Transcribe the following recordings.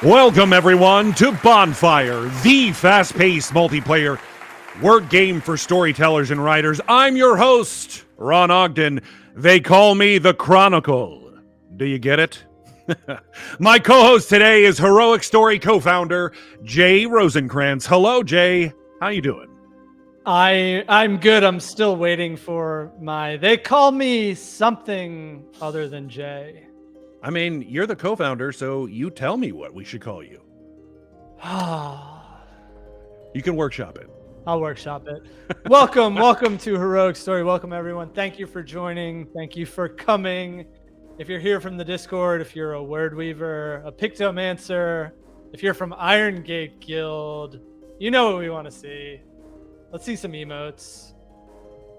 Welcome, everyone, to Bonfire, the fast-paced multiplayer word game for storytellers and writers. I'm your host, Ron Ogden. They call me the Chronicle. Do you get it? My co-host today is Heroic Story co-founder Jay Rosenkrantz. Hello, Jay. How you doing? I'm good. I'm still waiting for they call me something other than Jay. I mean, you're the co-founder, so you tell me what we should call you. You can workshop it. I'll workshop it. Welcome to Heroic Story. Welcome, everyone. Thank you for joining. Thank you for coming. If you're here from the Discord, if you're a word weaver, a pictomancer, if you're from Iron Gate Guild, you know what we want to see. Let's see some emotes.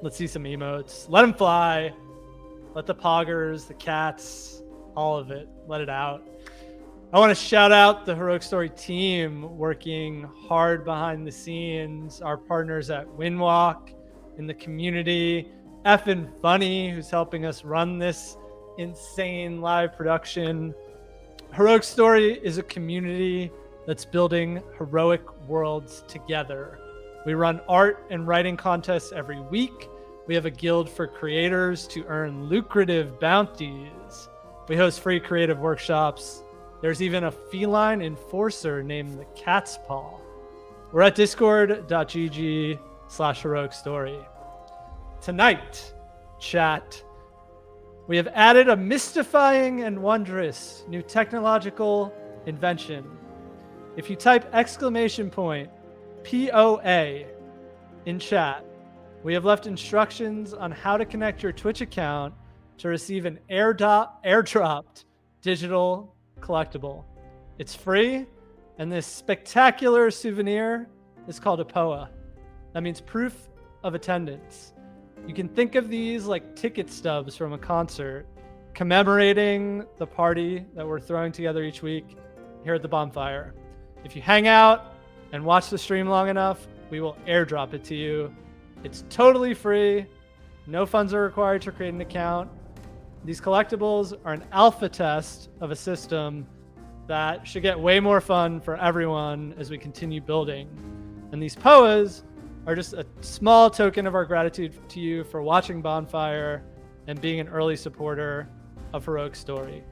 Let them fly. Let the poggers, the cats, all of it. Let it out. I want to shout out the Heroic Story team working hard behind the scenes, our partners at Windwalk, in the community, Effin Funny, who's helping us run this insane live production. Heroic Story is a community that's building heroic worlds together. We run art and writing contests every week. We have a guild for creators to earn lucrative bounties. We host free creative workshops. There's even a feline enforcer named the Cat's Paw. We're at discord.gg/heroic story. Tonight, chat, we have added a mystifying and wondrous new technological invention. If you type !POA in chat, we have left instructions on how to connect your Twitch account to receive an airdropped digital collectible. It's free, and this spectacular souvenir is called a POA. That means proof of attendance. You can think of these like ticket stubs from a concert, commemorating the party that we're throwing together each week here at the Bonfire. If you hang out and watch the stream long enough, we will airdrop it to you. It's totally free. No funds are required to create an account. These collectibles are an alpha test of a system that should get way more fun for everyone as we continue building. And these POAs are just a small token of our gratitude to you for watching Bonfire and being an early supporter of Heroic Story.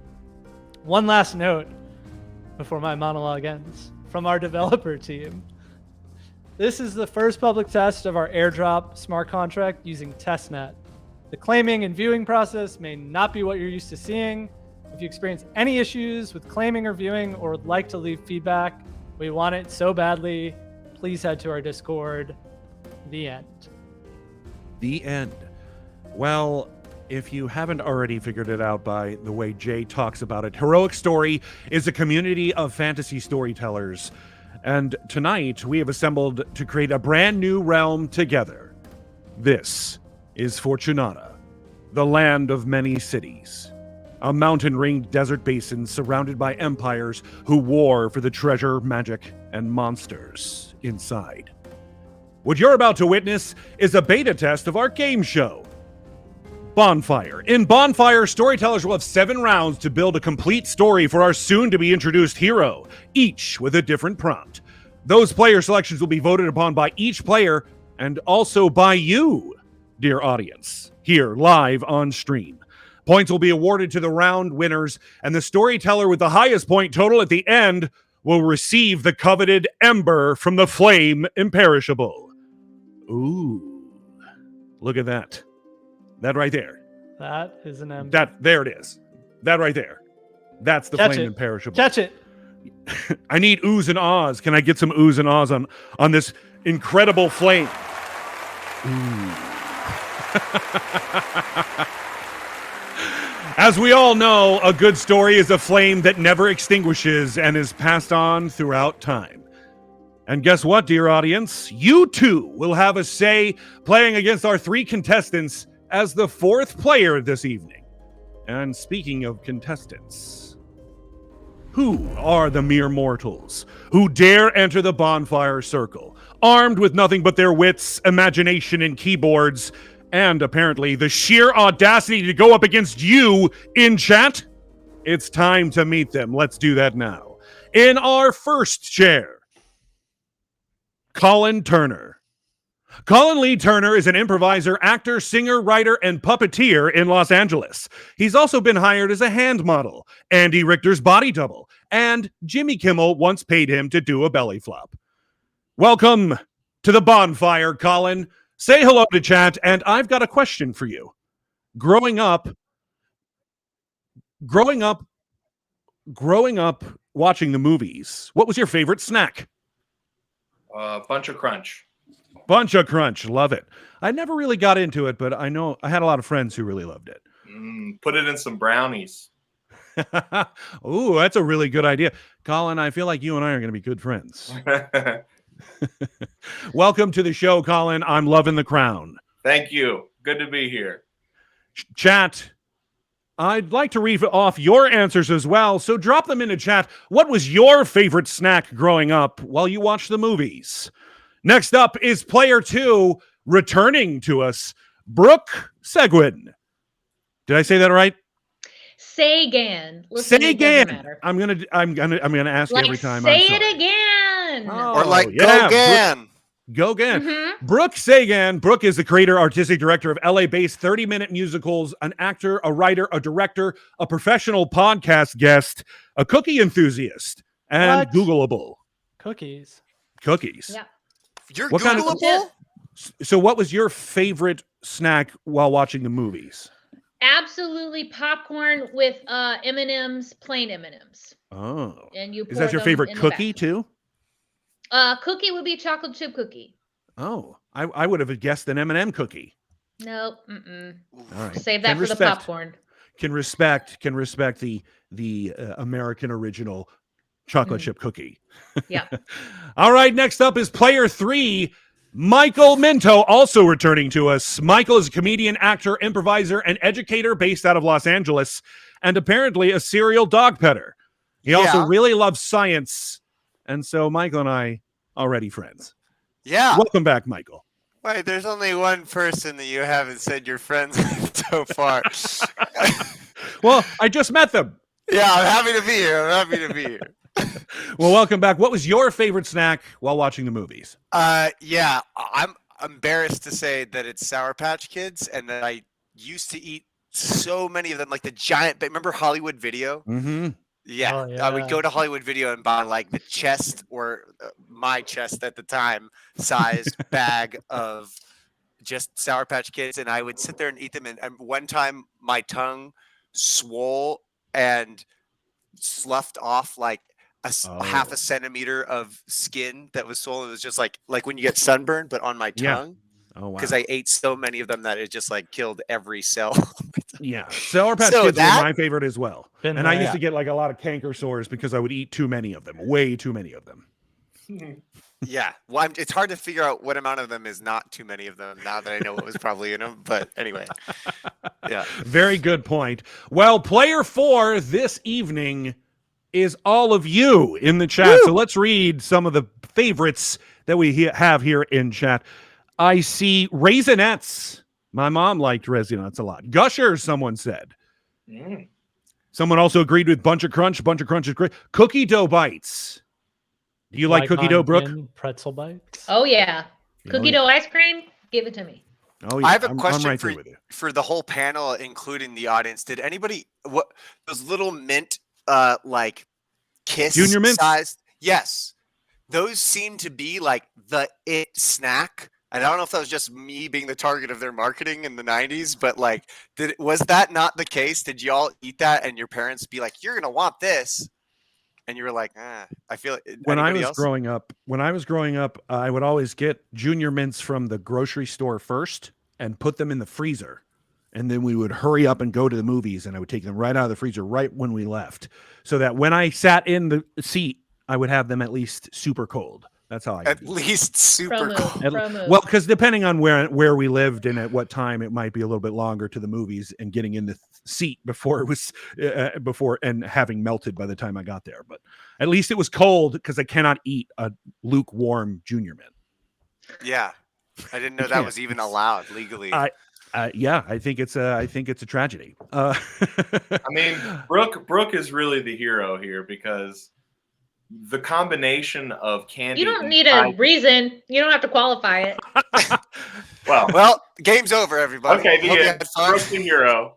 One last note before my monologue ends from our developer team. This is the first public test of our airdrop smart contract using testnet. The claiming and viewing process may not be what you're used to seeing. If you experience any issues with claiming or viewing or would like to leave feedback, we want it so badly, please head to our Discord. The end. The end. Well, if you haven't already figured it out by the way Jay talks about it, Heroic Story is a community of fantasy storytellers. And tonight, we have assembled to create a brand new realm together. This is Fortunata, the land of many cities. A mountain-ringed desert basin surrounded by empires who war for the treasure, magic, and monsters inside. What you're about to witness is a beta test of our game show, Bonfire. In Bonfire, storytellers will have 7 rounds to build a complete story for our soon-to-be-introduced hero, each with a different prompt. Those player selections will be voted upon by each player and also by you, dear audience, here live on stream. Points will be awarded to the round winners, and the storyteller with the highest point total at the end will receive the coveted Ember from the Flame Imperishable. Ooh, look at that. That right there. That is an ember. There it is. That right there. That's the Flame Imperishable. Catch it. I need oohs and ahs. Can I get some oohs and ahs on this incredible flame? Ooh. As we all know, a good story is a flame that never extinguishes and is passed on throughout time. And guess what, dear audience? You too will have a say playing against our 3 contestants as the 4th player this evening. And speaking of contestants, who are the mere mortals who dare enter the Bonfire Circle, armed with nothing but their wits, imagination, and keyboards, and apparently the sheer audacity to go up against you in chat? It's time to meet them. Let's do that now. In our first chair, Collin Turner. Collin Lee Turner is an improviser, actor, singer, writer, and puppeteer in Los Angeles. He's also been hired as a hand model, Andy Richter's body double, and Jimmy Kimmel once paid him to do a belly flop. Welcome to the bonfire, Collin. Say hello to chat, and I've got a question for you. Growing up watching the movies, what was your favorite snack? Bunch of Crunch. Bunch of Crunch. Love it. I never really got into it, but I know I had a lot of friends who really loved it. Put it in some brownies. Ooh, that's a really good idea. Collin, I feel like you and I are going to be good friends. Welcome to the show, Collin. I'm loving the crown. Thank you. Good to be here. Chat, I'd like to read off your answers as well, so drop them into chat. What was your favorite snack growing up while you watched the movies? Next up is player 2, returning to us, Brooke Seguin. Did I say that right? Seguin. Seguin. I'm gonna ask like, every time. Say it again. Oh, or like yeah, go again. Go again. Mm-hmm. Brooke Seguin. Brooke is the creator, artistic director of LA-based 30-minute musicals, an actor, a writer, a director, a professional podcast guest, a cookie enthusiast, and What? Googleable. Cookies. Cookies. Yeah. You're What kind of- Googleable? So what was your favorite snack while watching the movies? Absolutely popcorn with M&Ms, plain M&Ms. Oh. And you Is that your pour them favorite in the cookie back. too? Cookie would be a chocolate chip cookie. Oh, I would have guessed an M&M cookie. Nope. Mm-mm. All right. Save that Can for respect. the popcorn. Can respect the American original chocolate chip cookie. Yeah. All right, next up is player 3, Michael Minto, also returning to us. Michael is a comedian, actor, improviser, and educator based out of Los Angeles, and apparently a serial dog petter. He also really loves science, and so Michael and I already friends. Yeah. Welcome back, Michael. Wait, there's only one person that you haven't said you're friends with so far. Well, I just met them. Yeah, I'm happy to be here. Well, welcome back. What was your favorite snack while watching the movies? Yeah, I'm embarrassed to say that it's Sour Patch Kids, and that I used to eat so many of them, like the giant. Remember Hollywood Video? Mm-hmm. Yeah, Oh, I would yeah. go to Hollywood Video and buy like the chest or my chest at the time size bag of just Sour Patch Kids, and I would sit there and eat them. And one time, my tongue swole and sloughed off like half a centimeter of skin that was swollen. It was just like when you get sunburned, but on my tongue. Oh, wow. Because I ate so many of them that it just like killed every cell. Yeah, Sour Patch So Kids that- were my favorite as well. Been And I there. used to get like a lot of canker sores because I would eat too many of them, way too many of them. Yeah, well, it's hard to figure out what amount of them is not too many of them now that I know what was probably in them. But anyway, yeah. Very good point. Well, player 4 this evening is all of you in the chat. Woo! So let's read some of the favorites that we have here in chat. I see Raisinets. My mom liked Raisinets a lot. Gushers, someone said. Someone also agreed with Bunch of Crunch. Bunch of Crunch is great. Cookie dough bites. Do you like cookie dough, Brooke? onion pretzel bites. Oh, yeah. Cookie dough ice cream? Give it to me. Oh, yeah. I have a I'm question right for there with you. for the whole panel, including the audience. Did anybody what those little mint like kiss Junior mints? sized? Yes, those seem to be like the it snack. And I don't know if that was just me being the target of their marketing in the 90s, but like, was that not the case? Did y'all eat that and your parents be like, "You're gonna want this," and you were like, I feel like When I anybody was else? growing up, I would always get Junior Mints from the grocery store first and put them in the freezer. And then we would hurry up and go to the movies, and I would take them right out of the freezer right when we left, so that when I sat in the seat, I would have them at least super cold. That's how I At least super Pro move. cool. Pro move. Well, because depending on where we lived and at what time, it might be a little bit longer to the movies and getting in the seat before it was before and having melted by the time I got there. But at least it was cold because I cannot eat a lukewarm Junior Mint. Yeah, I didn't know You that can't. was even allowed legally. Yeah, I think it's a tragedy. I mean, Brooke is really the hero here because the combination of candy. You don't need a reason. You don't have to qualify it. Well, game's over, everybody. okay, Hope you had fun. Brooke the hero.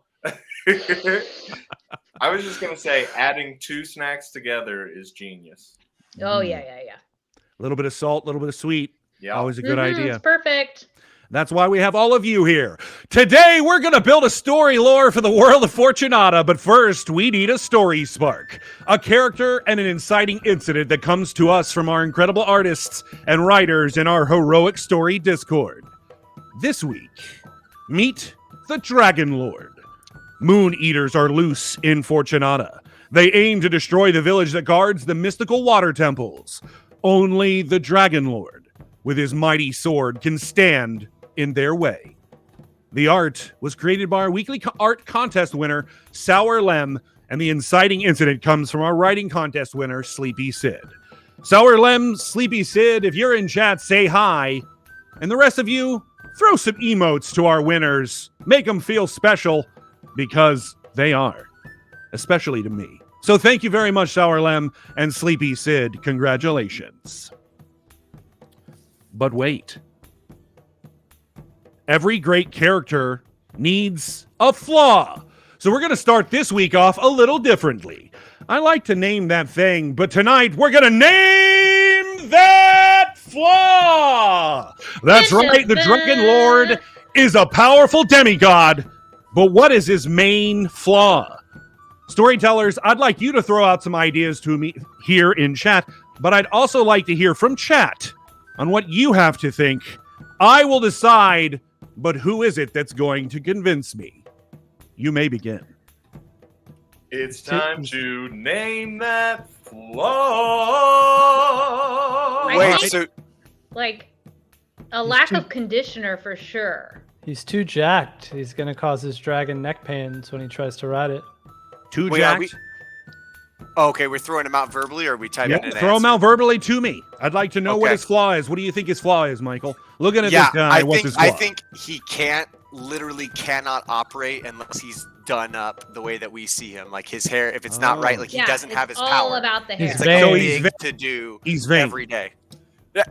I was just gonna say, adding 2 snacks together is genius. Oh yeah. A little bit of salt, a little bit of sweet. Yeah, Always a good idea. It's perfect. That's why we have all of you here. Today, we're going to build a story lore for the world of Fortunata, but first, we need a story spark. A character and an inciting incident that comes to us from our incredible artists and writers in our heroic story Discord. This week, meet the Dragon Lord. Moon Eaters are loose in Fortunata. They aim to destroy the village that guards the mystical water temples. Only the Dragon Lord, with his mighty sword, can stand in their way. The art was created by our weekly art contest winner, Sour Lem, and the inciting incident comes from our writing contest winner, Sleepy Sid. Sour Lem, Sleepy Sid, if you're in chat, say hi. And the rest of you, throw some emotes to our winners. Make them feel special, because they are, especially to me. So thank you very much, Sour Lem and Sleepy Sid. Congratulations. But wait. Every great character needs a flaw. So we're going to start this week off a little differently. I like to name that thing, but tonight we're going to name that flaw. That's right. The Dragon Lord is a powerful demigod, but what is his main flaw? Storytellers, I'd like you to throw out some ideas to me here in chat, but I'd also like to hear from chat on what you have to think. I will decide, but who is it that's going to convince me? You may begin. It's time to name that flaw. Wait, so like a lack of conditioner for sure. He's too jacked. He's going to cause his dragon neck pains when he tries to ride it. Too jacked? Okay, we're throwing him out verbally, or are we typing Yep, an throw him answer? out verbally to me. I'd like to know what his flaw is. What do you think his flaw is, Michael? Looking at this guy, what's his flaw? I think he literally cannot operate unless he's done up the way that we see him. Like his hair, if it's not right, like he doesn't have his power. It's all about the hair. He's It's like vain. so He's big to do He's vain. every day.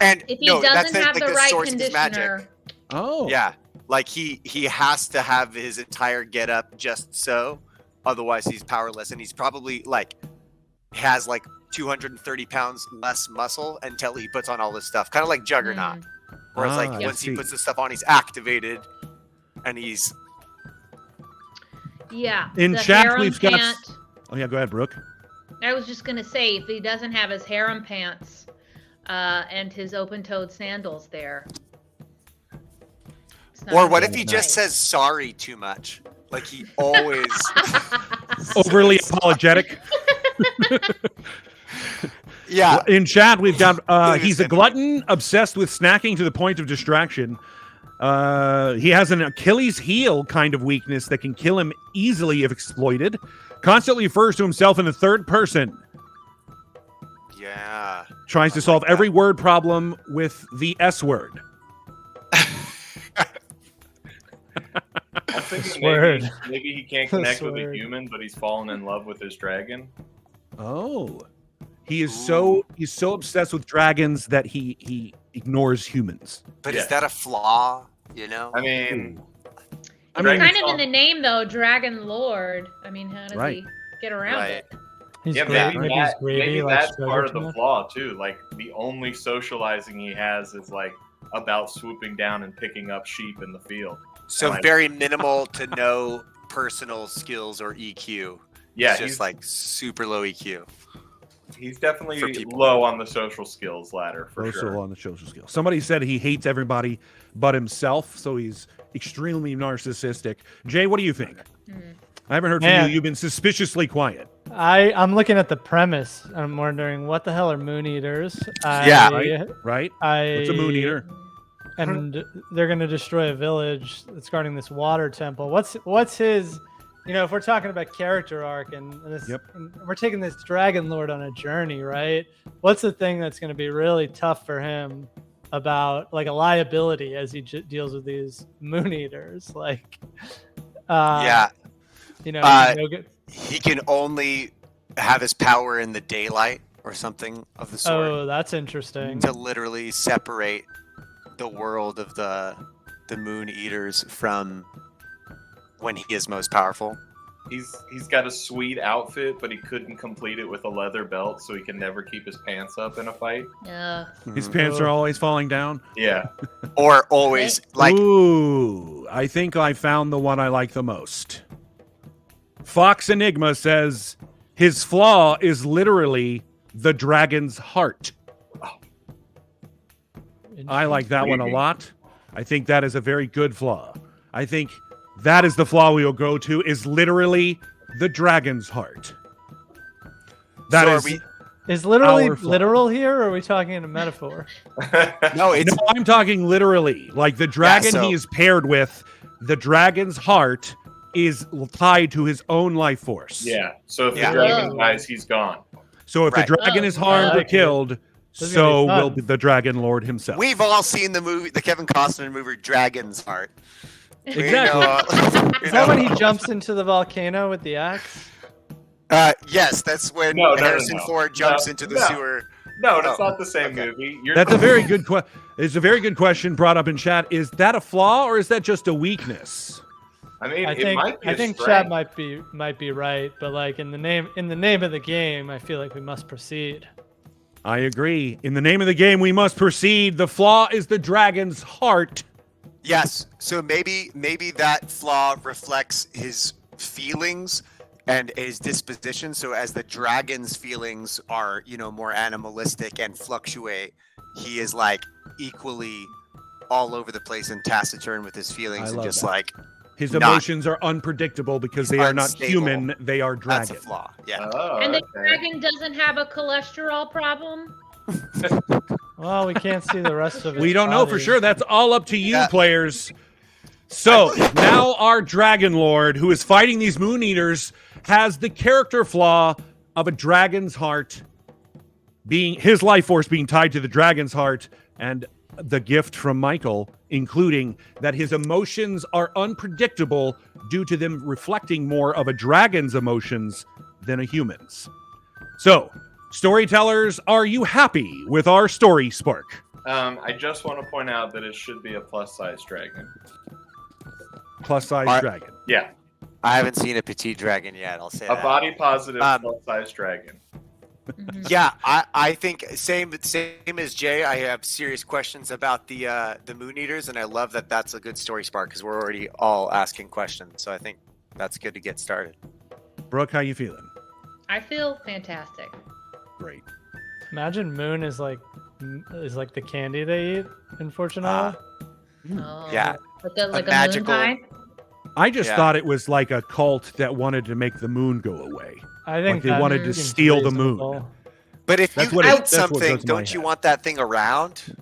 And If he no, doesn't that's have like the right source of his magic. conditioner, Oh. Yeah, like he has to have his entire getup just so, otherwise he's powerless, and he's probably like has like 230 pounds less muscle until he puts on all this stuff, kind of like Juggernaut. Whereas like I once he see. puts this stuff on, he's activated, and he's In the chat, harem we've got. pant. Oh yeah, go ahead, Brooke. I was just gonna say, if he doesn't have his harem pants and his open-toed sandals there. it's not or gonna what be if he right. just says sorry too much? Like he always Overly apologetic. Yeah. In chat, we've got he's a Innocent. glutton, obsessed with snacking to the point of distraction. He has an Achilles heel kind of weakness that can kill him easily if exploited. Constantly refers to himself in the third person. Yeah. Tries to solve every word problem with the S word. I'm thinking Swear. maybe he can't connect with a Swear. human, but he's fallen in love with his dragon. Oh. He is so obsessed with dragons that he ignores humans. But Yeah. is that a flaw? You know? I mean, I mean, Kind of in the name though, Dragon Lord. I mean, how does Right. he get around Right. it? He's yeah, gra- maybe, he's gravy, maybe like that's sugar part of too the much. flaw too. Like the only socializing he has is like about swooping down and picking up sheep in the field. So Right. very minimal to no personal skills or EQ. Yeah, It's just like super low EQ. he's for definitely people. low on the social skills ladder for Also sure. on the social skills. Somebody said he hates everybody but himself, so he's extremely narcissistic. Jay, what do you think? Mhm. I haven't heard from Man. you. You've been suspiciously quiet. I'm looking at the premise. I'm wondering what the hell are moon eaters? Yeah. Right? I, What's a moon eater? And they're going to destroy a village that's guarding this water temple. What's his? You know, if we're talking about character arc and this, Yep. and we're taking this Dragon Lord on a journey, right? What's the thing that's going to be really tough for him about like a liability as he deals with these moon eaters? Like, Yeah. you know, Uh, no good- He can only have his power in the daylight, or something of the sort Oh, that's interesting. to literally separate the world of the Moon Eaters from when he is most powerful. He's got a sweet outfit, but he couldn't complete it with a leather belt, so he can never keep his pants up in a fight. His pants are always falling down. Yeah. Or always like Ooh, I think I found the one I like the most. Fox Enigma says his flaw is literally the dragon's heart. I like that one a lot. I think that is a very good flaw. I think that is the flaw we will go to, is literally the dragon's heart. That So are is we- Is literally Our flaw. literal here, or are we talking in a metaphor? no, it's No, I'm talking literally. Like the dragon so- he is paired with, the dragon's heart is tied to his own life force. Yeah. So if Yeah. the dragon Oh. dies, he's gone. So if Right. the dragon Oh, is harmed I or like it. killed, This is so gonna be will fun. be the dragon lord himself. we've all seen the Kevin Costner movie Dragon's Heart. We Exactly. know, you Is that when know. he jumps into the volcano with the axe? Yes, that's when No, Harrison no. Ford jumps No, into the no. sewer. No, that's Oh, not the same okay. movie. That's a very good It's a very good question brought up in chat. Is that a flaw or is that just a weakness? I mean, I it think might be a Chat strength. might be right, but like in the name of the game, I feel like we must proceed. I agree. In the name of the game, we must proceed. The flaw is the dragon's heart. Yes, so maybe that flaw reflects his feelings and his disposition. So as the dragon's feelings are, more animalistic and fluctuate, he is like equally all over the place and taciturn with his feelings, I and love just that. like His Not- emotions are unpredictable because they are not unstable. human, they are that's dragon. a flaw. Yeah. Oh, And the okay. dragon doesn't have a cholesterol problem. Well, we can't see the rest of it. We don't know for sure. That's all up to you, Yeah. players. So now our Dragon Lord, who is fighting these Moon Eaters, has the character flaw of a dragon's heart, being his life force being tied to the dragon's heart, and the gift from Michael, including that his emotions are unpredictable due to them reflecting more of a dragon's emotions than a human's. So, storytellers, are you happy with our story spark? I just want to point out that it should be a plus-size dragon. Plus size Are- dragon. Yeah, I haven't seen a petite dragon yet. I'll say a that. body-positive Um, plus-size dragon. Mhm. Yeah, I think same as Jay. I have serious questions about the Moon Eaters, and I love that that's a good story spark because we're already all asking questions. So I think that's good to get started. Brooke, how you feeling? I feel fantastic. Great. Imagine Moon is like the candy they eat in Fortune Ah. Oh, Yeah. like a magical- moon pie. I just Yeah. thought it was like a cult that wanted to make the moon go away. I think Like they that wanted to seems steal the moon. reasonable. But if That's you what eat that's what something, goes in my don't you head. want that thing around?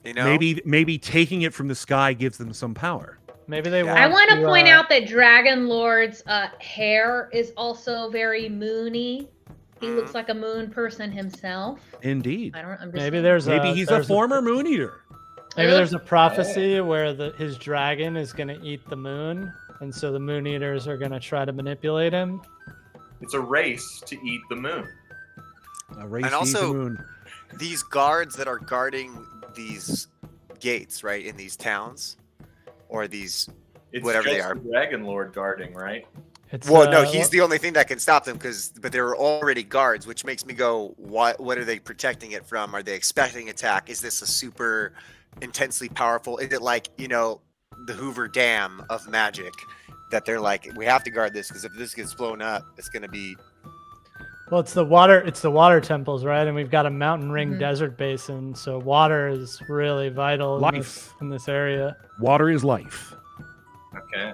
Maybe taking it from the sky gives them some power. Maybe they Yeah. want. I want to point uh, out that Dragon Lord's hair is also very moony. He looks like a moon person himself. Indeed. I don't understand. Maybe there's Maybe he's a former moon eater. Maybe there's a prophecy where his dragon is going to eat the moon, and so the Moon Eaters are going to try to manipulate him. It's a race to eat the moon. A race And to eat the also- moon. These guards that are guarding these gates, right, in these towns, or these. It's Whatever they just are. the Dragon Lord guarding, right? It's, Well, no, he's the only thing that can stop them but they're already guards, which makes me go, what are they protecting it from? Are they expecting attack? Is this a super intensely powerful? Is it like, the Hoover Dam of magic that they're like, we have to guard this because if this gets blown up, it's going to be. Well, it's the water temples, right? And we've got a mountain ring Mhm. desert basin, so water is really vital Life. in this area. Water is life. Okay.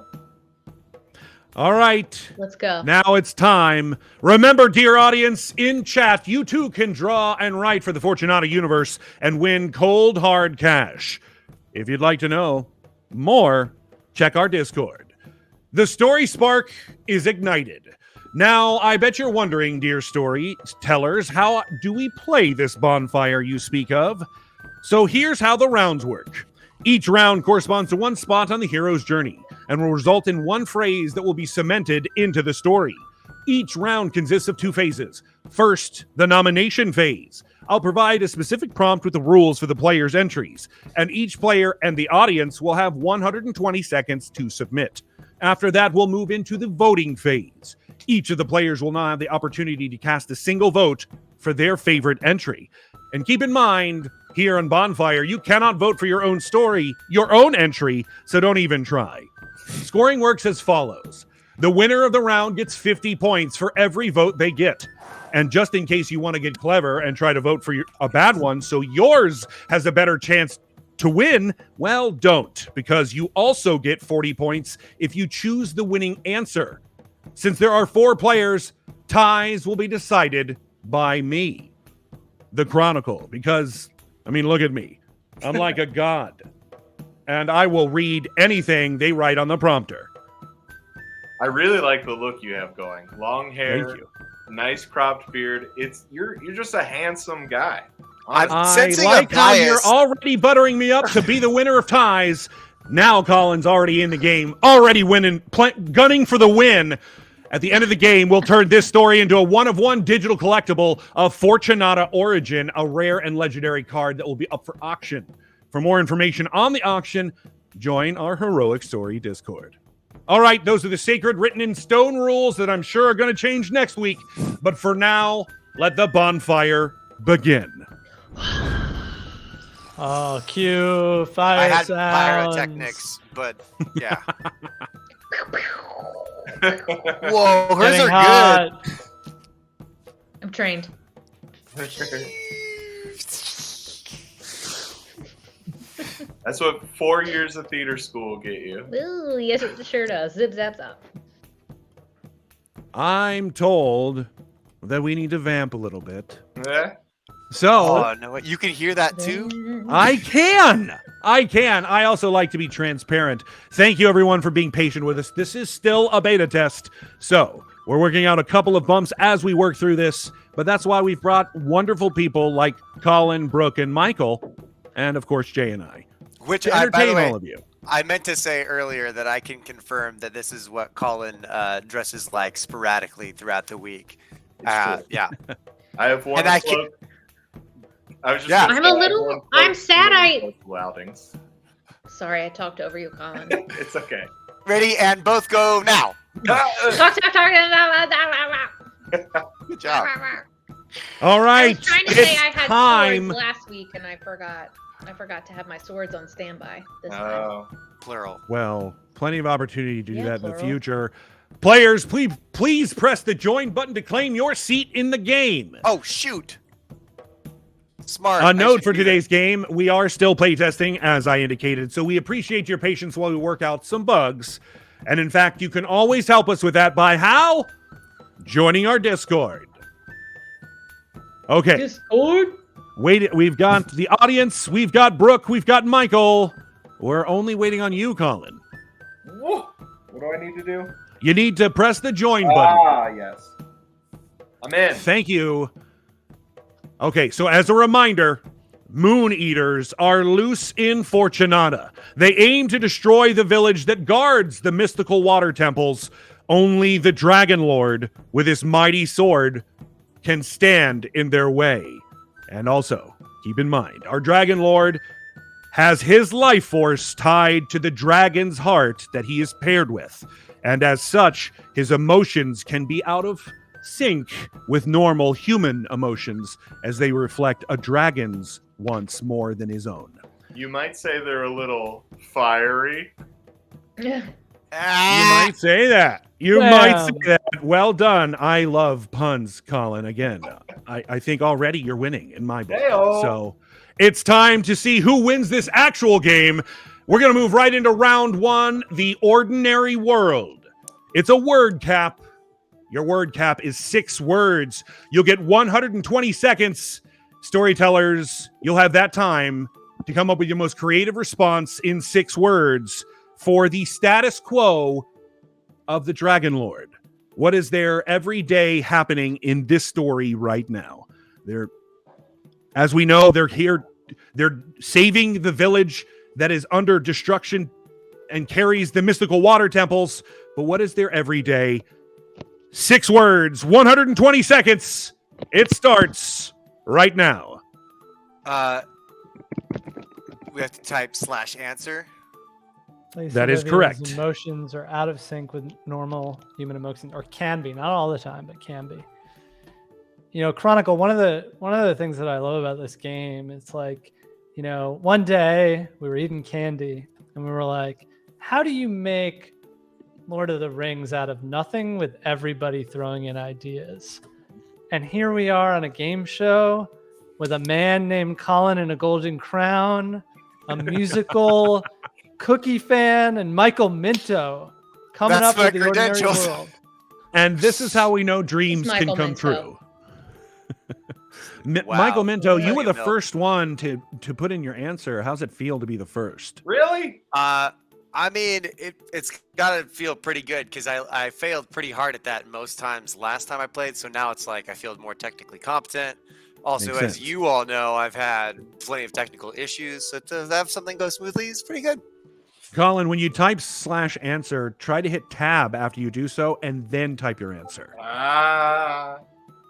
All right. Let's go. Now it's time. Remember, dear audience, in chat, you too can draw and write for the Fortunata universe and win cold, hard cash. If you'd like to know more, check our Discord. The story spark is ignited. Now, I bet you're wondering, dear storytellers, how do we play this bonfire you speak of? So here's how the rounds work. Each round corresponds to one spot on the hero's journey and will result in one phrase that will be cemented into the story. Each round consists of 2 phases. First, the nomination phase. I'll provide a specific prompt with the rules for the player's entries, and each player and the audience will have 120 seconds to submit. After that, we'll move into the voting phase. Each of the players will now have the opportunity to cast a single vote for their favorite entry. And keep in mind, here on Bonfire, you cannot vote for your own story, your own entry, so don't even try. Scoring works as follows. The winner of the round gets 50 points for every vote they get. And just in case you want to get clever and try to vote for a bad one so yours has a better chance to win, well, don't, because you also get 40 points if you choose the winning answer. Since there are 4 players, ties will be decided by me, the Chronicle, because, I mean, look at me. I'm like a god, and I will read anything they write on the prompter. I really like the look you have going. Long hair, Thank you. nice cropped beard. You're just a handsome guy. I'm honestly. I sensing like a how you're bias. already buttering me up to be the winner of ties. Now Colin's already in the game, already winning, gunning for the win. At the end of the game, we'll turn this story into a 1-of-1 digital collectible of Fortunata Origin, a rare and legendary card that will be up for auction. For more information on the auction, join our Heroic Story Discord. All right, those are the sacred written in stone rules that I'm sure are going to change next week. But for now, let the bonfire begin. Oh, cue fire I had sounds. pyrotechnics, but yeah. Whoa, hers Getting are hot. I'm trained. That's what 4 years of theater school get you. Ooh, yes, it sure does. Zip zap zap. I'm told that we need to vamp a little bit. Yeah. So, Oh no, you can hear that too. I can. I also like to be transparent. Thank you, everyone, for being patient with us. This is still a beta test, so we're working out a couple of bumps as we work through this, but that's why we've brought wonderful people like Collin, Brooke, and Michael, and, of course, Jay and I, Which, to by the entertain way, all of you. I meant to say earlier that I can confirm that this is what Collin dresses like sporadically throughout the week. It's true. Yeah. I have one And I cloak. I was just Yeah. gonna I'm say a I have little- one cloak I'm sad for I- social outings. Sorry, I talked over you, Colin. It's okay. Ready, and both go now. talk. Good job. All I right, was trying to say it's I had time. swords last week, and I forgot. I forgot to have my swords on standby this time. Oh. Plural. Well, plenty of opportunity to do Yeah, that in the plural. future. Players, please press the join button to claim your seat in the game. Oh shoot. Smart. A I note should for do that. today's game, we are still playtesting, as I indicated, so we appreciate your patience while we work out some bugs. And in fact, you can always help us with that by how? Joining our Discord. Okay, Discord? wait, we've got the audience, we've got Brooke, we've got Michael. We're only waiting on you, Collin. Whoa. What do I need to do? You need to press the join button. Ah, yes. I'm in. Thank you. Okay, so as a reminder, Moon Eaters are loose in Fortunata. They aim to destroy the village that guards the mystical water temples. Only the Dragon Lord, with his mighty sword, can stand in their way. And also, keep in mind, our Dragon Lord has his life force tied to the dragon's heart that he is paired with. And as such, his emotions can be out of sync with normal human emotions as they reflect a dragon's once more than his own. You might say they're a little fiery. You might say that. You might say that. Well done. I love puns, Collin. Again, I think already you're winning in my book. Hey-o. So it's time to see who wins this actual game. We're going to move right into round one, the ordinary world. It's a word cap. Your word cap is 6 words. You'll get 120 seconds. Storytellers, you'll have that time to come up with your most creative response in 6 words for the status quo of the Dragon Lord. What is there every day happening in this story right now? As we know, they're here. They're saving the village that is under destruction and carries the mystical water temples. But what is their everyday 6 words, 120 seconds. It starts right now. We have to type /answer. Place That is Olivia's correct. Emotions are out of sync with normal human emotions, or can be, not all the time, but can be. You know, Chronicle. One of the things that I love about this game is like, you know, one day we were eating candy and we were like, how do you make Lord of the Rings out of nothing with everybody throwing in ideas? And here we are on a game show with a man named Collin in a golden crown, a musical cookie fan, and Michael Minto coming That's up my with the ordinary credentials. world. And this is how we know dreams can Michael come Minto. true. Wow. Michael Minto, you were the Milk. first one to put in your answer. How's it feel to be the first? Really? I mean, it's got to feel pretty good because I failed pretty hard at that most times last time I played. So now it's like I feel more technically competent. Also, Makes as sense. you all know, I've had plenty of technical issues. So to have something go smoothly is pretty good. Colin, when you type /answer, try to hit tab after you do so and then type your answer.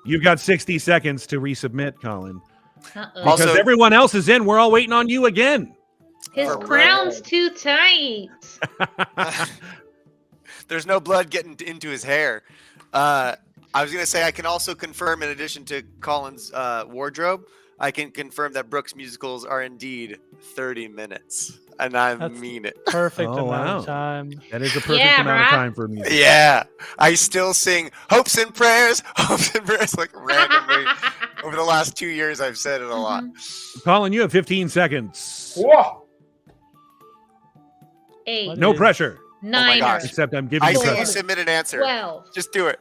You've got 60 seconds to resubmit, Colin. Uh-oh. Because Also- everyone else is in. We're all waiting on you again. His for crown's too tight. There's no blood getting into his hair. I was going to say I can also confirm, in addition to Colin's wardrobe, I can confirm that Brooke's musicals are indeed 30 minutes. And I That's- mean it. Perfect Oh, amount wow. of time. That is a perfect Yeah, amount of bruh. time for me. Yeah. I still sing hopes and prayers, like randomly. Over the last 2 years, I've said it a lot. Colin, you have 15 seconds. Whoa. 8, No is- pressure. Niner, gosh. Except I'm giving I you see you pressure. submit an answer. 12. Just do it.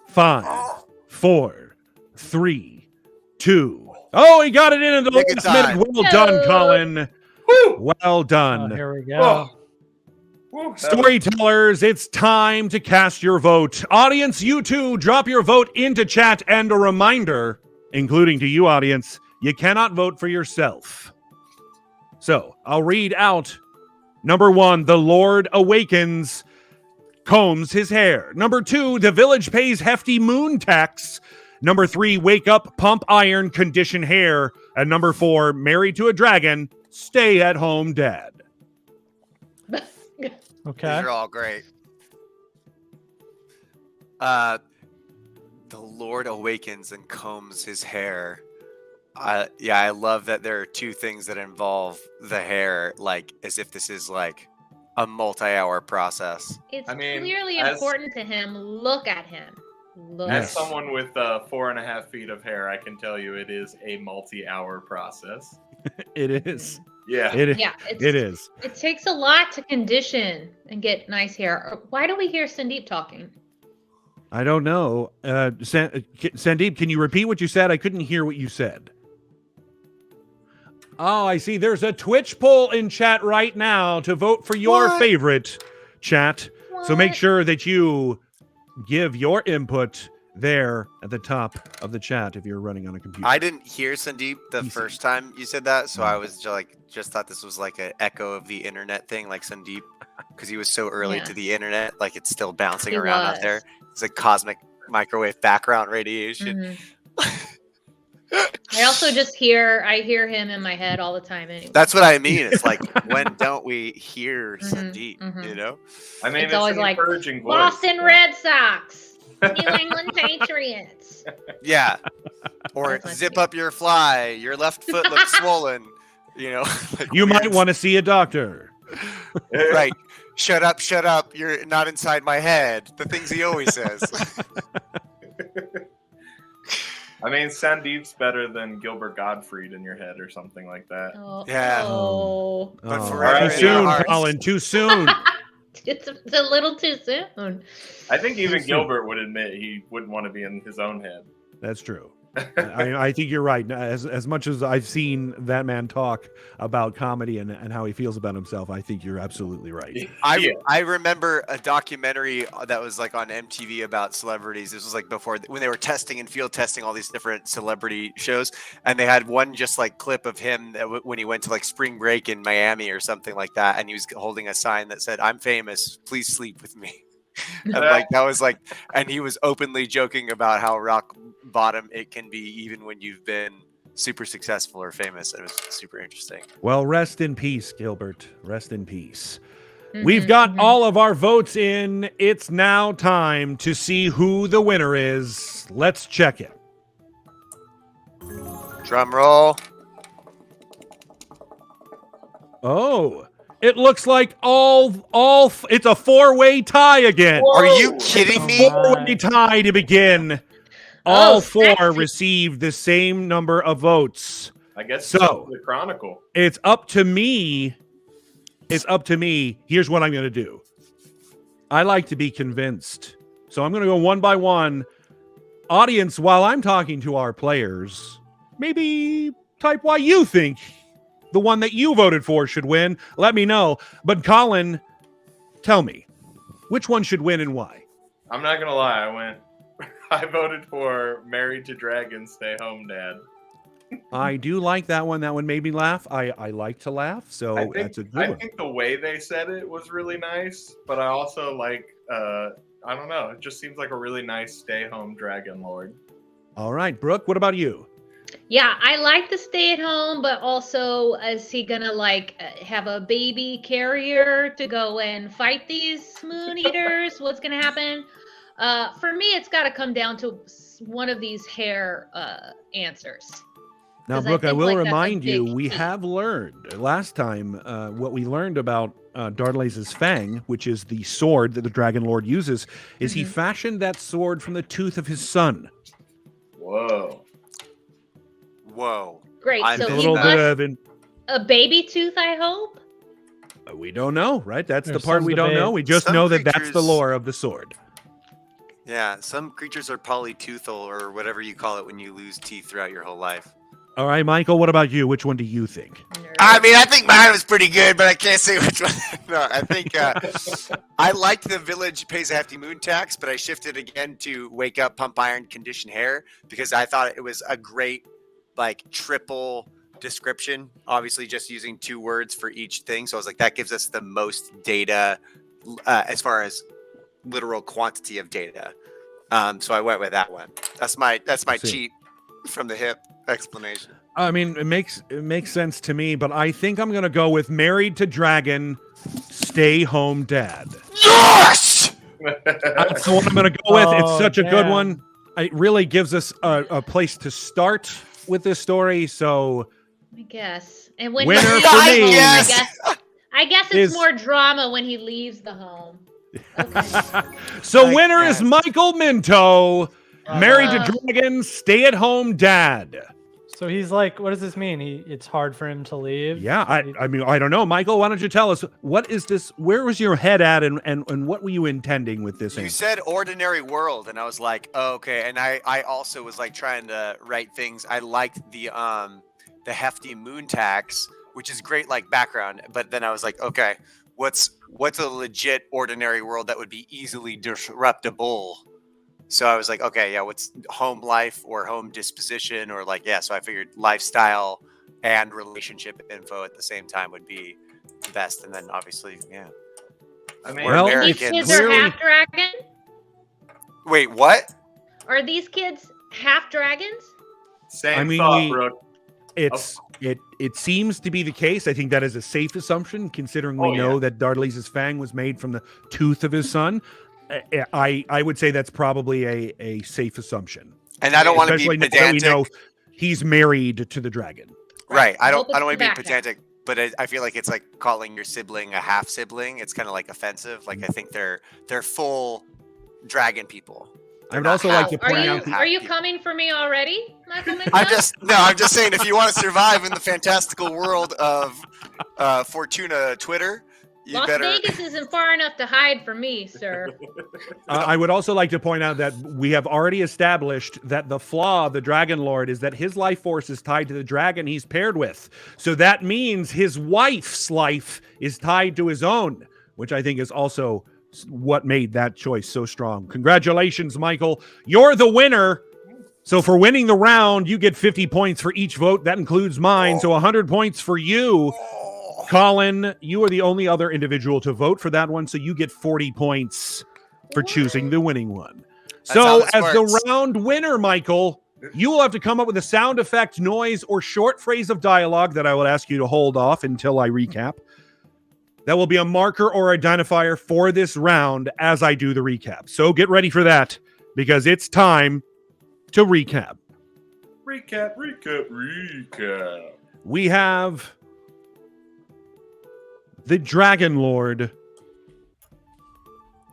5, 4, 3, 2. Oh, he got it in the Nick of last minute. time. Well done, Oh. Colin. Woo. Well Oh, done. here we go. Whoa. Woo. Storytellers, it's time to cast your vote. Audience, you too, drop your vote into chat. And a reminder, including to you, audience, you cannot vote for yourself. So I'll read out. Number 1, the Lord awakens, combs his hair. Number 2, the village pays hefty moon tax. Number 3, wake up, pump iron, condition hair. And number 4, married to a dragon, stay at home dad. Okay. These are all great. The Lord awakens and combs his hair. Yeah, I love that there are two things that involve the hair, like as if this is like a multi-hour process. It's I mean, clearly as- important to him. Look at him. Look. As Yes. someone with 4.5 feet of hair, I can tell you it is a multi-hour process. It is. Yeah. It, Yeah, it is. It takes a lot to condition and get nice hair. Why do we hear Sandeep talking? I don't know. Sandeep, can you repeat what you said? I couldn't hear what you said. Oh, I see. There's a Twitch poll in chat right now to vote for your What? favorite chat. So make What? sure that you give your input there at the top of the chat if you're running on a computer. I didn't hear Sandeep the Easy. first time you said that, so I was just thought this was like an echo of the internet thing, like Sandeep, because he was so early Yeah. to the internet, like it's still bouncing He around out was. there. It's like cosmic microwave background radiation. Mhm. I also I hear him in my head all the time anyway. That's what I mean. It's like, when don't we hear Mhm, Sandeep? mhm. You know? I mean, It's it's, always an like, encouraging voice. Boston Red Sox, New England Patriots. Yeah. Or That's my zip favorite. up your fly. Your left foot looks swollen. You know? Like you might weird- want to see a doctor. Right. Shut up, shut up. You're not inside my head. The things he always says. I mean, Sandeep's better than Gilbert Gottfried in your head or something like that. Oh, Yeah. oh. But Oh, forever too in soon, our hearts. Colin. Too soon. It's a little too soon. I think even soon. Gilbert would admit he wouldn't want to be in his own head. That's true. I think you're right. As much as I've seen that man talk about comedy and how he feels about himself, I think you're absolutely right. I remember a documentary that was like on MTV about celebrities. This was like before when they were testing and field testing all these different celebrity shows, and they had one just like clip of him that when he went to like spring break in Miami or something like that, and he was holding a sign that said, "I'm famous. Please sleep with me." And like that was like, and he was openly joking about how rock bottom it can be even when you've been super successful or famous. It was super interesting. Well, rest in peace, Gilbert. Rest in peace. We've got all of our votes in. It's now time to see who the winner is. Let's check it. Drum roll. Oh, it looks like it's a four-way tie again. Are you kidding me? Four-way tie to begin. All four sexy. received the same number of votes. I guess So- the Chronicle. It's up to me. It's up to me. Here's what I'm going to do. I like to be convinced. So I'm going to go one by one. Audience, while I'm talking to our players, maybe type why you think the one that you voted for should win. Let me know. But Collin, tell me, which one should win and why? I'm not gonna lie, I voted for Married to Dragon, Stay Home Dad. I do like that one. That one made me laugh. I like to laugh, so that's a good I one. think the way they said it was really nice, but I also like I don't know, it just seems like a really nice stay home dragon lord. All right, Brooke, what about you? Yeah, I like to stay at home, but also is he gonna have a baby carrier to go and fight these moon eaters? What's gonna happen? For me, it's got to come down to one of these hair answers. Now, 'Cause I Brooke, I think, will like, that's a remind you, big we key. have learned last time what we learned about Darlaze's fang, which is the sword that the Dragon Lord uses, is he fashioned that sword from the tooth of his son. Whoa. Whoa. Great. I'm So A He little he bit must of a baby tooth, I hope. we don't know, right? That's There's the part some we don't debate. know. We just Some know that that's the creatures- lore of the sword. Yeah, some creatures are polytoothal or whatever you call it when you lose teeth throughout your whole life. All right, Michael, what about you? Which one do you think? I mean, I think mine was pretty good, but I can't say which one. No, I think I liked the village pays a hefty moon tax, but I shifted again to wake up, pump iron, condition hair because I thought it was a great, triple description. Obviously, just using 2 words for each thing. So I was like, that gives us the most data as far as literal quantity of data. So I went with that one. That's my See. cheat from the hip explanation. I mean, it makes sense to me, but I think I'm going to go with Married to Dragon, Stay Home Dad. Yes! That's the one I'm going to go with. It's Oh, such a good damn. one. It really gives us a place to start with this story. So, I guess. And when Winner he for leaves the me. home, Yes. I guess it's Is- more drama when he leaves the home. Okay. so I winner guess. is Michael Minto, Married to Uh. Dragon, Stay at Home Dad. So he's like, what does this mean? It's hard for him to leave. Yeah, I mean, I don't know, Michael. Why don't you tell us what is this? Where was your head at, and what were you intending with this You answer? said ordinary world, and I was like, oh, okay. And I also was trying to write things. I liked the hefty moon tax, which is great background. But then I was like, okay, what's a legit ordinary world that would be easily disruptible? So I was like, okay, yeah, what's home life or home disposition or so I figured lifestyle and relationship info at the same time would be the best. And then obviously, yeah. I mean, Well, And these Americans. kids are Clearly- half dragon? Wait, what? Are these kids half dragons? same I mean, thought, Brooke. It seems to be the case. I think that is a safe assumption, considering we Oh, know yeah. that Darlaze's fang was made from the tooth of his son. I would say that's probably a safe assumption, And I don't want to be especially now that we pedantic. know he's married to the dragon. Right. I Hope don't it's want to be the back pedantic, but I feel like it's like calling your sibling a half sibling. It's kind of offensive. I think they're full dragon people. I would also like to Are point you out. are you coming for me already, Michael Minto? I'm just saying if you want to survive in the fantastical world of Fortuna Twitter, you Las better. Vegas isn't far enough to hide from me, sir. I would also like to point out that we have already established that the flaw of the Dragon Lord is that his life force is tied to the dragon he's paired with. So that means his wife's life is tied to his own, which I think is also what made that choice so strong. Congratulations, Michael. You're the winner. So for winning the round, you get 50 points for each vote. That includes mine. So 100 points for you. Collin, you are the only other individual to vote for that one, so you get 40 points. for choosing the winning one. That's how So, this as the works. round winner, Michael, you will have to come up with a sound effect, noise, or short phrase of dialogue that I will ask you to hold off until I recap. That will be a marker or identifier for this round as I do the recap. So get ready for that, because it's time to recap. Recap. We have the Dragon Lord.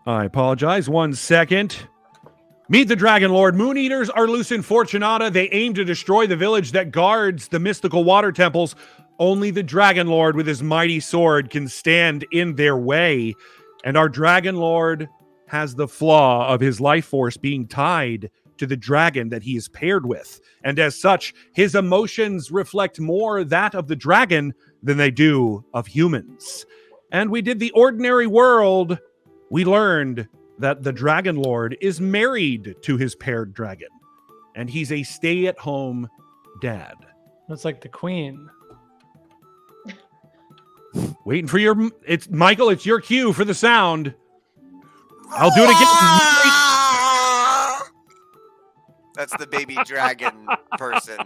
I apologize. 1 second. Meet the Dragon Lord. Moon Eaters are loose in Fortunata. They aim to destroy the village that guards the mystical water temples. Only the Dragon Lord with his mighty sword can stand in their way. And our Dragon Lord has the flaw of his life force being tied to the dragon that he is paired with. And as such, his emotions reflect more that of the dragon than they do of humans. And we did the ordinary world. We learned that the Dragon Lord is married to his paired dragon. And he's a stay-at-home dad. It's like the queen. Waiting for your... It's Michael, it's your cue for the sound. I'll do it again. That's the baby dragon person.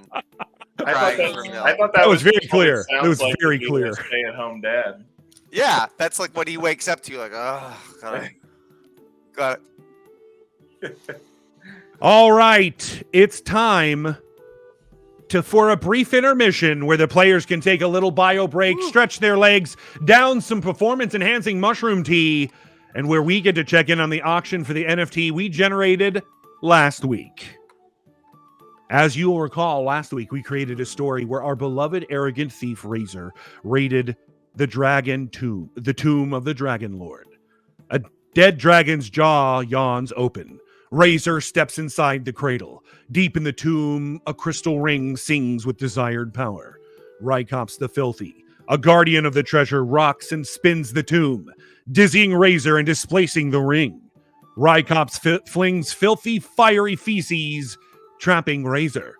I thought That was very just what clear. sounds It was like very to be clear. a stay-at-home dad. Yeah, that's like when he wakes up to you, like, oh, got it. All right, it's time for a brief intermission where the players can take a little bio break, stretch their legs, down some performance-enhancing mushroom tea, and where we get to check in on the auction for the NFT we generated last week. As you will recall, last week we created a story where our beloved arrogant thief Razor raided the tomb of the Dragon Lord. A dead dragon's jaw yawns open. Razor steps inside the cradle. Deep in the tomb, a crystal ring sings with desired power. Rykops the Filthy, a guardian of the treasure, rocks and spins the tomb, dizzying Razor and displacing the ring. Rykops flings filthy, fiery feces, trapping Razor.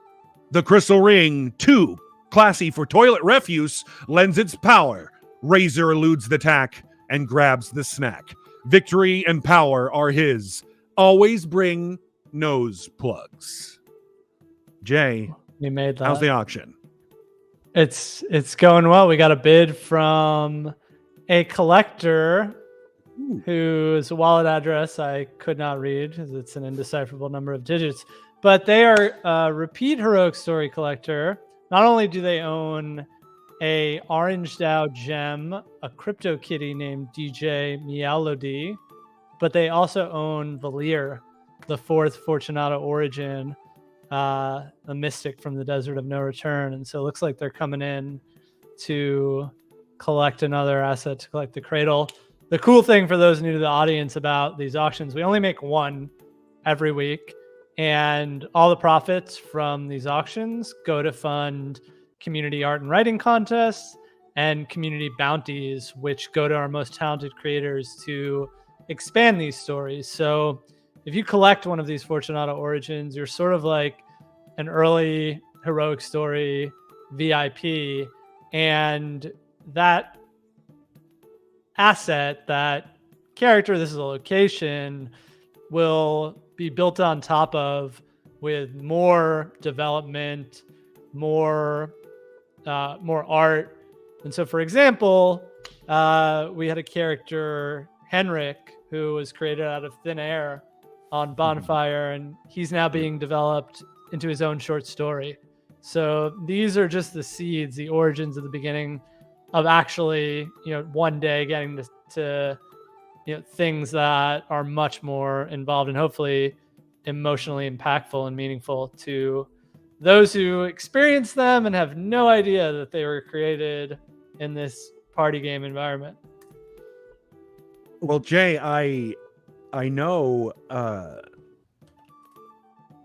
The crystal ring, too classy for toilet refuse, lends its power. Razor eludes the attack and grabs the snack. Victory and power are his. Always bring nose plugs. Jay, We made that. how's the auction? It's going well. We got a bid from a collector whose wallet address I could not read because it's an indecipherable number of digits. But they are a repeat heroic story collector. Not only do they own a Orange DAO gem, a crypto kitty named DJ Meowlody, but they also own Valir, the fourth Fortunata origin, a mystic from the Desert of No Return. And so it looks like they're coming in to collect another asset to collect the cradle. The cool thing for those new to the audience about these auctions, we only make one every week. And all the profits from these auctions go to fund community art and writing contests and community bounties, which go to our most talented creators to expand these stories. So if you collect one of these Fortunata origins, you're sort of like an early heroic story VIP, and that asset, that character, this is a location, will be built on top of with more development, more art. And so, for example, we had a character, Henrik, who was created out of thin air on Bonfire, and he's now being developed into his own short story. So these are just the seeds, the origins of the beginning of actually, one day getting to things that are much more involved and hopefully emotionally impactful and meaningful to those who experience them and have no idea that they were created in this party game environment. Well, Jay, I know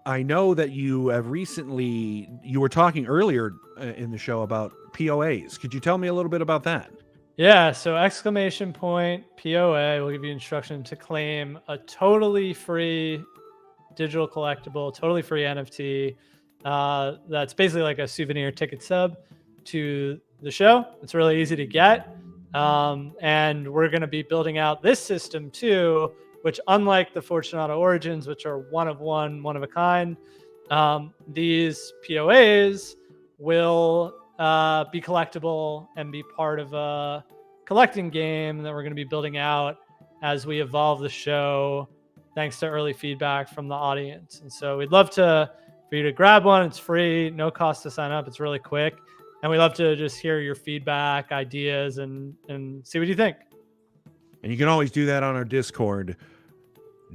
that you have recently, you were talking earlier in the show about POAs. Could you tell me a little bit about that? Yeah, so exclamation point POA will give you instruction to claim a totally free digital collectible, totally free NFT. That's basically like a souvenir ticket stub to the show. It's really easy to get. And we're going to be building out this system too which, unlike the Fortunato Origins, which are one of a kind, these POAs will be collectible and be part of a collecting game that we're going to be building out as we evolve the show, thanks to early feedback from the audience. And so we'd love for you to grab one. It's free, no cost to sign up. It's really quick. And we love to just hear your feedback, ideas, and see what you think. And you can always do that on our Discord,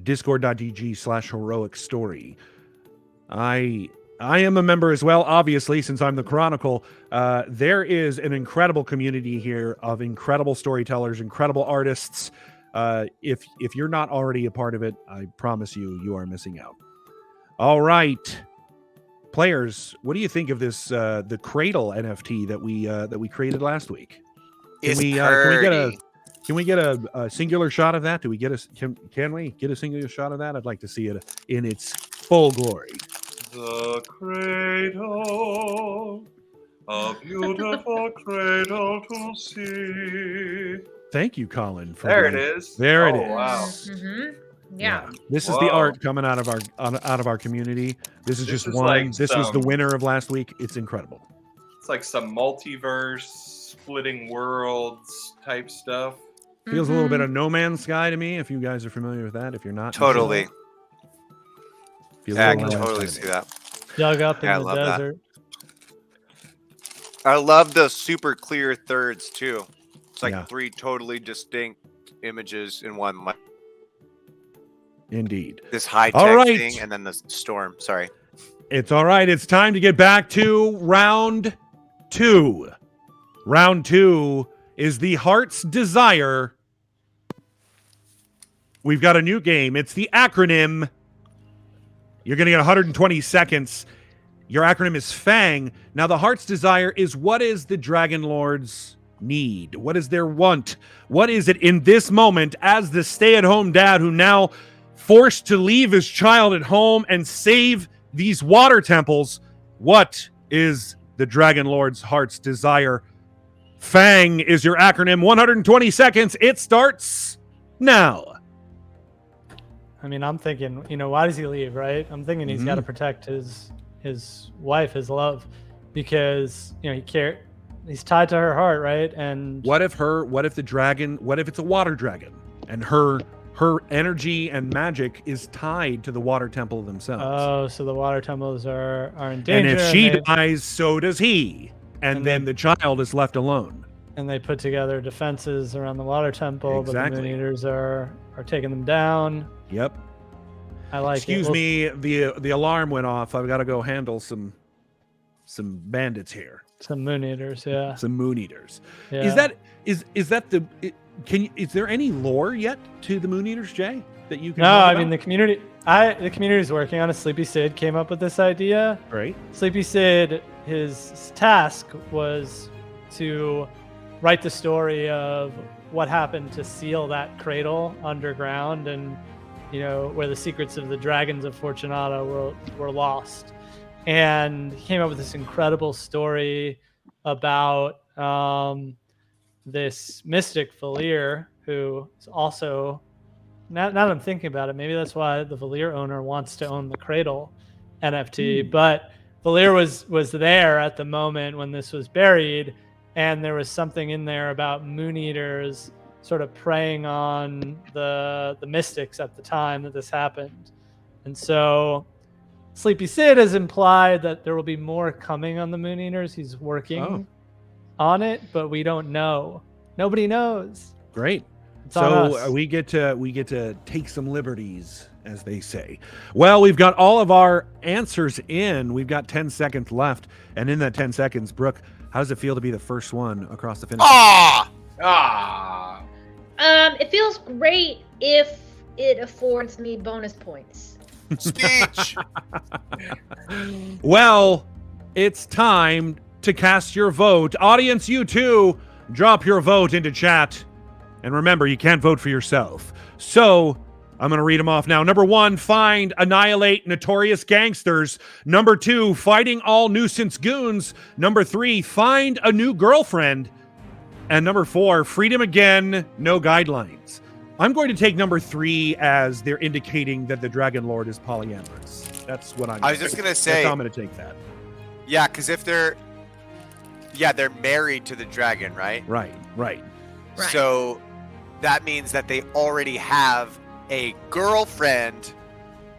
discord.gg/heroic story. I am a member as well, obviously, since I'm the Chronicle. There is an incredible community here of incredible storytellers, incredible artists. If you're not already a part of it, I promise you are missing out. All right, players, what do you think of this the Cradle NFT that we created last week? Can we get a singular shot of that? Do we get can we get a singular shot of that? I'd like to see it in its full glory. The cradle, a beautiful cradle to see. Thank you, Collin. There it is. There it is. Wow. Mm-hmm. Yeah. This is the art coming out of our community. This is just one. Like this was the winner of last week. It's incredible. It's like some multiverse, splitting worlds type stuff. Feels a little bit of No Man's Sky to me. If you guys are familiar with that, if you're not, Totally. Yeah, I can totally see that. Dug up in Yeah, I the love that. desert. I love the super clear thirds too. It's like Yeah. 3 totally distinct images in one. Indeed. This high All tech right. thing and then the storm. Sorry. It's all right. It's time to get back to round 2. Round 2 is the Heart's Desire. We've got a new game. It's the acronym. You're going to get 120 seconds. Your acronym is FANG. Now, the Heart's Desire is, what is the Dragon Lord's need? What is their want? What is it in this moment as the stay-at-home dad who now forced to leave his child at home and save these water temples? What is the Dragon Lord's Heart's Desire? FANG is your acronym. 120 seconds. It starts now. I mean, I'm thinking, why does he leave, right? I'm thinking he's got to protect his wife, his love, because he's tied to her heart, right? And what if it's a water dragon and her energy and magic is tied to the water temple themselves? Oh, so the water temples are in danger. And if she dies, so does he. And then the child is left alone. And they put together defenses around the water temple, Exactly. but the Moon Eaters are taking them down. Yep. I like Excuse it. me, the alarm went off. I've got to go handle some bandits here. Some Moon Eaters, yeah. Some Moon Eaters. Yeah. Is there any lore yet to the Moon Eaters, Jay? That you can No, talk I about? mean the community is working on it. Sleepy Sid came up with this idea. Right. Sleepy Sid, his task was to write the story of what happened to seal that cradle underground, and where the secrets of the dragons of Fortunato were lost. And he came up with this incredible story about this mystic Valir, who is also, now that I'm thinking about it, maybe that's why the Valir owner wants to own the Cradle NFT. But Valir was there at the moment when this was buried, and there was something in there about Moon Eaters sort of preying on the mystics at the time that this happened. And so Sleepy Sid has implied that there will be more coming on the Moon Eaters. He's working on it, but we don't know. Nobody knows. Great. It's on So us. we get to take some liberties, as they say. Well, we've got all of our answers in. We've got 10 seconds left, and in that 10 seconds, Brooke, how does it feel to be the first one across the finish line? It feels great if it affords me bonus points. Speech. Well, it's time to cast your vote. Audience, you too, drop your vote into chat. And remember, you can't vote for yourself. So, I'm going to read them off now. Number 1, find, annihilate notorious gangsters. Number 2, fighting all nuisance goons. Number 3, find a new girlfriend. And number 4, freedom again, no guidelines. I'm going to take number 3 as they're indicating that the Dragon Lord is polyamorous. That's what I was just gonna say. That's how I'm going to take that. Yeah, because if they're married to the dragon, right? Right. Right. So that means that they already have a girlfriend,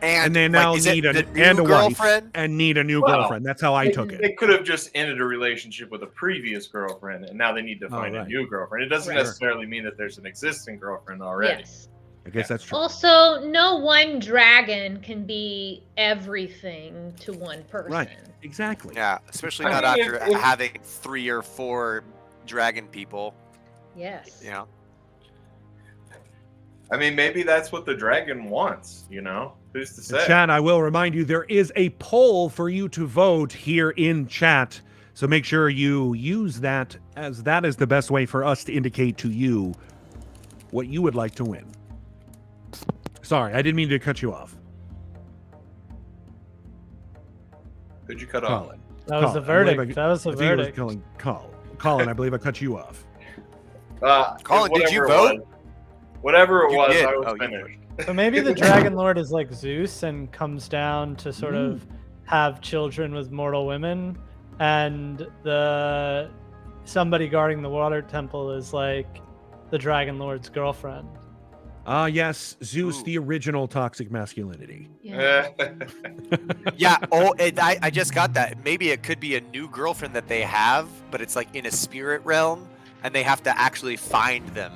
and they now is it need the a new wife girlfriend. and need a new Well, girlfriend. That's how I took it. They could have just ended a relationship with a previous girlfriend, and now they need to find a right. new girlfriend. It doesn't Right. necessarily mean that there's an existing girlfriend already. Yes. I guess that's true. Also, no one dragon can be everything to one person. Right. Exactly. Yeah, especially I not mean, after if- having 3 or 4 dragon people. Yes. You know. I mean, maybe that's what the dragon wants, you know? Who's to say? Chat, I will remind you, there is a poll for you to vote here in chat. So make sure you use that, as that is the best way for us to indicate to you what you would like to win. Sorry, I didn't mean to cut you off. Who'd you cut off? Colin. That was the Colin, I believe verdict. That was the I think it was verdict. Colin, I believe I cut you off. Whatever Colin, did you it vote? was. Whatever it You was, did. I was Oh, you finished. So maybe the Dragon Lord is like Zeus and comes down to sort of have children with mortal women, and the somebody guarding the water temple is like the Dragon Lord's girlfriend. Ah, yes, Zeus, Ooh. the original toxic masculinity. Yeah. Yeah. Oh, I just got that. Maybe it could be a new girlfriend that they have, but it's like in a spirit realm, and they have to actually find them.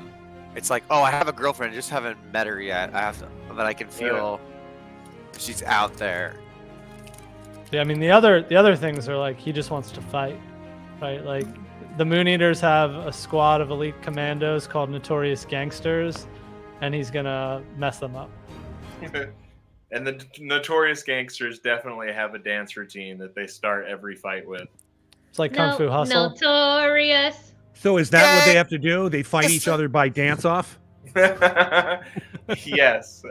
It's like, oh, I have a girlfriend, I just haven't met her yet. But I can feel she's out there. Yeah, I mean the other things are like he just wants to fight, right? Like the Moon Eaters have a squad of elite commandos called Notorious Gangsters, and he's gonna mess them up. And the notorious gangsters definitely have a dance routine that they start every fight with. It's like Kung Fu Hustle. Notorious. So is that what they have to do? They fight each other by dance off? Yes.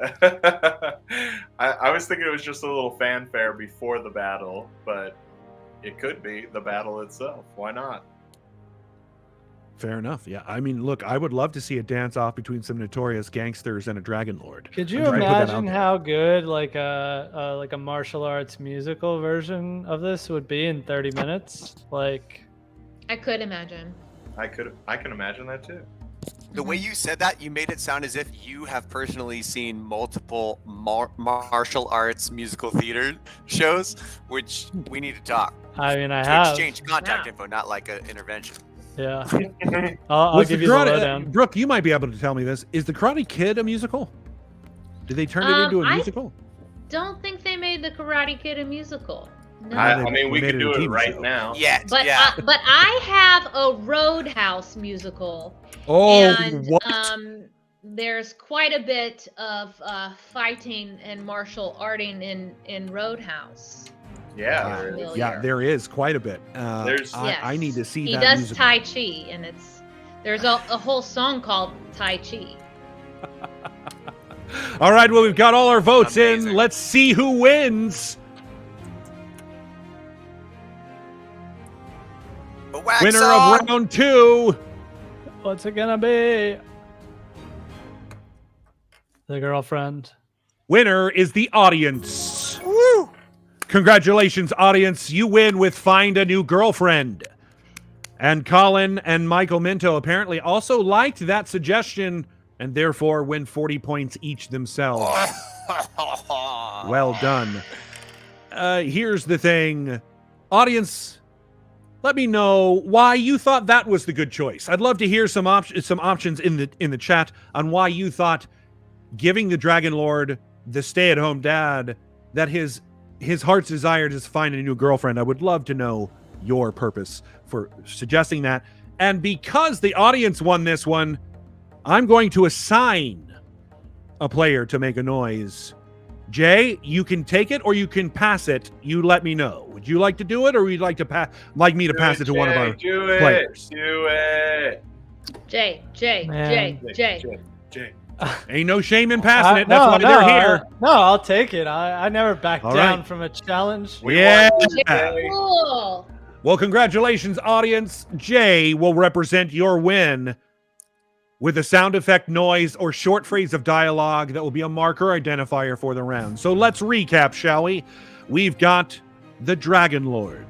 I was thinking it was just a little fanfare before the battle, but it could be the battle itself. Why not? Fair enough. Yeah. I mean, look, I would love to see a dance off between some notorious gangsters and a Dragon Lord. Could you I'm trying to put that out imagine there. how good like a martial arts musical version of this would be in 30 minutes? Like, I could imagine. I can imagine that too. The way you said that, you made it sound as if you have personally seen multiple martial arts musical theater shows, which we need to talk. I mean, I To have. exchange contact Yeah. info, not like an intervention. Yeah, I'll Was give the you the Karate- lowdown. Brooke, you might be able to tell me this. Is the Karate Kid a musical? Did they turn it into a I- musical? Don't think they made the Karate Kid a musical. No. I they mean, we made could it a do it TV right show. now. Yet, But yeah. but I have a Roadhouse musical, Oh, and what? there's quite a bit of fighting and martial arting in Roadhouse. Yeah. Yeah. there is. Yeah, there is quite a bit. There's- I need to see He that does musical. Tai Chi, and there's a whole song called Tai Chi. All right, well, we've got all our votes Amazing. in. Let's see who wins. A wax Winner song. of round 2. What's it gonna be? The girlfriend. Winner is the audience. Woo! Congratulations, audience. You win with Find a New Girlfriend. And Collin and Michael Minto apparently also liked that suggestion and therefore win 40 points each themselves. Well done. Here's the thing. Audience, let me know why you thought that was the good choice. I'd love to hear some options in the chat on why you thought giving the Dragon Lord the stay-at-home dad that his heart's desire is to find a new girlfriend. I would love to know your purpose for suggesting that. And because the audience won this one, I'm going to assign a player to make a noise. Jay, you can take it or you can pass it. You let me know. Would you like to do it, or would you like me to pass it to one of our Do it. players? Do it. Jay. Man. Jay. Ain't no shame in passing it. That's why they're here. No, I'll take it. I never back All down right. from a challenge. Yeah. Cool. Well, congratulations, audience. Jay will represent your win. with a sound effect, noise, or short phrase of dialogue that will be a marker identifier for the round. So let's recap, shall we? We've got the Dragon Lord.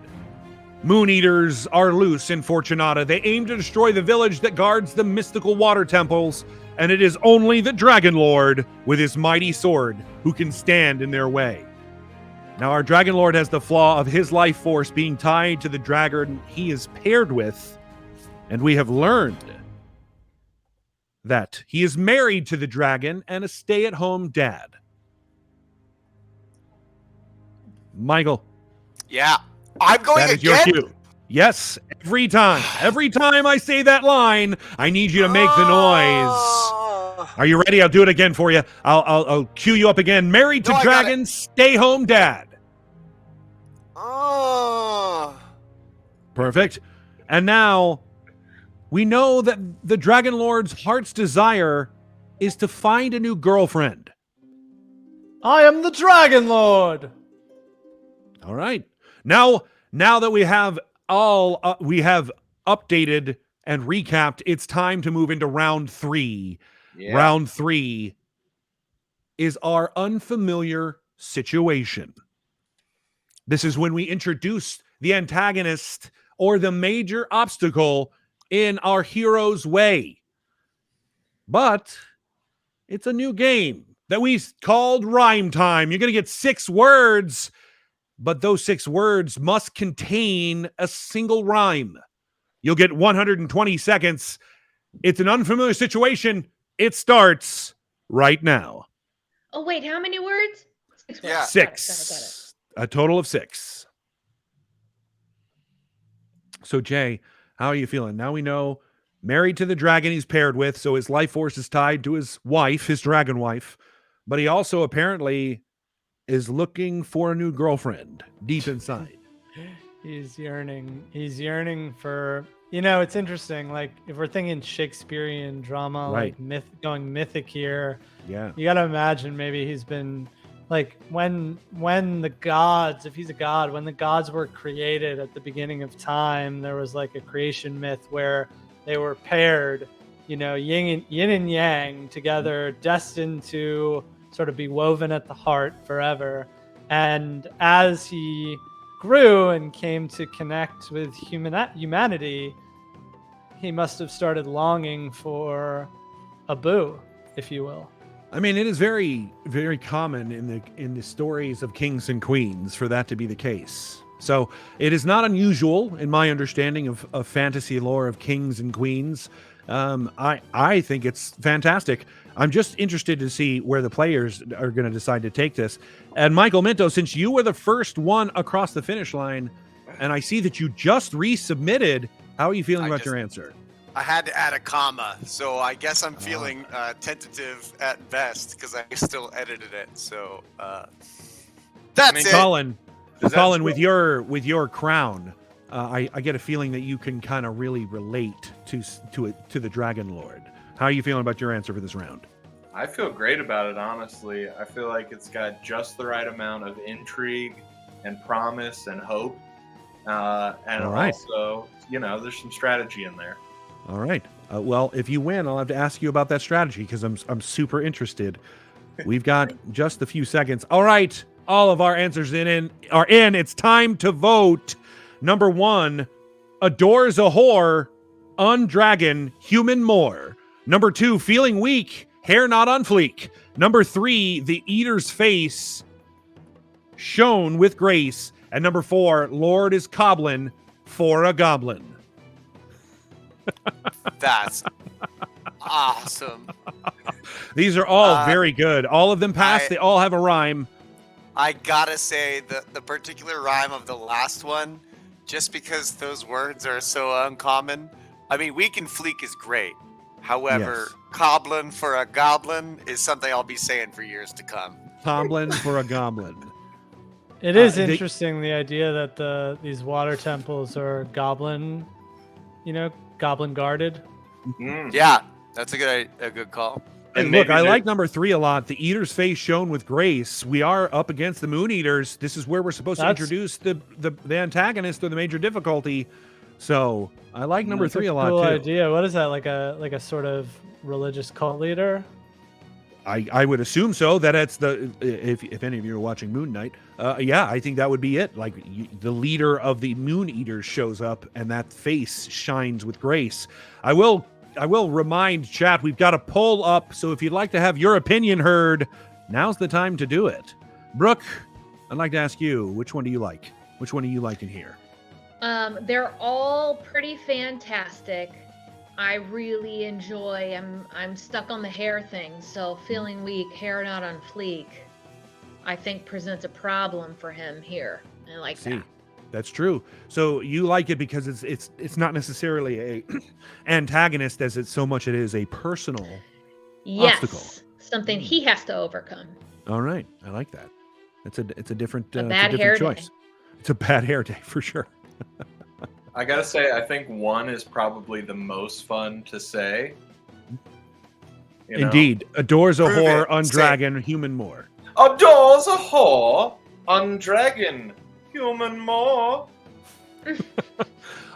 Moon Eaters are loose in Fortunata. They aim to destroy the village that guards the mystical water temples, and it is only the Dragon Lord with his mighty sword who can stand in their way. Now, our Dragon Lord has the flaw of his life force being tied to the dragon he is paired with, and we have learned that he is married to the dragon and a stay-at-home dad. Michael. Yeah. I'm going That is your again. cue. Yes, every time. Every time I say that line, I need you to make the noise. Oh. Are you ready? I'll do it again for you. I'll cue you up again. Married to No, I got dragon, stay home dad. Oh. Perfect. And now we know that the Dragon Lord's heart's desire is to find a new girlfriend. I am the Dragon Lord. All right. Now that we have we have updated and recapped, it's time to move into round 3. Yeah. Round 3 is our unfamiliar situation. This is when we introduce the antagonist or the major obstacle in our hero's way. But it's a new game that we called Rhyme Time. You're going to get 6 words, but those 6 words must contain a single rhyme. You'll get 120 seconds. It's an unfamiliar situation. It starts right now. Oh, wait, how many words? 6 words. Yeah. Got it. 6. A total of 6. So, Jay, how are you feeling? Now we know married to the dragon he's paired with, so his life force is tied to his wife, his dragon wife. But he also apparently is looking for a new girlfriend deep inside. He's yearning for, it's interesting. Like, if we're thinking Shakespearean drama, Right. like going mythic here, Yeah. you got to imagine maybe he's been like when the gods, if he's a god, when the gods were created at the beginning of time, there was like a creation myth where they were paired, yin and yang together, destined to sort of be woven at the heart forever. And as he grew and came to connect with humanity, he must have started longing for a boo, if you will. I mean, it is very, very common in the stories of kings and queens for that to be the case. So it is not unusual in my understanding of fantasy lore of kings and queens. I think it's fantastic. I'm just interested to see where the players are going to decide to take this. And Michael Minto, since you were the first one across the finish line, and I see that you just resubmitted, how are you feeling about your answer? I had to add a comma, so I guess I'm feeling tentative at best because I still edited it. So that's it. Collin, Does that Collin, still- with your crown, I get a feeling that you can kind of really relate to the Dragon Lord. How are you feeling about your answer for this round? I feel great about it, honestly. I feel like it's got just the right amount of intrigue and promise and hope. And All right. also, there's some strategy in there. All right. Well, if you win, I'll have to ask you about that strategy because I'm super interested. We've got just a few seconds. All right. All of our answers are in. It's time to vote. Number 1, adores a whore, undragon, human more. Number 2, feeling weak, hair not on fleek. Number 3, the eater's face, shone with grace. And number 4, Lord is Collin for a goblin. That's awesome. These are all very good. All of them passed. They all have a rhyme. I gotta say the particular rhyme of the last one, just because those words are so uncommon. I mean, weak and fleek is great. However, Yes. Coblin for a goblin is something I'll be saying for years to come. Tomlin for a goblin. It is they- interesting, the idea that these water temples are goblin guarded. Mm. Yeah, that's a good call. And maybe look, I there- like number 3 a lot. The eater's face shone with grace. We are up against the moon eaters. This is where we're supposed to That's- introduce the antagonist or the major difficulty. So I like number That's 3 a lot cool too. idea. What is that? Like a sort of religious cult leader? I would assume so. That it's the if any of you are watching Moon Knight, yeah, I think that would be it. Like the leader of the Moon Eaters shows up, and that face shines with grace. I will remind chat, we've got a poll up, so if you'd like to have your opinion heard, now's the time to do it. Brooke, I'd like to ask you, which one do you like? Which one do you like in here? They're all pretty fantastic. I really enjoy. I'm stuck on the hair thing, so feeling weak, hair not on fleek, I think presents a problem for him here. I like that. That's true. So you like it because it's not necessarily a antagonist as it's so much it is a personal obstacle. Something he has to overcome. All right, I like that. It's a different A bad hair choice. day. It's a bad hair day for sure. I gotta say, I think 1 is probably the most fun to say. You know? Indeed, adores a Prove whore, it. undragon, human more. Adores a whore, undragon, human more.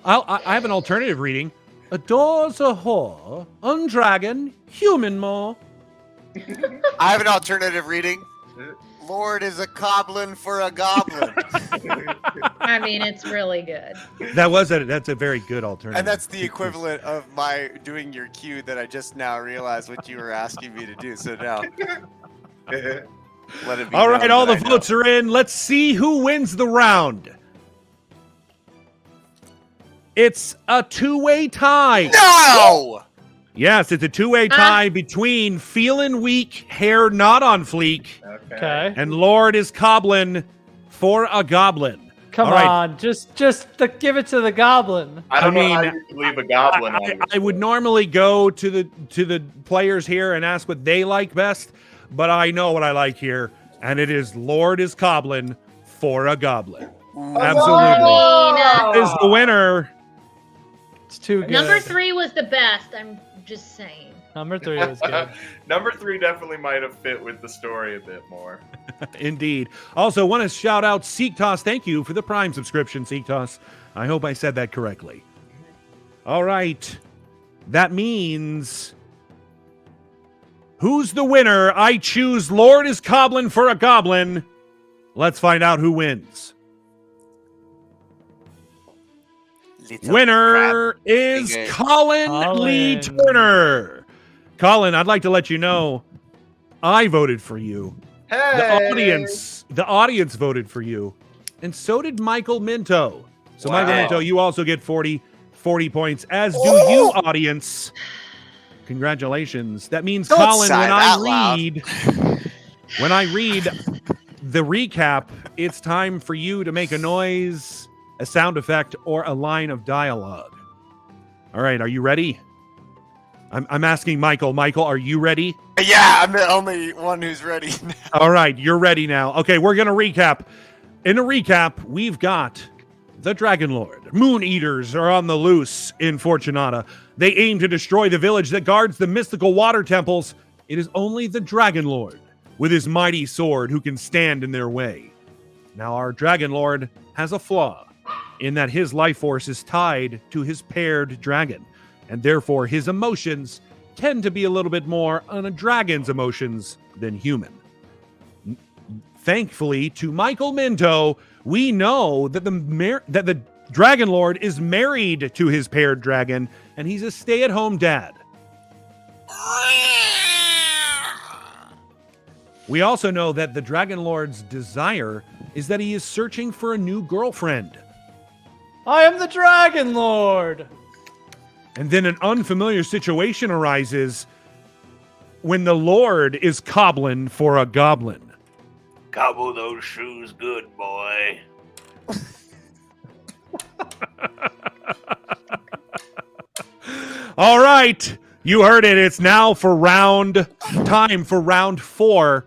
I have an alternative reading. Adores a whore, undragon, human more. I have an alternative reading. Lord is a goblin for a goblin. I mean, it's really good. That's a very good alternative. And that's the equivalent of my doing your cue that I just now realized what you were asking me to do. So now, let it be All known right, all the that I know. votes are in. Let's see who wins the round. It's a two-way tie. No! Yes, it's a two-way tie between Feeling Weak, Hair Not on Fleek, Okay. and Lord is Coblin for a Goblin. Come All right. on, just give it to the goblin. I don't I know how mean, you could leave a goblin on I would normally go to the players here and ask what they like best, but I know what I like here, and it is Lord is Coblin for a Goblin. Absolutely. I mean, Is the winner. It's too good. number 3 was the best. I'm just saying. Number 3 was good. Number 3 definitely might have fit with the story a bit more. Indeed. Also, want to shout out Seektos. Thank you for the Prime subscription, Seektos. I hope I said that correctly. All right. That means... who's the winner? I choose Lord is Coblin for a Goblin. Let's find out who wins. Little Winner is Big A. Collin Lee Turner. Collin, I'd like to let you know I voted for you. Hey! The audience voted for you. And so did Michael Minto. So Wow. Michael Minto, you also get 40 points, as do you, audience. Congratulations. That means, Don't Collin, sigh that loud. when I read the recap, it's time for you to make a noise, a sound effect, or a line of dialogue. All right, are you ready? I'm asking Michael. Michael, are you ready? Yeah, I'm the only one who's ready now. All right, you're ready now. Okay, we're going to recap. In a recap, we've got the Dragon Lord. Moon Eaters are on the loose in Fortunata. They aim to destroy the village that guards the mystical water temples. It is only the Dragon Lord with his mighty sword who can stand in their way. Now, our Dragon Lord has a flaw in that his life force is tied to his paired dragon, and therefore his emotions tend to be a little bit more on a dragon's emotions than human. Thankfully, to Michael Minto, we know that the Dragon Lord is married to his paired dragon, and he's a stay-at-home dad. We also know that the Dragon Lord's desire is that he is searching for a new girlfriend. I am the Dragon Lord. And then an unfamiliar situation arises when the Lord is cobbling for a goblin. Cobble those shoes good, boy. All right, you heard it. It's now for time for round 4.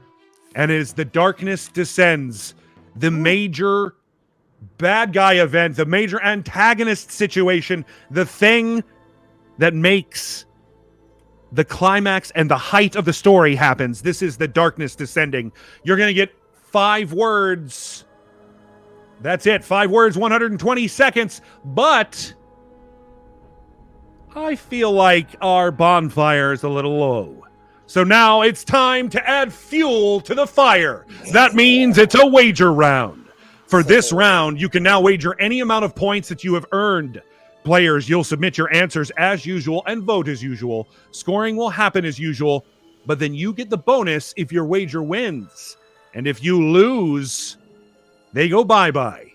And as the darkness descends, the major bad guy event, the major antagonist situation, the thing that makes the climax and the height of the story happens. This is the darkness descending. You're going to get 5 words. That's it. 5 words, 120 seconds. But I feel like our bonfire is a little low. So now it's time to add fuel to the fire. That means it's a wager round. For this round, you can now wager any amount of points that you have earned. Players, you'll submit your answers as usual and vote as usual. Scoring will happen as usual, but then you get the bonus if your wager wins. And if you lose, they go bye-bye.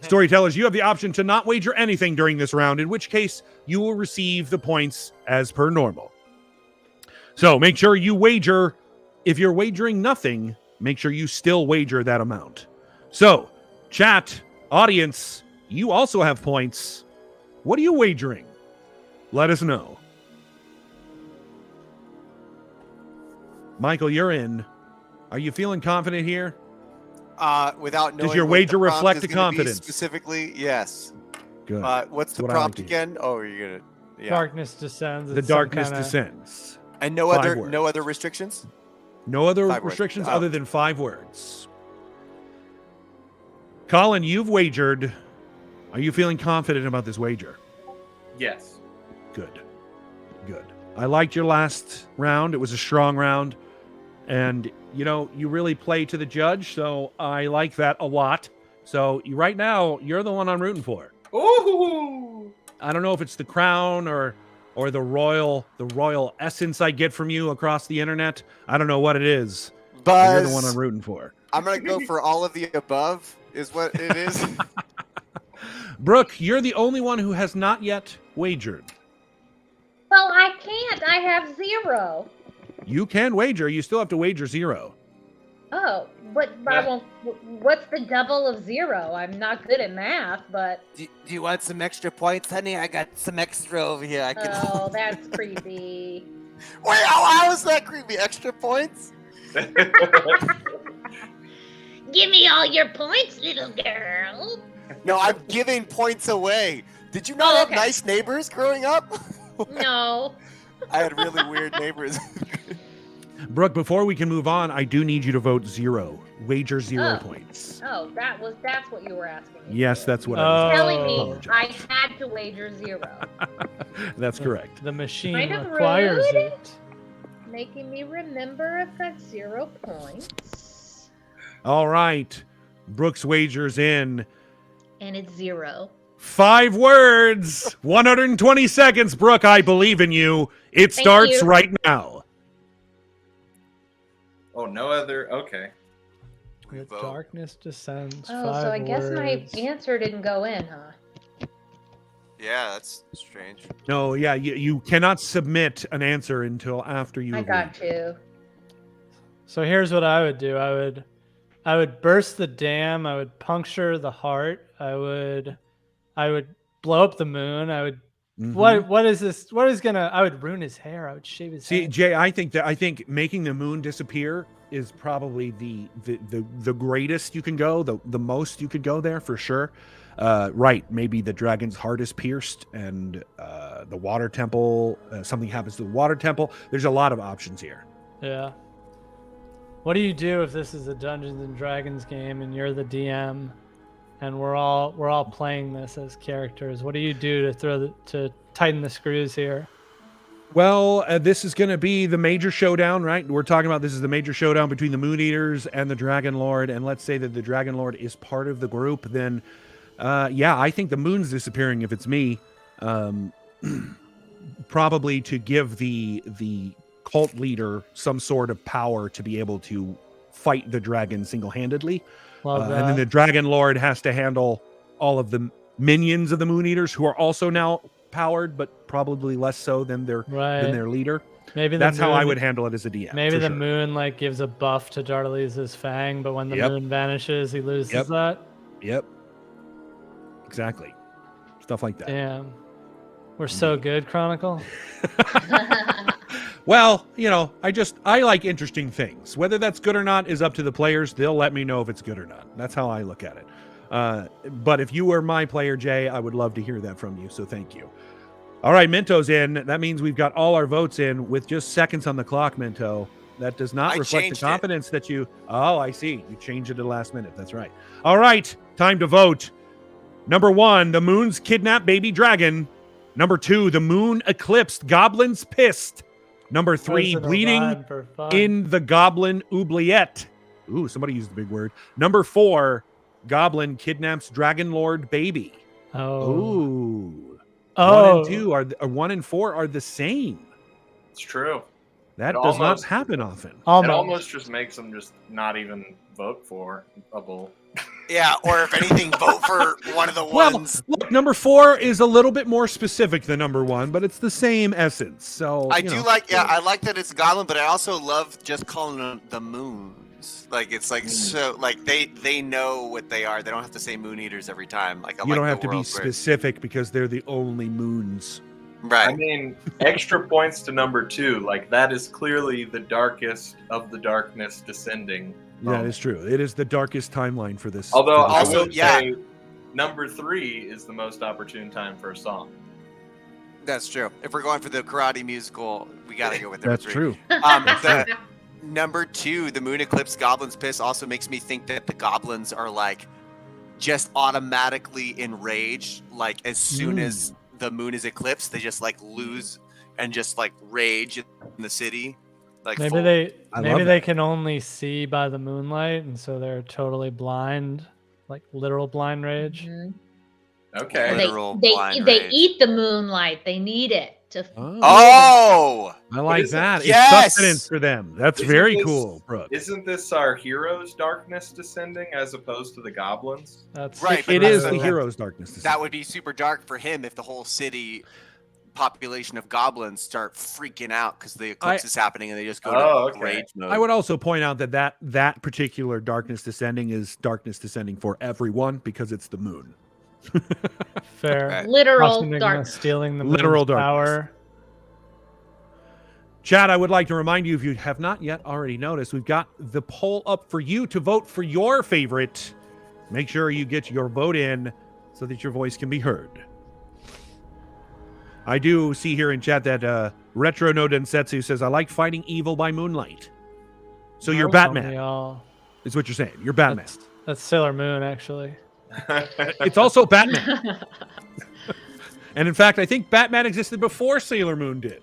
Storytellers, you have the option to not wager anything during this round, in which case you will receive the points as per normal. So make sure you wager. If you're wagering nothing, make sure you still wager that amount. So, chat, audience, you also have points. What are you wagering? Let us know. Michael, you're in. Are you feeling confident here? Without knowing Does your what wager the prompt reflect is the gonna be confidence? specifically, yes. Good. What's the what I like prompt to hear. again? Oh, you're gonna. Yeah. Darkness descends. The It's some darkness kinda- descends. And no 5 other words. restrictions. No other 5 words. restrictions Oh. other than 5 words. Collin, you've wagered. Are you feeling confident about this wager? Yes. Good. Good. I liked your last round. It was a strong round. And, you really play to the judge, so I like that a lot. So right now, you're the one I'm rooting for. Ooh. I don't know if it's the crown or the royal essence I get from you across the internet. I don't know what it is. But you're the one I'm rooting for. I'm gonna go for all of the above. Is what it is. Brooke, you're the only one who has not yet wagered. Well, I can't. I have 0. You can wager. You still have to wager 0. Oh, but I won't. What's the double of 0? I'm not good at math, but Do you want some extra points, honey? I got some extra over here. I can. oh, that's creepy. Wait, how is that creepy? Extra points? Give me all your points, little girl. No, I'm giving points away. Did you not Oh, have okay. nice neighbors growing up? No. I had really weird neighbors. Brooke, before we can move on, I do need you to vote 0. Wager 0 Oh. points. Oh, that's what you were asking me. Yes, to. that's what Oh. I was Telling me apologize. I had to wager 0, That's correct. The machine Kind of requires rude. it. making me remember I've got 0 points, All right. Brooke's wagers in. and it's 0. 5 words. 120 seconds, Brooke. I believe in you. It Thank starts you. right now. Oh, no other. Okay. With Vote. darkness descends. Oh, 5 so I guess my words. answer didn't go in, huh? Yeah, that's strange. No, yeah, you cannot submit an answer until after you. I got you. So here's what I would do. I would burst the dam. I would puncture the heart. I would blow up the moon. I would Mhm. what is this? What is gonna? I would ruin his hair. I would shave his See, head. Jay, I think making the moon disappear is probably the greatest you can go, the most you could go there for sure. Right, maybe the dragon's heart is pierced and the water temple, something happens to the water temple. There's a lot of options here. Yeah. What do you do if this is a Dungeons and Dragons game and you're the DM, and we're all playing this as characters? What do you do to tighten the screws here? Well, this is going to be the major showdown, right? We're talking about this is the major showdown between the Moon Eaters and the Dragon Lord, and let's say that the Dragon Lord is part of the group, then yeah, I think the moon's disappearing if it's me. Probably to give the cult leader some sort of power to be able to fight the dragon single-handedly. Love And that. then the Dragon Lord has to handle all of the minions of the Moon Eaters who are also now powered, but probably less so than their leader. Maybe That's how I moon- would handle it as a DM. Maybe for the sure. moon like gives a buff to Darley's fang, but when the Yep. moon vanishes, he loses Yep. that. Yep. Exactly. Stuff like that. Damn. We're so good, Chronicle. Well, I like interesting things. Whether that's good or not is up to the players. They'll let me know if it's good or not. That's how I look at it. But if you were my player, Jay, I would love to hear that from you. So thank you. All right, Minto's in. That means we've got all our votes in with just seconds on the clock, Minto. That does not I reflect the changed it. confidence that you... Oh, I see. You changed it at the last minute. That's right. All right, time to vote. Number 1, the moon's kidnapped baby dragon. Number 2, the moon eclipsed, goblins pissed. Number 3, Listen to bleeding mine for fun. in the goblin oubliette. Ooh, somebody used the big word. Number 4, goblin kidnaps dragon lord baby. Oh. Ooh. Oh. 1 and 4 are the same. It's true. That It does not almost- happen often. It Almost. almost just makes them just not even vote for a bull. Yeah, or if anything, vote for one of the Well, ones. look, number 4 is a little bit more specific than number 1, but it's the same essence. So I you do know. like, I like that it's goblin, but I also love just calling them the moons. Like it's like so, like they know what they are. They don't have to say moon eaters every time. Like I You like don't the have to be world where- specific because they're the only moons. right. I mean, extra points to number 2. Like that is clearly the darkest of the darkness descending. That is true. It is the darkest timeline for this. Although for I this Also, will yeah. say, number 3 is the most opportune time for a song. That's true. If we're going for the karate musical, we gotta go with number That's 3. true. The number 2, the moon eclipse goblins piss also makes me think that the goblins are like just automatically enraged. Like as soon as the moon is eclipsed, they just like lose and just like rage in the city. Like Maybe full- they I maybe love they that. can only see by the moonlight, and so they're totally blind, like literal blind rage. Mhm. Okay. They, Literal they, blind they rage. eat the moonlight. They need it to. Oh, I like is it? that. Yes! It's sustenance for them. That's Isn't very this- cool, Brooke. Isn't this our hero's darkness descending as opposed to the goblins? That's Right, but It is that's- the that- hero's darkness. that would be super dark for him if the whole city population of goblins start freaking out because the eclipse is happening and they just go Oh, to okay. rage mode. I would also point out that particular darkness descending is darkness descending for everyone because it's the moon. fair. Okay. Literal Enigma dark. stealing the Literal moon's darkness. power. Chad, I would like to remind you, if you have not yet already noticed, we've got the poll up for you to vote for your favorite. Make sure you get your vote in so that your voice can be heard. I do see here in chat that Retro No Densetsu says, I like fighting evil by moonlight. So you're Don't we Batman, all- is what you're saying. You're Batman. That's Sailor Moon, actually. It's also Batman. And in fact, I think Batman existed before Sailor Moon did.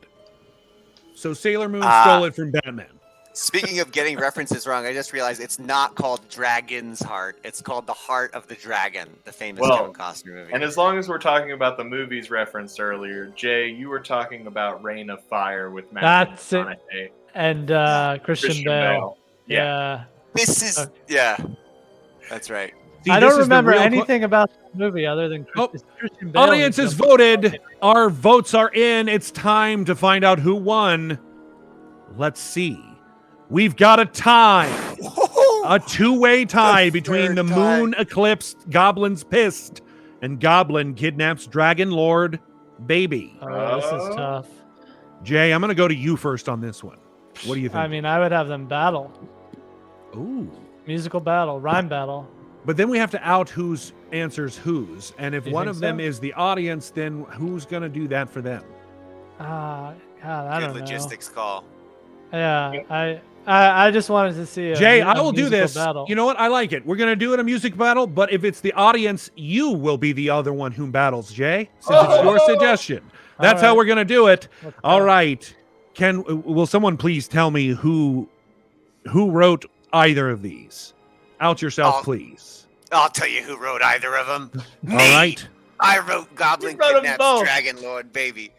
So Sailor Moon stole it from Batman. Speaking of getting references wrong, I just realized it's not called Dragon's Heart. It's called The Heart of the Dragon, the famous Well, Kevin Costner movie. And as long as we're talking about the movies referenced earlier, Jay, you were talking about Reign of Fire with Matthew That's it. McConaughey. And Christian Bale. Yeah. This is, Okay. yeah, that's right. See, I this don't is the remember real anything about the movie other than Oh, Christian Bale. Audience has voted. Our votes are in. It's time to find out who won. Let's see. We've got a tie. A two-way tie between the third moon eclipsed goblins pissed and goblin kidnaps dragon lord baby. Oh, this is tough. Jay, I'm going to go to you first on this one. What do you think? I mean, I would have them battle. Ooh. Musical battle, rhyme battle. But then we have to out whose answers whose. And if You one think of them so? is the audience, then who's going to do that for them? God, I Good don't logistics call. know. Yeah, I just wanted to see. Jay, a I will do musical this. Battle. You know what? I like it. We're going to do it a music battle, but if it's the audience, you will be the other one who battles, Jay, since it's your suggestion. That's how right. we're going to do it. Let's All go. right. Will someone please tell me who wrote either of these? Out yourself, I'll- please. I'll tell you who wrote either of them. All right. I wrote Goblin You wrote 'em Kidnaps both. Dragon Lord Baby.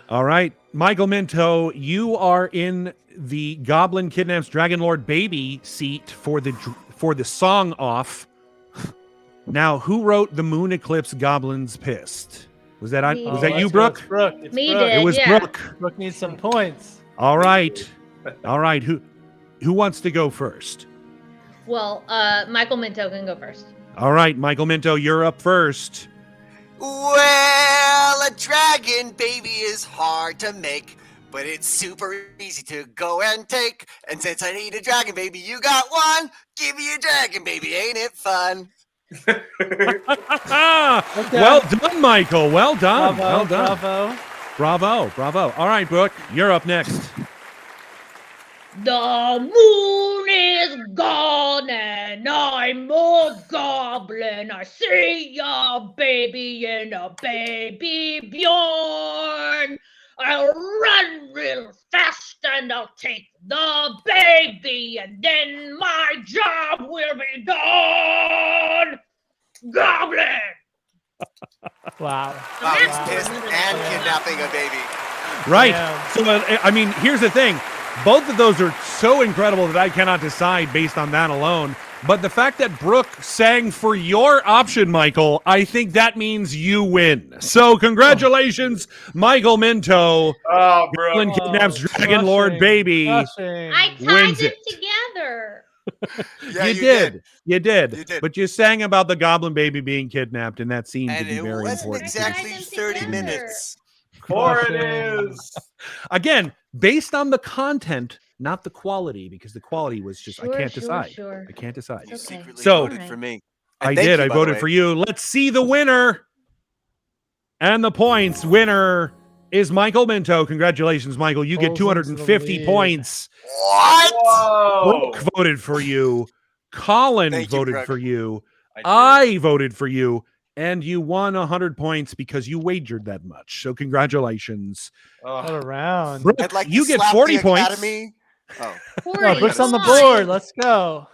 All right. Michael Minto, you are in the Goblin Kidnaps Dragon Lord Baby seat for the song off. Now, who wrote The Moon Eclipse Goblins Pissed? Was that Me. was Oh, that you, let's go. Brooke? It's Brooke. It's Me Brooke. did. It was Yeah. Brooke. Brooke needs some points. All right. All right. Who wants to go first? Well, Michael Minto can go first. All right, Michael Minto, you're up first. Well, a dragon baby is hard to make, but it's super easy to go and take. And since I need a dragon baby, you got one. Give me a dragon baby, ain't it fun? Okay. Well done, Michael. Well done. Bravo, well done. bravo. Bravo. Bravo. All right, Brooke, you're up next. The moon is gone and I'm a goblin. I see a baby in a baby Bjorn. I'll run real fast and I'll take the baby and then my job will be done. Goblin! Wow. Wow, he's Wow. pissed and kidnapping a baby. Right. Yeah. So, I mean, here's the thing. Both of those are so incredible that I cannot decide based on that alone. But the fact that Brooke sang for your option, Michael, I think that means you win. So congratulations, Michael Minto. Oh, bro. Goblin kidnaps Oh, Dragon Lord crushing, baby. crushing. I tied Wins them it. together. Yeah, You did. You did. You did. But you sang about the goblin baby being kidnapped, and that seemed And to be it very wasn't important. exactly them 30 together. minutes. 4 it Crushing. is. Again, based on the content, not the quality, because the quality was just, I can't decide. Sure. I can't decide. You It's okay. secretly So- voted for me. And I thank did. you, I by the voted way. for you. Let's see the winner. And the points. Winner is Michael Minto. Congratulations, Michael. You get Pulls into the 250 lead. points. What? Whoa. Brooke voted for you. Colin Thank you, voted Brooke. for you. I did. I voted for you. And you won 100 points because you wagered that much. So congratulations. What Oh, a round. Brooke, I'd like you to get slap 40 the points. Academy. Oh, Oh, Brooke's on the Come on. board. Let's go.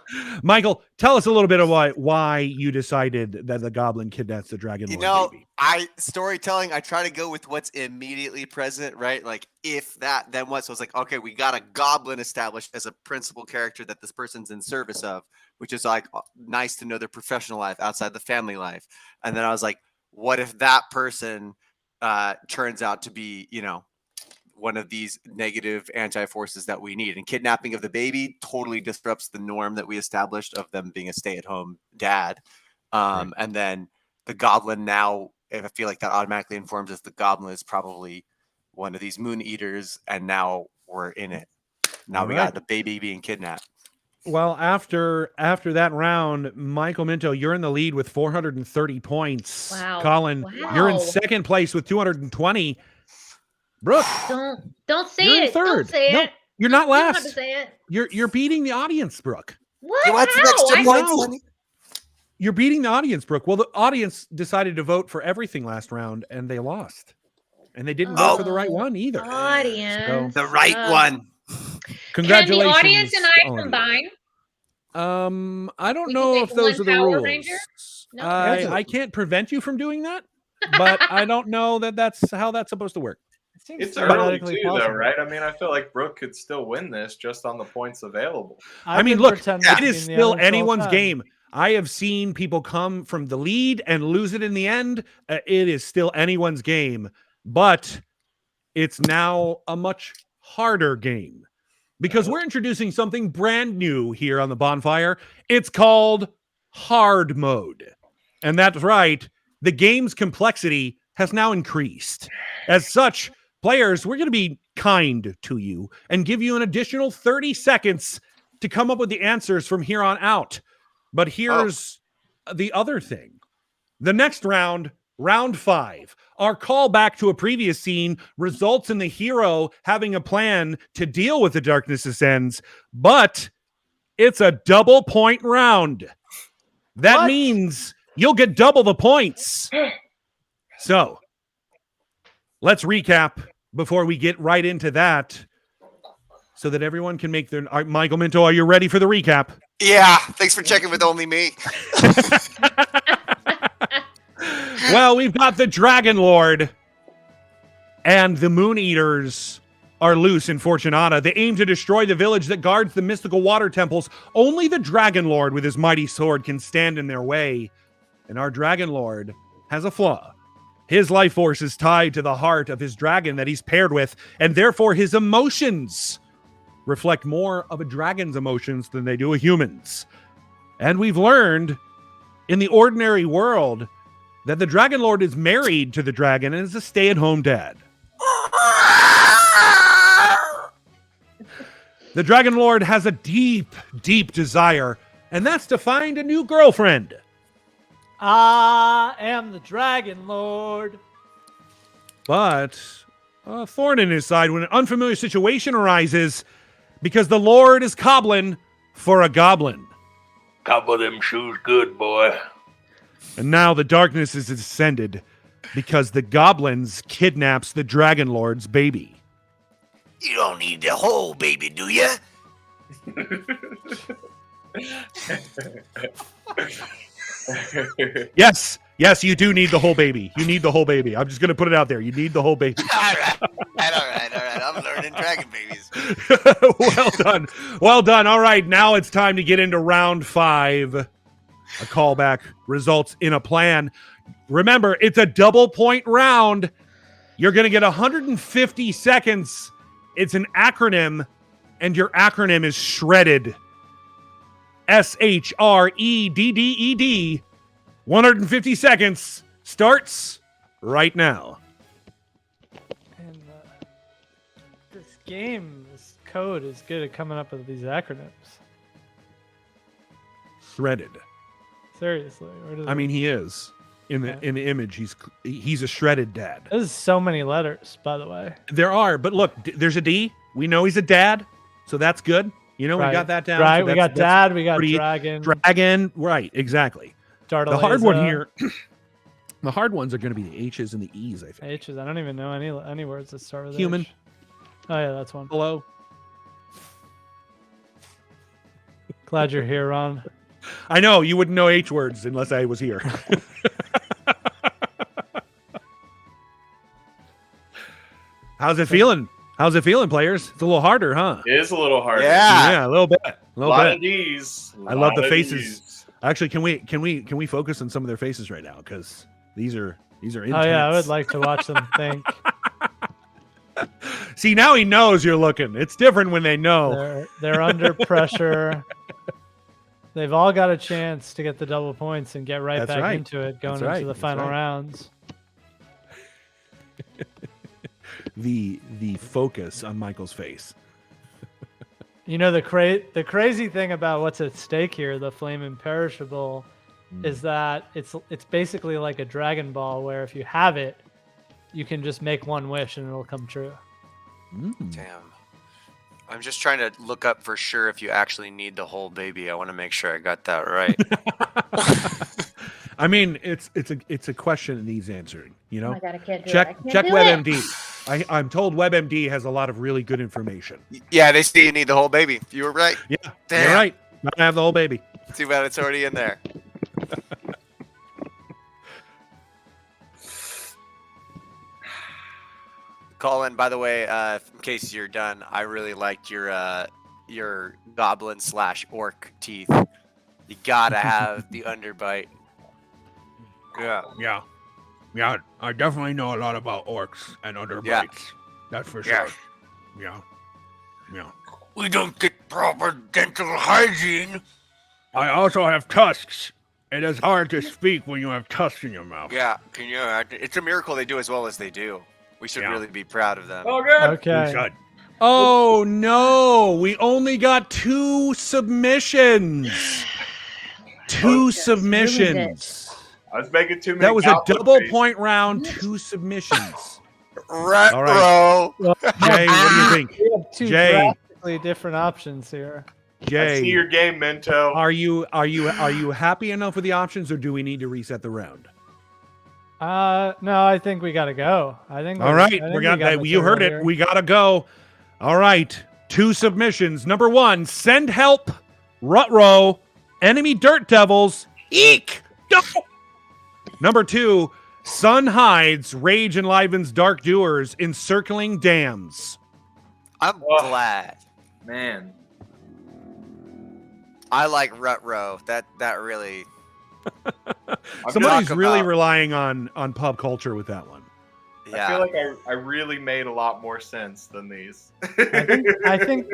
Michael, tell us a little bit of why you decided that the goblin kidnaps the dragon you lord know, baby. storytelling, I try to go with what's immediately present, right? Like, if that, then what? So it's like, okay, we got a goblin established as a principal character that this person's in service of, which is like nice to know their professional life outside the family life. And then I was like, what if that person turns out to be, one of these negative anti-forces that we need? And kidnapping of the baby totally disrupts the norm that we established of them being a stay-at-home dad. And then the goblin now, if I feel like that automatically informs us the goblin is probably one of these moon eaters, and now we're in it. Now All we right. got the baby being kidnapped. Well, after that round, Michael Minto, you're in the lead with 430 points. Wow. Colin, you're in Wow. second place with 220. Brooke, Don't say you're in it. third. Don't say No, it. you're not You don't have to last. say it. You're beating the audience, Brooke. What? You want some How? extra I- points, know. honey? You're beating the audience, Brooke. Well, the audience decided to vote for everything last round, and they lost. And they didn't vote for the right one either. Audience. The right Uh, one. Congratulations. Can the audience and to I all of you. combine? I don't We can know make if those one are the Power rules. Ranger? No? I can't prevent you from doing that, but I don't know that that's how that's supposed to work. It seems it's early theoretically too, though, possible. right? I mean, I feel like Brooke could still win this just on the points available. I I've mean, been look, pretending it to be is in the still audience the whole anyone's time. game. I have seen people come from the lead and lose it in the end. It is still anyone's game, but it's now a much harder game because we're introducing something brand new here on the bonfire. It's called hard mode. And that's right. The game's complexity has now increased. As such, players, we're going to be kind to you and give you an additional 30 seconds to come up with the answers from here on out. But here's the other thing. The next round, round 5, our callback to a previous scene results in the hero having a plan to deal with the darkness ascends, but it's a double point round. That What? means you'll get double the points. So let's recap before we get right into that so that everyone can make their... Michael Minto, are you ready for the recap? Yeah, thanks for checking with only me. Well, we've got the Dragon Lord and the Moon Eaters are loose in Fortunata. They aim to destroy the village that guards the mystical water temples. Only the Dragon Lord with his mighty sword can stand in their way. And our Dragon Lord has a flaw. His life force is tied to the heart of his dragon that he's paired with, and therefore his emotions reflect more of a dragon's emotions than they do a human's. And we've learned in the ordinary world that the Dragon Lord is married to the dragon and is a stay-at-home dad. The Dragon Lord has a deep, deep desire, and that's to find a new girlfriend. I am the Dragon Lord. But a thorn in his side when an unfamiliar situation arises because the Lord is cobbling for a goblin. Cobble them shoes good, boy. And now the darkness is descended because the goblins kidnaps the Dragon Lord's baby. You don't need the whole baby, do you? Yes, you do need the whole baby. You need the whole baby. I'm just going to put it out there. You need the whole baby. All right. I'm learning dragon babies. Well done. All right, now it's time to get into round 5. A callback results in a plan. Remember, it's a double point round. You're going to get 150 seconds. It's an acronym, and your acronym is SHREDDED. SHREDDED. 150 seconds starts right now. And this code is good at coming up with these acronyms. Shredded. Seriously. I mean, he is. In the image, he's a shredded dad. There's so many letters, by the way. There are, but look, there's a D. We know he's a dad, so that's good. You know, Right. we got that down. Right, so we got dad, we got dragon. Dragon, right, exactly. Dartaleza. The hard one here, the hard ones are going to be the H's and the E's, I think. H's. I don't even know any words that start with Human. H. Oh, yeah, that's one. Hello. Glad you're here, Ron. I know, you wouldn't know H words unless I was here. How's it feeling? How's it feeling, players? It's a little harder, huh? It is a little harder. Yeah, a little bit. A A little lot bit. of D's. I love the Lot of faces. Ds. Actually, can we focus on some of their faces right now? Because these are intense. Oh, yeah, I would like to watch them think. See, now he knows you're looking. It's different when they know. They're under pressure. They've all got a chance to get the double points and get right That's back right. into it going That's into right. the That's final right. rounds. The focus on Michael's face. You know, the crazy thing about what's at stake here, the flame imperishable, is that it's basically like a Dragon Ball where if you have it, you can just make one wish and it'll come true. Damn. I'm just trying to look up for sure if you actually need the whole baby. I want to make sure I got that right. I mean, it's a question that needs answering. You know, Oh my God, I can't do check it. I can't check do it. WebMD. I'm told WebMD has a lot of really good information. Yeah, they say you need the whole baby. You were right. Yeah, Damn. you're right. Not have the whole baby. Too bad it's already in there. Collin, by the way, in case you're done, I really liked your goblin / orc teeth. You gotta have the underbite. Yeah. Yeah. I definitely know a lot about orcs and underbites. Yeah. That's for Yeah. Yeah. Yeah. We don't get proper dental hygiene. I also have tusks. It is hard to speak when you have tusks in your mouth. Yeah, can you imagine? It's a miracle they do as well as they do. We should Yeah. really be proud of them. Oh, good. Okay. Oh no, we only got 2 submissions. Two submissions. I was making too many. That was a Cowboy double faces. point round, 2 submissions. Right, All right. bro. Jay, what do you think? We have two Jay. drastically different options here. I see Jay, your game, Minto. are you happy enough with the options, or do we need to reset the round? No, I think we gotta go. I think. All right, I think we're gonna. got You heard material it. here. We gotta go. All right, 2 submissions. Number 1, send help. Rutro, enemy dirt devils. Eek. Go. Number 2, sun hides, rage enlivens dark doers, encircling dams. I'm Oh. glad. Man. I like Rutro. That really. Somebody's talk really about- relying on pop culture with that one. Yeah. I feel like I really made a lot more sense than these. I think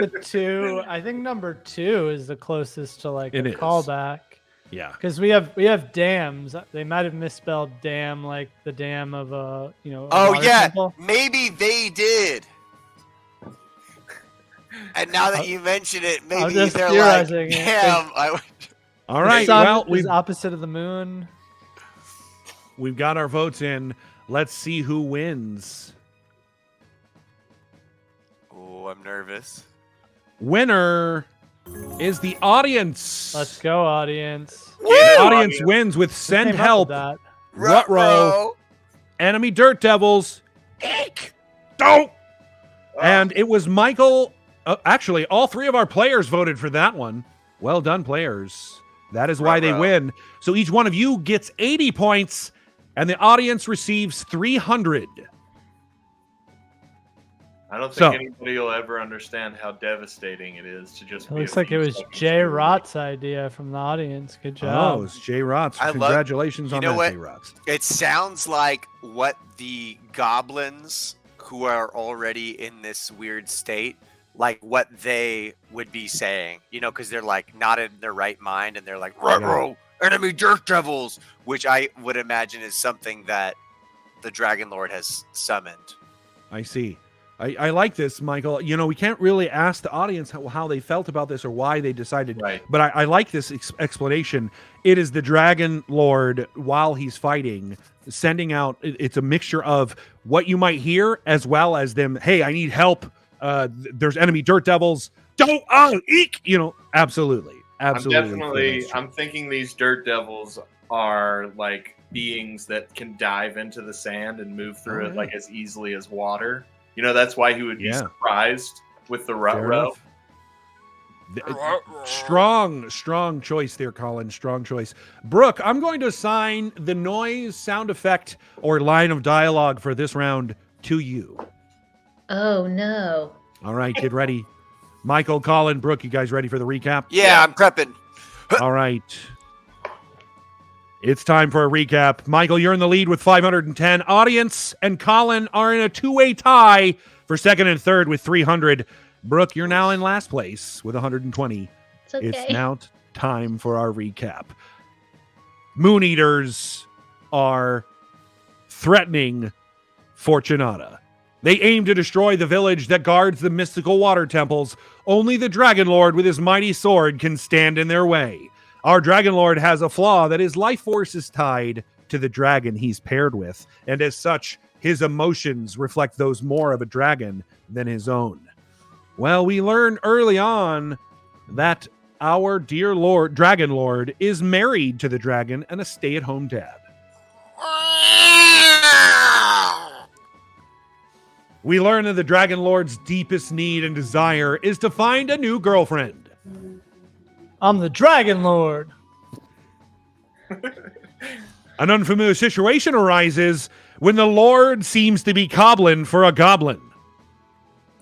I think number 2 is the closest to like It a is. callback Yeah. because we have dams. They might have misspelled dam like the dam of a a Oh water yeah, temple. maybe they did. And now that you mention it, maybe just they're like, theorizing it. damn. All right. The sun Well, is we've opposite of the moon. got our votes in. Let's see who wins. Oh, I'm nervous. winner is the audience. Let's go, audience. The audience wins with Who Send came up Help, with that? Ruh-roh, Enemy Dirt Devils, Eek! Don't! And it was Michael. Actually, all three of our players voted for that one. Well done, players. That is why they win. So each one of you gets 80 points, and the audience receives 300. I don't think anybody will ever understand how devastating it is to just. It looks like it was Jay Rott's idea from the audience. Good job. Oh, it's Jay Rotz. I love- Congratulations on you know that, what? Jay Rotz. It sounds like what the goblins who are already in this weird state, like what they would be saying, you know, because they're like not in their right mind and they're like, ruh-roh, enemy dirt devils, which I would imagine is something that the Dragon Lord has summoned. I see. I like this, Michael. You know, we can't really ask the audience how they felt about this or why they decided. Right. But I like this explanation. It is the Dragon Lord, while he's fighting, sending out. It's a mixture of what you might hear as well as them. Hey, I need help. There's enemy dirt devils. Don't eek. You know, absolutely. I'm thinking these dirt devils are like beings that can dive into the sand and move through it like as easily as water. You know, that's why he would be surprised with the ruh-roh. Strong choice there, Collin. Strong choice. Brooke, I'm going to assign the noise, sound effect, or line of dialogue for this round to you. Oh, no. All right, get ready. Michael, Collin, Brooke, you guys ready for the recap? Yeah, I'm prepping. All right. It's time for a recap. Michael, you're in the lead with 510. Audience and Collin are in a two-way tie for second and third with 300. Brooke, you're now in last place with 120. It's okay. It's now time for our recap. Moon Eaters are threatening Fortunata. They aim to destroy the village that guards the mystical water temples. Only the Dragon Lord with his mighty sword can stand in their way. Our Dragon Lord has a flaw that his life force is tied to the dragon he's paired with, and as such, his emotions reflect those more of a dragon than his own. Well, we learn early on that our dear Lord, Dragon Lord, is married to the dragon and a stay-at-home dad. We learn that the Dragon Lord's deepest need and desire is to find a new girlfriend. I'm the Dragon Lord. An unfamiliar situation arises when the Lord seems to be cobbling for a goblin.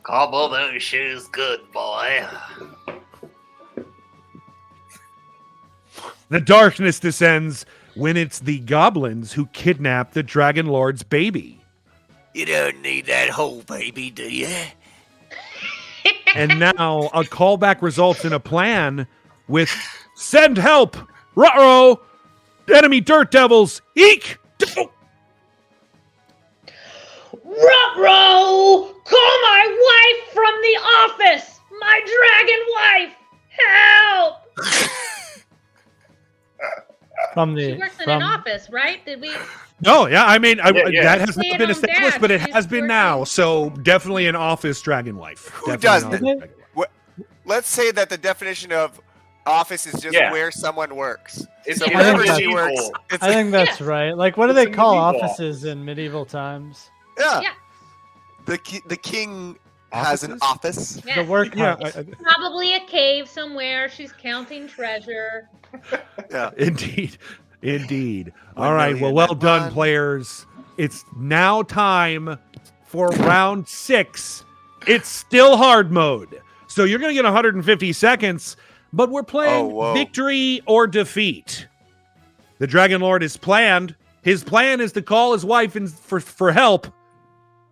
Cobble those shoes good, boy. The darkness descends when it's the goblins who kidnap the Dragon Lord's baby. You don't need that whole baby, do you? And now a callback results in a plan with Send Help, Ruh-roh, Enemy Dirt Devils, Eek! Ruh-roh! Call my wife from the office! My dragon wife! Help! From She the works in an office, right? Did we? No, yeah, I mean, Yeah. that has not Stay-at-home been established, dad. but it She's has been working. now. So definitely an office dragon wife. Who Definitely an doesn't? office dragon wife. Let's say that the definition of office is just Yeah. where someone works. It's So I wherever think she medieval. works, it's I think that's right. Like, what do It's they a call medieval offices in medieval times? yeah. Yeah. The king has an office. Yes. The workhouse. Probably a cave somewhere. She's counting treasure. Yeah. Indeed. 1 All right. million Well and done, one. players. It's now time for round 6. It's still hard mode. So you're going to get 150 seconds, but we're playing whoa. victory or defeat. The Dragon Lord is planned. His plan is to call his wife for help.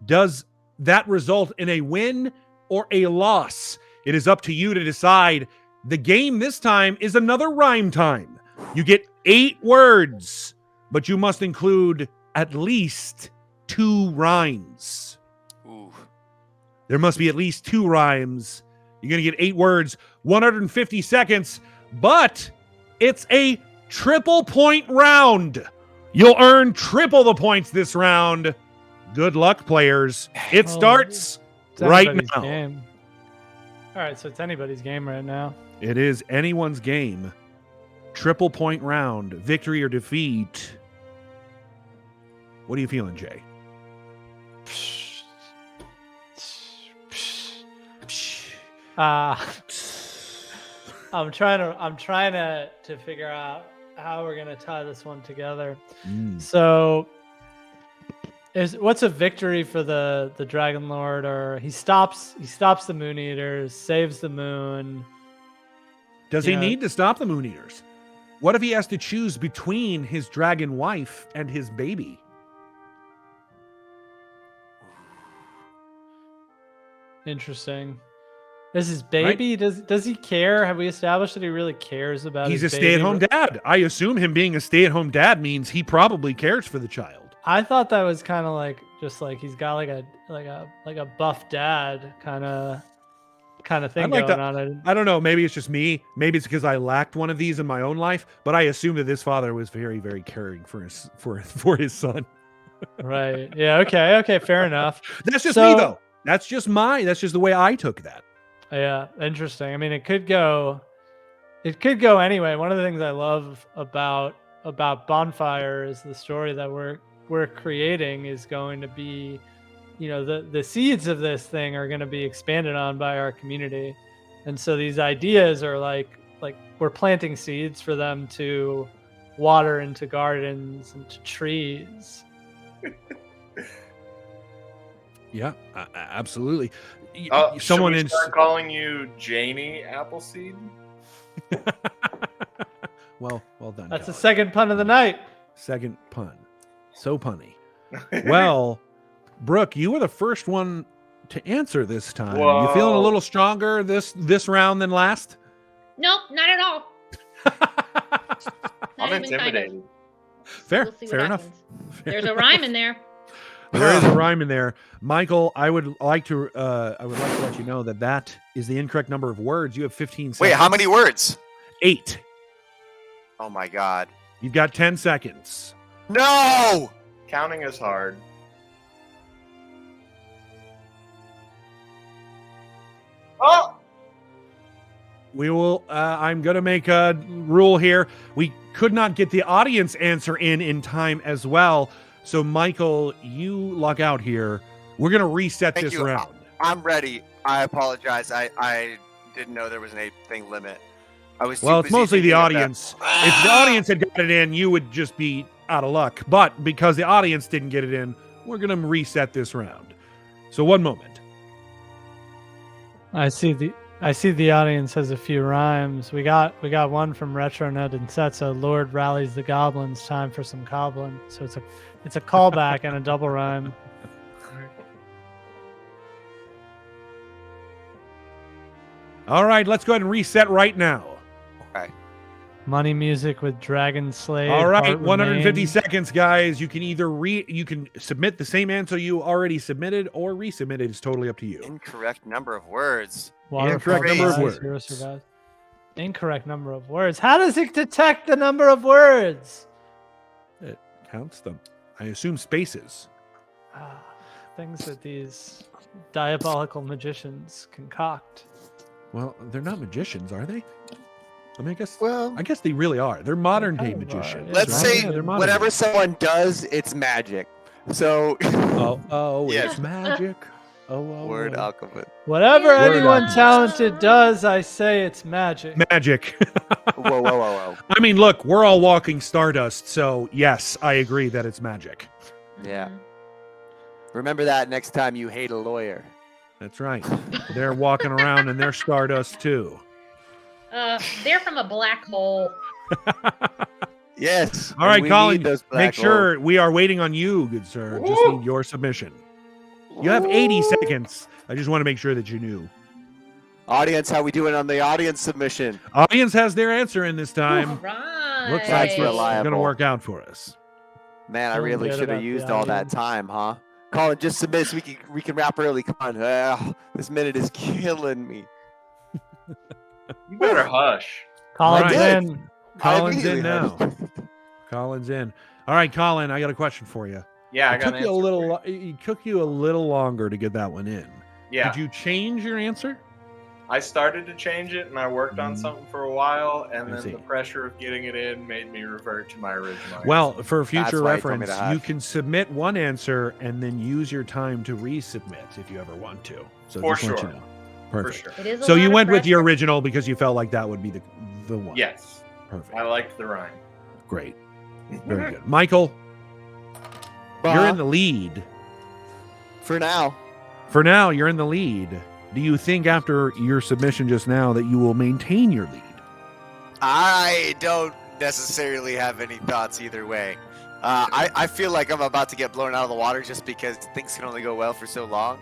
Does that result in a win or a loss? It is up to you to decide. The game this time is another rhyme time. You get 8 words, but you must include at least 2 rhymes. Ooh. There must be at least 2 rhymes. You're going to get 8 words, 150 seconds, but it's a triple point round. You'll earn triple the points this round. Good luck, players. It Oh, starts It's right everybody's now. game. All right, so it's anybody's game right now. It is anyone's game. Triple point round, victory or defeat. What are you feeling, Jay? I'm trying to figure out how we're gonna tie this one together. So, what's a victory for the Dragon Lord? Or he stops the Moon Eaters, saves the moon. Does he need to stop the Moon Eaters? What if he has to choose between his dragon wife and his baby? Interesting. Is his baby? Right? Does he care? Have we established that he really cares about his baby? He's a stay-at-home dad. I assume him being a stay-at-home dad means he probably cares for the child. I thought that was kind of like just like he's got like a buff dad kind of thing going on. I don't know. Maybe it's just me. Maybe it's because I lacked one of these in my own life. But I assume that this father was very, very caring for his son. Right. Yeah. Okay. Fair enough. That's just me though. That's just the way I took that. Yeah, interesting. I mean, it could go anyway. One of the things I love about Bonfire is the story that we're creating is going to be, the seeds of this thing are going to be expanded on by our community, and so these ideas are like we're planting seeds for them to water into gardens and to trees. Yeah, absolutely. Someone should we start calling you Janie Appleseed. well done. That's Collin. the second pun of the night. Second pun, so punny. Well, Brooke, you were the first one to answer this time. Whoa. You feeling a little stronger this round than last? Nope, not at all. I'm intimidated. Fair enough. There's a rhyme in there. There is a rhyme in there. Michael, I would like to let you know that is the incorrect number of words. You have 15 seconds. Wait, how many words? 8. Oh my God. You've got 10 seconds. No! Counting is hard. Oh! We will, I'm going to make a rule here. We could not get the audience answer in time as well. So, Michael, you log out here. We're going to reset this round. I'm ready. I apologize. I didn't know there was an 8-thing limit. It's mostly the audience. If the audience had got it in, you would just be out of luck. But because the audience didn't get it in, we're going to reset this round. So, one moment. I see the audience has a few rhymes. We got one from RetroNet and Setso. Lord rallies the goblins. Time for some coblin. So it's a callback and a double rhyme. All right, let's go ahead and reset right now. Okay. Money music with Dragon Slave. All right, 150 seconds, guys. You can either you can submit the same answer you already submitted or resubmit it. It's totally up to you. Incorrect number of words. Incorrect number of words. Incorrect number of words. How does it detect the number of words? It counts them. I assume spaces. Things that these diabolical magicians concoct. Well, they're not magicians, are they? I mean, I guess they really are. They're modern day magicians. Let's say whatever someone does, it's magic. So. It's magic. Word alphabet. Whatever anyone talented does, I say it's magic. Magic. Whoa. I mean, look, we're all walking stardust, so yes, I agree that it's magic. Yeah. Remember that next time you hate a lawyer. That's right. They're walking around and they're stardust too. They're from a black hole. Yes. All right, Collin, make sure we are waiting on you, good sir. Just need your submission. You have 80 seconds. I just want to make sure that you knew. Audience, how we doing on the audience submission? Audience has their answer in this time. All right. Looks like it's going to work out for us. Man, I really should have used all that time, huh? Collin, just submit so we can wrap early. Come on. This minute is killing me. You better hush. Collin's in. Collin's in now. Collin's in. All right, Collin, I got a question for you. Yeah, it took you a little longer to get that one in. Yeah. Did you change your answer? I started to change it, and I worked on something for a while, and I then see. the pressure of getting it in made me revert to my original. Well, answer. for future why you told me reference, to hush. you can submit one answer and then use your time to resubmit if you ever want to. So For just to let sure. you know. for Perfect. sure. It is a So lot you of went with the pressure. original because you felt like that would be the one. Yes, Perfect. I liked the rhyme. Great. Very good. Michael, you're in the lead. For now. For now, you're in the lead. Do you think after your submission just now that you will maintain your lead? I don't necessarily have any thoughts either way. I feel like I'm about to get blown out of the water just because things can only go well for so long.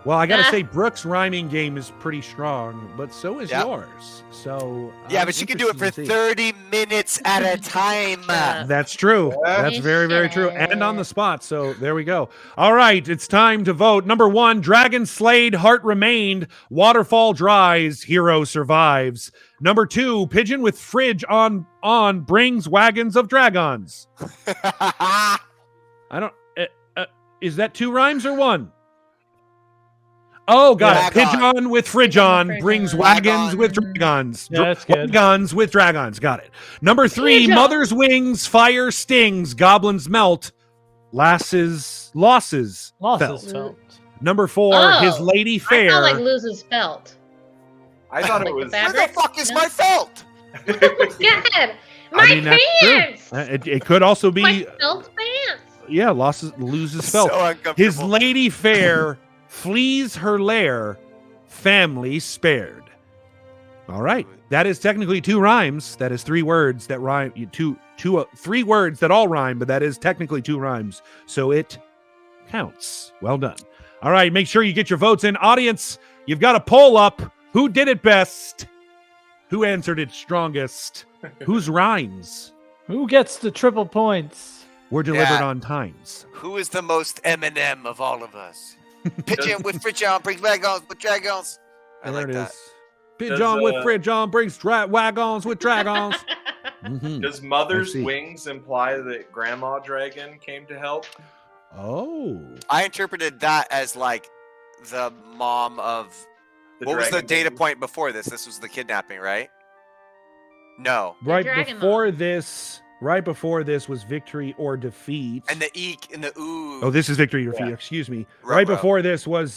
Well, I got to Ah. say, Brooke's rhyming game is pretty strong, but so is Yep. yours. So Yeah, I'm but she can do it for interested to see. 30 minutes at a time. That's true. That's very, very true. And on the spot. So there we go. All right. It's time to vote. Number 1, Dragon slayed, heart remained. Waterfall dries, hero survives. Number 2, Pigeon with fridge on brings wagons of dragons. I don't. Is that 2 rhymes or 1? Oh, got it. Dragon. Pigeon with fridge Pigeon on with fridge brings on. wagons with Dragon. dragons. Yeah, that's good. Wagons with dragons. Got it. Number 3, Pigeon. Mother's wings, fire stings, goblins melt, losses Losses felt. felt. Number 4, Oh, his lady I fair. felt like loses felt. I thought Like it the was. fabric. Where the fuck is No. my felt? God, my that's true. pants. It could also be, My felt pants. yeah, loses felt. So uncomfortable. His lady fair flees her lair, family spared. All right. That is technically 2 rhymes. That is 3 words that rhyme. 3 words that all rhyme, but that is technically 2 rhymes. So it counts. Well done. All right. Make sure you get your votes in. Audience, you've got a poll up. Who did it best? Who answered it strongest? Whose rhymes Who gets the triple points? were delivered Yeah. on times? Who is the most Eminem of all of us? Pigeon with fridge on brings wagons with dragons. I There like it that. is. Pigeon with uh, fridge on brings wagons with dragons. Mhm. Does Mother's see. wings imply that Grandma Dragon came to help? Oh. I interpreted that as like the mom of. The What was the dragon data baby? point before this? This was the kidnapping, right? No. Right Dragon before this was victory or defeat. And the eek and the ooh. Oh, this is victory or defeat. Yeah. Excuse me. Ruh-roh. Right before this was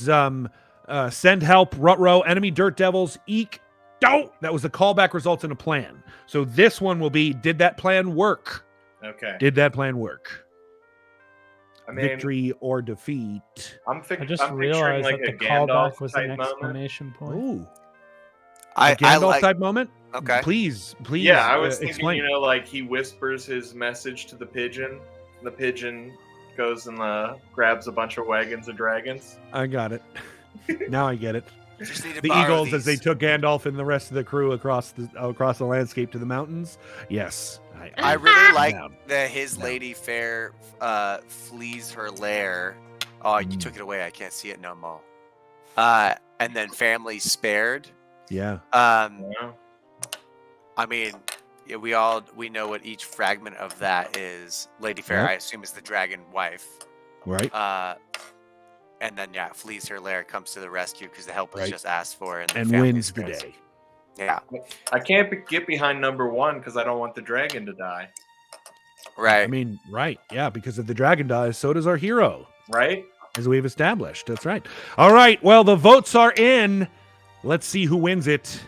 send help, Rut-row, enemy dirt devils, eek. Don't. That was the callback results in a plan. So this one will be, did that plan work? Okay. Did that plan work? I mean, Victory or defeat. I'm I just picturing realized like that a the callback Gandalf was type an moment. exclamation point. Ooh. I A Gandalf like. type moment? Okay. Please. Yeah, I was thinking, explain. you know, like he whispers his message to the pigeon. The pigeon goes and grabs a bunch of wagons of dragons. I got it. Now I get it. Just need to The borrow Eagles as they these. took Gandalf and the rest of the crew across the landscape to the mountains. Yes. I really like Down. that his Down. lady fair flees her lair. Oh, you Mm. took it away. I can't see it no more. And then family spared. Yeah. Yeah. I mean, yeah, we know what each fragment of that is. Lady Fair, Yep. I assume, is the dragon wife. Right. And then flees her lair, comes to the rescue because the help was Right. just asked for, and, the And family wins the spares. day. Yeah, I can't get behind number 1 because I don't want the dragon to die. right. I mean, right. Yeah, because if the dragon dies, so does our hero, Right? as we've established. That's right. All right. Well, the votes are in. Let's see who wins it.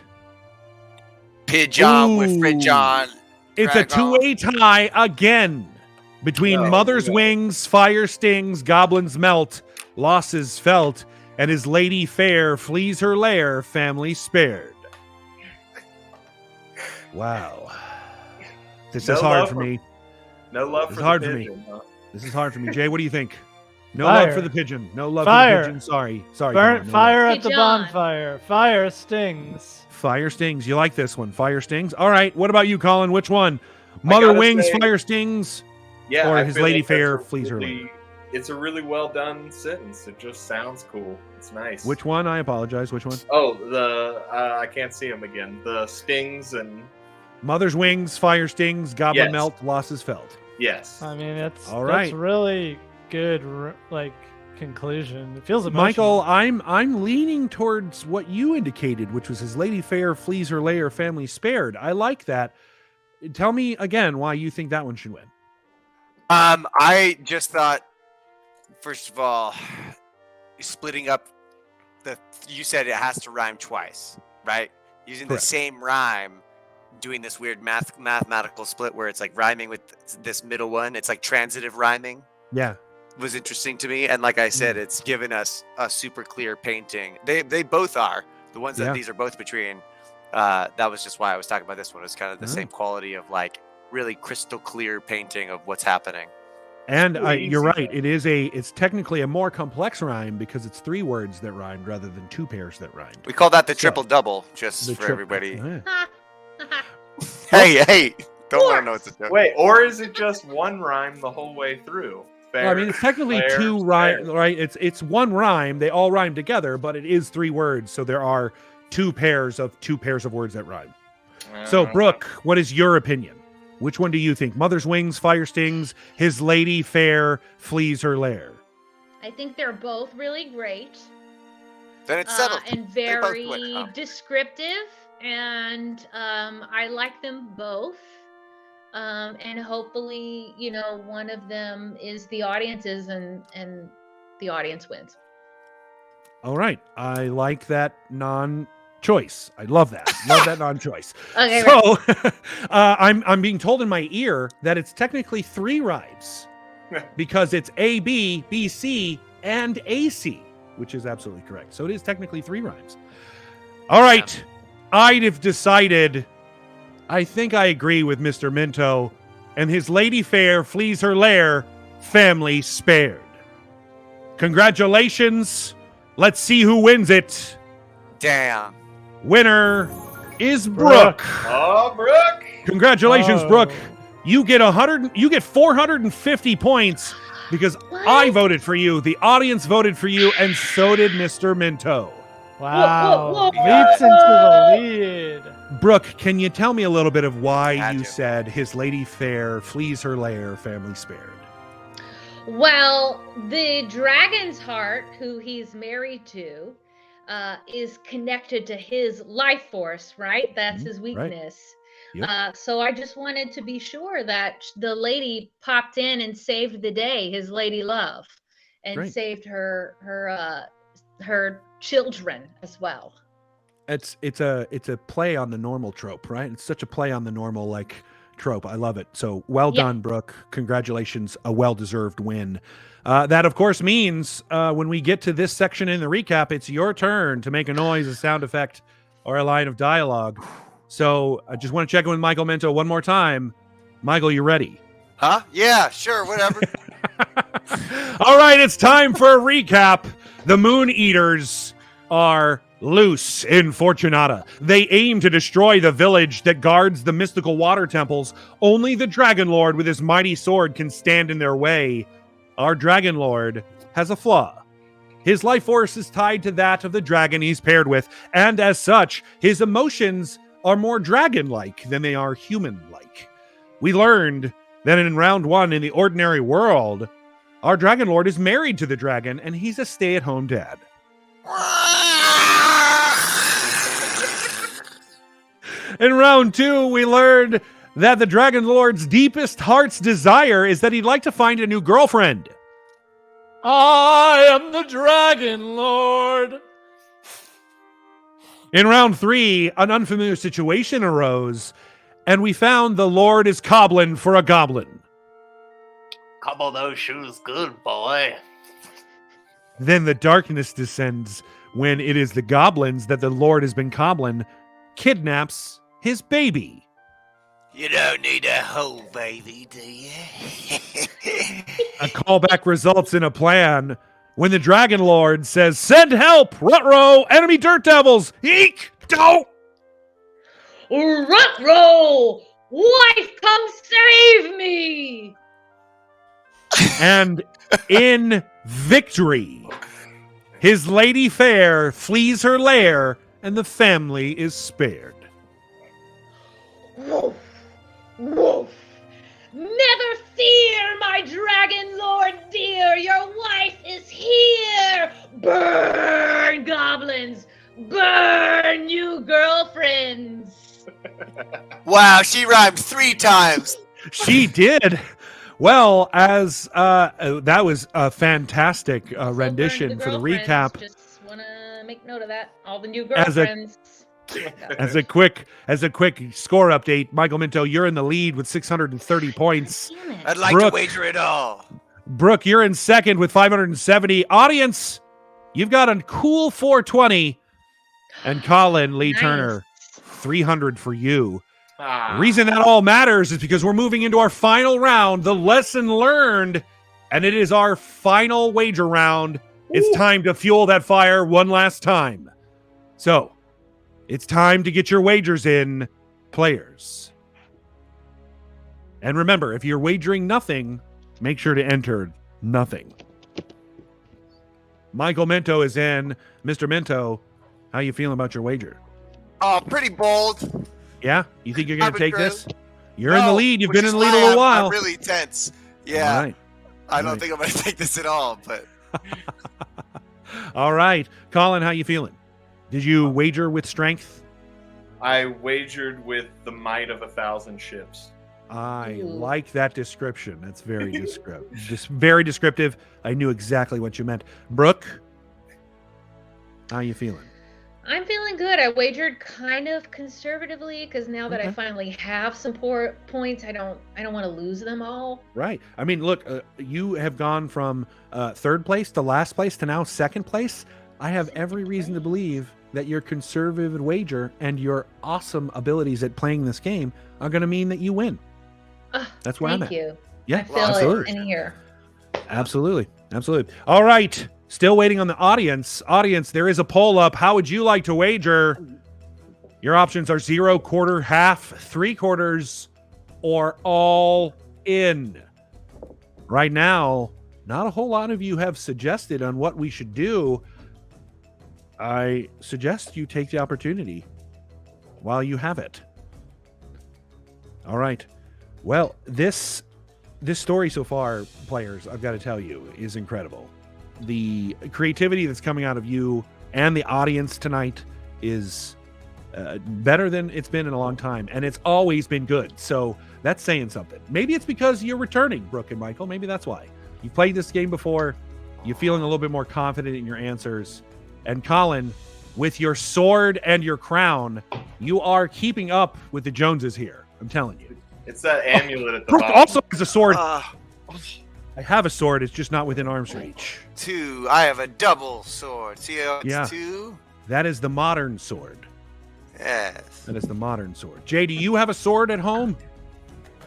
Pigeon with Ooh. fridge on. It's a Dragon. 2-way tie again between No, Mother's no. Wings, Fire Stings, Goblins Melt, Losses Felt, and his Lady Fair flees her lair, family spared. Wow. This No is hard love for for- me. No love It's for hard the for me. pigeon. Huh? This is hard for me. Jay, what do you think? No Fire. love for the pigeon. No love Fire. for the pigeon. Sorry. Burnt Colin, no fire love. at the Pigeon. bonfire. Fire stings. Fire Stings. You like this one. Fire Stings. All right. What about you, Colin? Which one? Mother gotta Wings, say- Fire Stings. Yeah, Or I his feel lady like that's fair a flees her really- It's a really well done sentence. It just sounds cool. It's nice. Which one? I apologize. Which one? Oh, the I can't see him again. The stings and Mother's Wings, Fire Stings, Goblin Yes. Melt, Losses Felt. yes. I mean, All right. that's really good, conclusion. It feels emotional. Michael, I'm leaning towards what you indicated, which was his lady fair flees her lair, family spared. I like that. Tell me again why you think that one should win. I just thought, first of all, splitting up you said it has to rhyme twice, right? Using Correct. the same rhyme, doing this weird mathematical split where it's like rhyming with this middle one. It's like transitive rhyming. Yeah. Was interesting to me, and like I said, it's given us a super clear painting. They both are the ones that these are both between. That was just why I was talking about this one. It's kind of the same quality of like really crystal clear painting of what's happening. And you're right. It's technically a more complex rhyme because it's 3 words that rhymed rather than 2 pairs that rhymed. We call that the triple double, just for everybody. Yeah. Hey, don't want to know it's a joke. Wait, or is it just one rhyme the whole way through? Well, I mean, it's technically 2 rhymes, right? It's 1 rhyme. They all rhyme together, but it is 3 words. So there are 2 pairs of words that rhyme. So, Brooke, what is your opinion? Which one do you think? Mother's wings, fire stings, his lady fair flees her lair. I think they're both really great. Then it's settled. And very descriptive. And I like them both. And hopefully, one of them is the audience's and the audience wins. All right. I like that non-choice. I love that. Love that non-choice. Okay. So I'm being told in my ear that it's technically 3 rhymes because it's A, B, B, C, and AC, which is absolutely correct. So it is technically 3 rhymes. All right. Yeah. I've decided... I think I agree with Mr. Minto, and his lady fair flees her lair, family spared. Congratulations. Let's see who wins it. Damn. Winner is Brooke. Oh, Brooke. Congratulations, Brooke. You get 450 points because I voted for you, the audience voted for you, and so did Mr. Minto. Wow. Leaps into the lead. Brooke, can you tell me a little bit of why you said his lady fair flees her lair, family spared? Well, the dragon's heart, who he's married to, is connected to his life force, right? That's his weakness. Right. Yep. So I just wanted to be sure that the lady popped in and saved the day, his lady love, and saved her children as well. It's a play on the normal trope, right? It's such a play on the normal trope. I love it. So well done, Brooke. Congratulations, a well-deserved win. That of course means when we get to this section in the recap, it's your turn to make a noise, a sound effect, or a line of dialogue. So I just want to check in with Michael Minto one more time. Michael, you ready? Huh? Yeah, sure, whatever. All right, it's time for a recap. The Moon Eaters are loose in Fortunata. They aim to destroy the village that guards the mystical water temples. Only the Dragon Lord with his mighty sword can stand in their way. Our Dragon Lord has a flaw. His life force is tied to that of the dragon he's paired with, and as such, his emotions are more dragon-like than they are human-like. We learned that in round 1 in the ordinary world, our Dragon Lord is married to the dragon, and he's a stay-at-home dad. In round 2, we learned that the Dragon Lord's deepest heart's desire is that he'd like to find a new girlfriend. I am the Dragon Lord. In round 3, an unfamiliar situation arose, and we found the Lord is cobbling for a goblin. Cobble those shoes good, boy. Then the darkness descends when it is the goblins that the Lord has been cobbling kidnaps his baby. You don't need a whole baby, do you? A callback results in a plan when the Dragon Lord says, "Send help! Rutro! Enemy dirt devils! Eek! Don't!" Rutro! Wife, come save me! And in victory, his lady fair flees her lair, and the family is spared. Woof! Woof! Never dear, my dragon lord dear, your wife is here! Burn, goblins! Burn, you girlfriends! Wow, she rhymed 3 times. She did. Well, as that was a fantastic rendition for the recap. Just want to make note of that. All the new As a- girlfriends. As a quick score update, Michael Minto, you're in the lead with 630 points. Damn it. I'd like Brooke. to wager it all. Brooke, you're in second with 570. Audience, you've got a cool 420. And Collin, Lee Nice. Turner, 300 for you. Ah. The reason that all matters is because we're moving into our final round, the lesson learned, and it is our final wager round. It's time to fuel that fire one last time. So, it's time to get your wagers in, players. And remember, if you're wagering nothing, make sure to enter nothing. Michael Minto is in. Mr. Minto, how you feeling about your wager? Oh, pretty bold. Yeah? You think you're going to take Arbitrary. this? You're in the lead. You've which been in is the lead a why little I'm while. really tense. Yeah. All right. I don't Right. think I'm going to take this at all, but All right. Colin, how you feeling? Did you wager with strength? I wagered with the might of 1,000 ships. I Ooh. like that description. That's very descriptive. Just very descriptive. I knew exactly what you meant. Brooke, how you feeling? I'm feeling good. I wagered kind of conservatively because now that I Okay. finally have some points, I don't want to lose them all. Right. I mean, look, you have gone from third place to last place to now second place. I have every reason to believe that your conservative wager and your awesome abilities at playing this game are going to mean that you win. That's where I'm Thank at. you. Yeah, I feel absolutely. it in here. Absolutely. Absolutely. All right. Still waiting on the audience. Audience, there is a poll up. How would you like to wager? Your options are 0, quarter, half, 3/4, or all in. Right now, not a whole lot of you have suggested on what we should do. I suggest you take the opportunity while you have it. All right. Well, this story so far, players, I've got to tell you, is incredible. The creativity that's coming out of you and the audience tonight is better than it's been in a long time, and it's always been good. So that's saying something. Maybe it's because you're returning, Brooke and Michael. Maybe that's why. You've played this game before. You're feeling a little bit more confident in your answers. And Collin, with your sword and your crown, you are keeping up with the Joneses here. I'm telling you. It's that amulet at the Brooke bottom. also has a sword. I have a sword. It's just not within arm's reach. 2. I have a double sword. See how it's Yeah. 2? That is the modern sword. Yes. That is the modern sword. Jay, do you have a sword at home?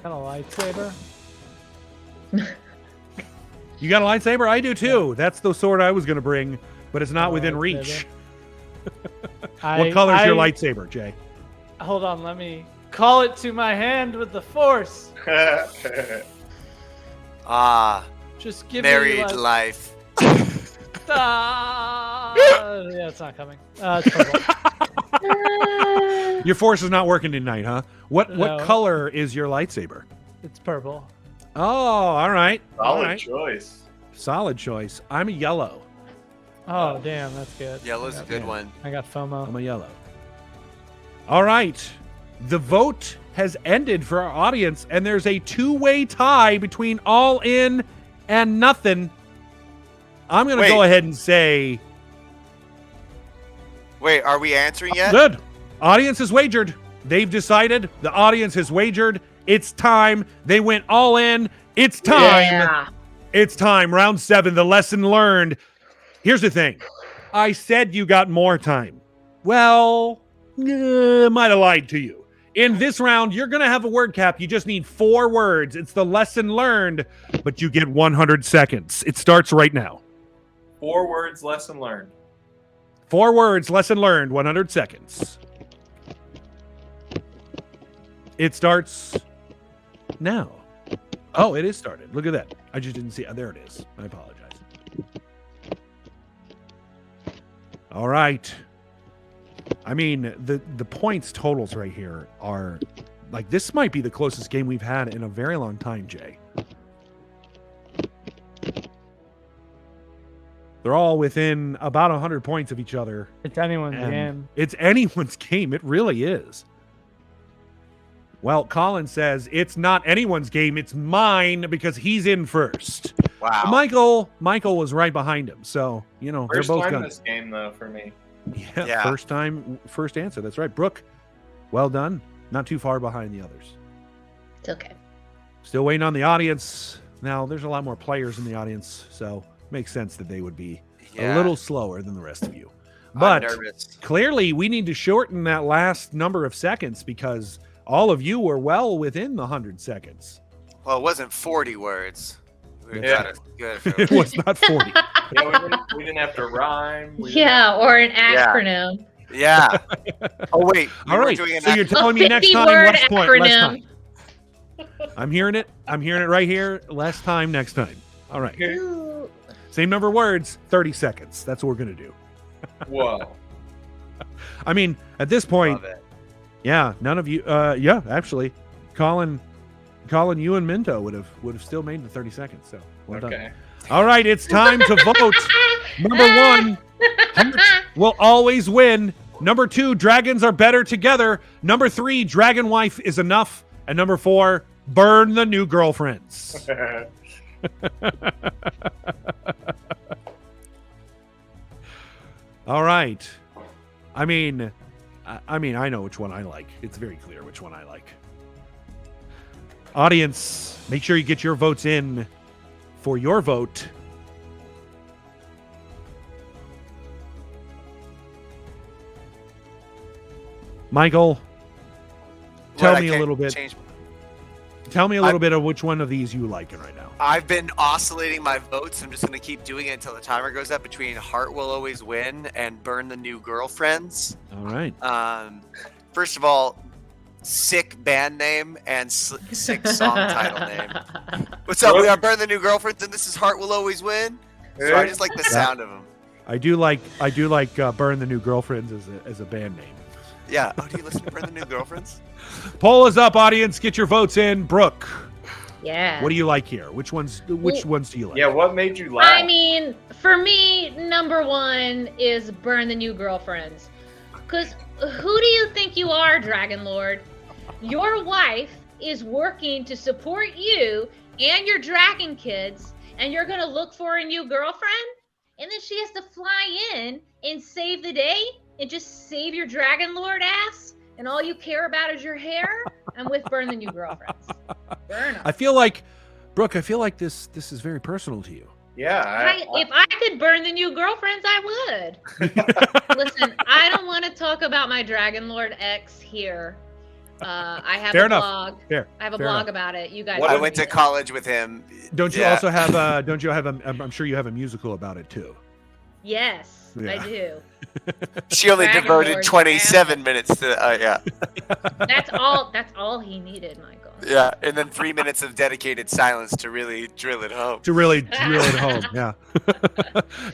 Got a lightsaber. You got a lightsaber? I do too. That's the sword I was going to bring, but it's not Oh, within lightsaber. reach. What color is your lightsaber, Jay? Hold on, let me call it to my hand with the force. Ah, Just give married me like, life. yeah, it's not coming. It's purple. Your force is not working tonight, huh? What No. color is your lightsaber? It's purple. Oh, all right. All Solid right. choice. Solid choice. I'm a yellow. Oh, damn, that's good. Yellow's a good one. I got FOMO. I'm a yellow. All right. The vote has ended for our audience, and there's a two-way tie between all in and nothing. I'm going to go Wait. ahead and say Wait, are we answering yet? good. Audience has wagered. They've decided. The audience has wagered. It's time. They went all in. It's time. Yeah. It's time. Round 7, the lesson learned. Here's the thing. I said you got more time. Well, might have lied to you. In this round, you're going to have a word cap. You just need 4 words. It's the lesson learned, but you get 100 seconds. It starts right now. 4 words, lesson learned. 4 words, lesson learned, 100 seconds. It starts now. Oh, it is started. Look at that. I just didn't see it. There it is. I apologize. All right. I mean, the points totals right here are like, this might be the closest game we've had in a very long time, Jay. They're all within about 100 points of each other. It's anyone's and game. It's anyone's game. It really is. Well, Collin says it's not anyone's game. It's mine because he's in first. Wow. Michael was right behind him. So, they're both time going. this game, though, for me. Yeah, first answer. That's right. Brooke, well done. Not too far behind the others. It's okay. Still waiting on the audience. Now, there's a lot more players in the audience, so makes sense that they would be a little slower than the rest of you. But clearly, we need to shorten that last number of seconds because all of you were well within the 100 seconds. Well, it wasn't 40 words. It was not 40. We didn't have to rhyme. Or an acronym. Yeah. Oh, wait. All right. So you're telling me next time, less time. I'm hearing it. I'm hearing it right here. Less time next time. All right. Same number of words, 30 seconds. That's what we're going to do. Whoa. I mean, at this point, none of you, actually, Collin, you and Minto would have still made the 30 seconds. So well done. All right, it's time to vote. Number 1, heart will always win. Number 2, dragons are better together. Number 3, dragon wife is enough. And number 4, burn the new girlfriends. All right. I mean, I know which one I like. It's very clear which one I like. Audience, make sure you get your votes in for your vote. Michael, tell me a little bit. Tell me a little bit of which one of these you like right now. I've been oscillating my votes. I'm just going to keep doing it until the timer goes up between Heart Will Always Win and Burn the New Girlfriends. All right. First of all, sick band name and sick song title name. What's up? We are Burn the New Girlfriends and this is Heart Will Always Win. So I just like the sound of them. I do like Burn the New Girlfriends as a band name. Yeah. Oh, do you listen to Burn the New Girlfriends? Poll is up, audience. Get your votes in. Brooke. Yeah. What do you like here? Which ones do you like? Yeah, what made you laugh? I mean, for me, number 1 is Burn the New Girlfriends. Because who do you think you are, Dragon Lord? Your wife is working to support you and your dragon kids, and you're going to look for a new girlfriend? And then she has to fly in and save the day and just save your Dragon Lord ass? And all you care about is your hair? I'm with Burn the New Girlfriends. Burn them. I feel like, Brooke, this is very personal to you. Yeah. If I could burn the new girlfriends, I would. Listen, I don't want to talk about my Dragon Lord ex here. I have a blog. I have a blog about it. You guys. I went to college with him. Don't you also have I'm sure you have a musical about it too. Yes, I do. She only devoted 27 minutes to That's all he needed, Michael. Yeah, and then 3 minutes of dedicated silence to really drill it home. Yeah.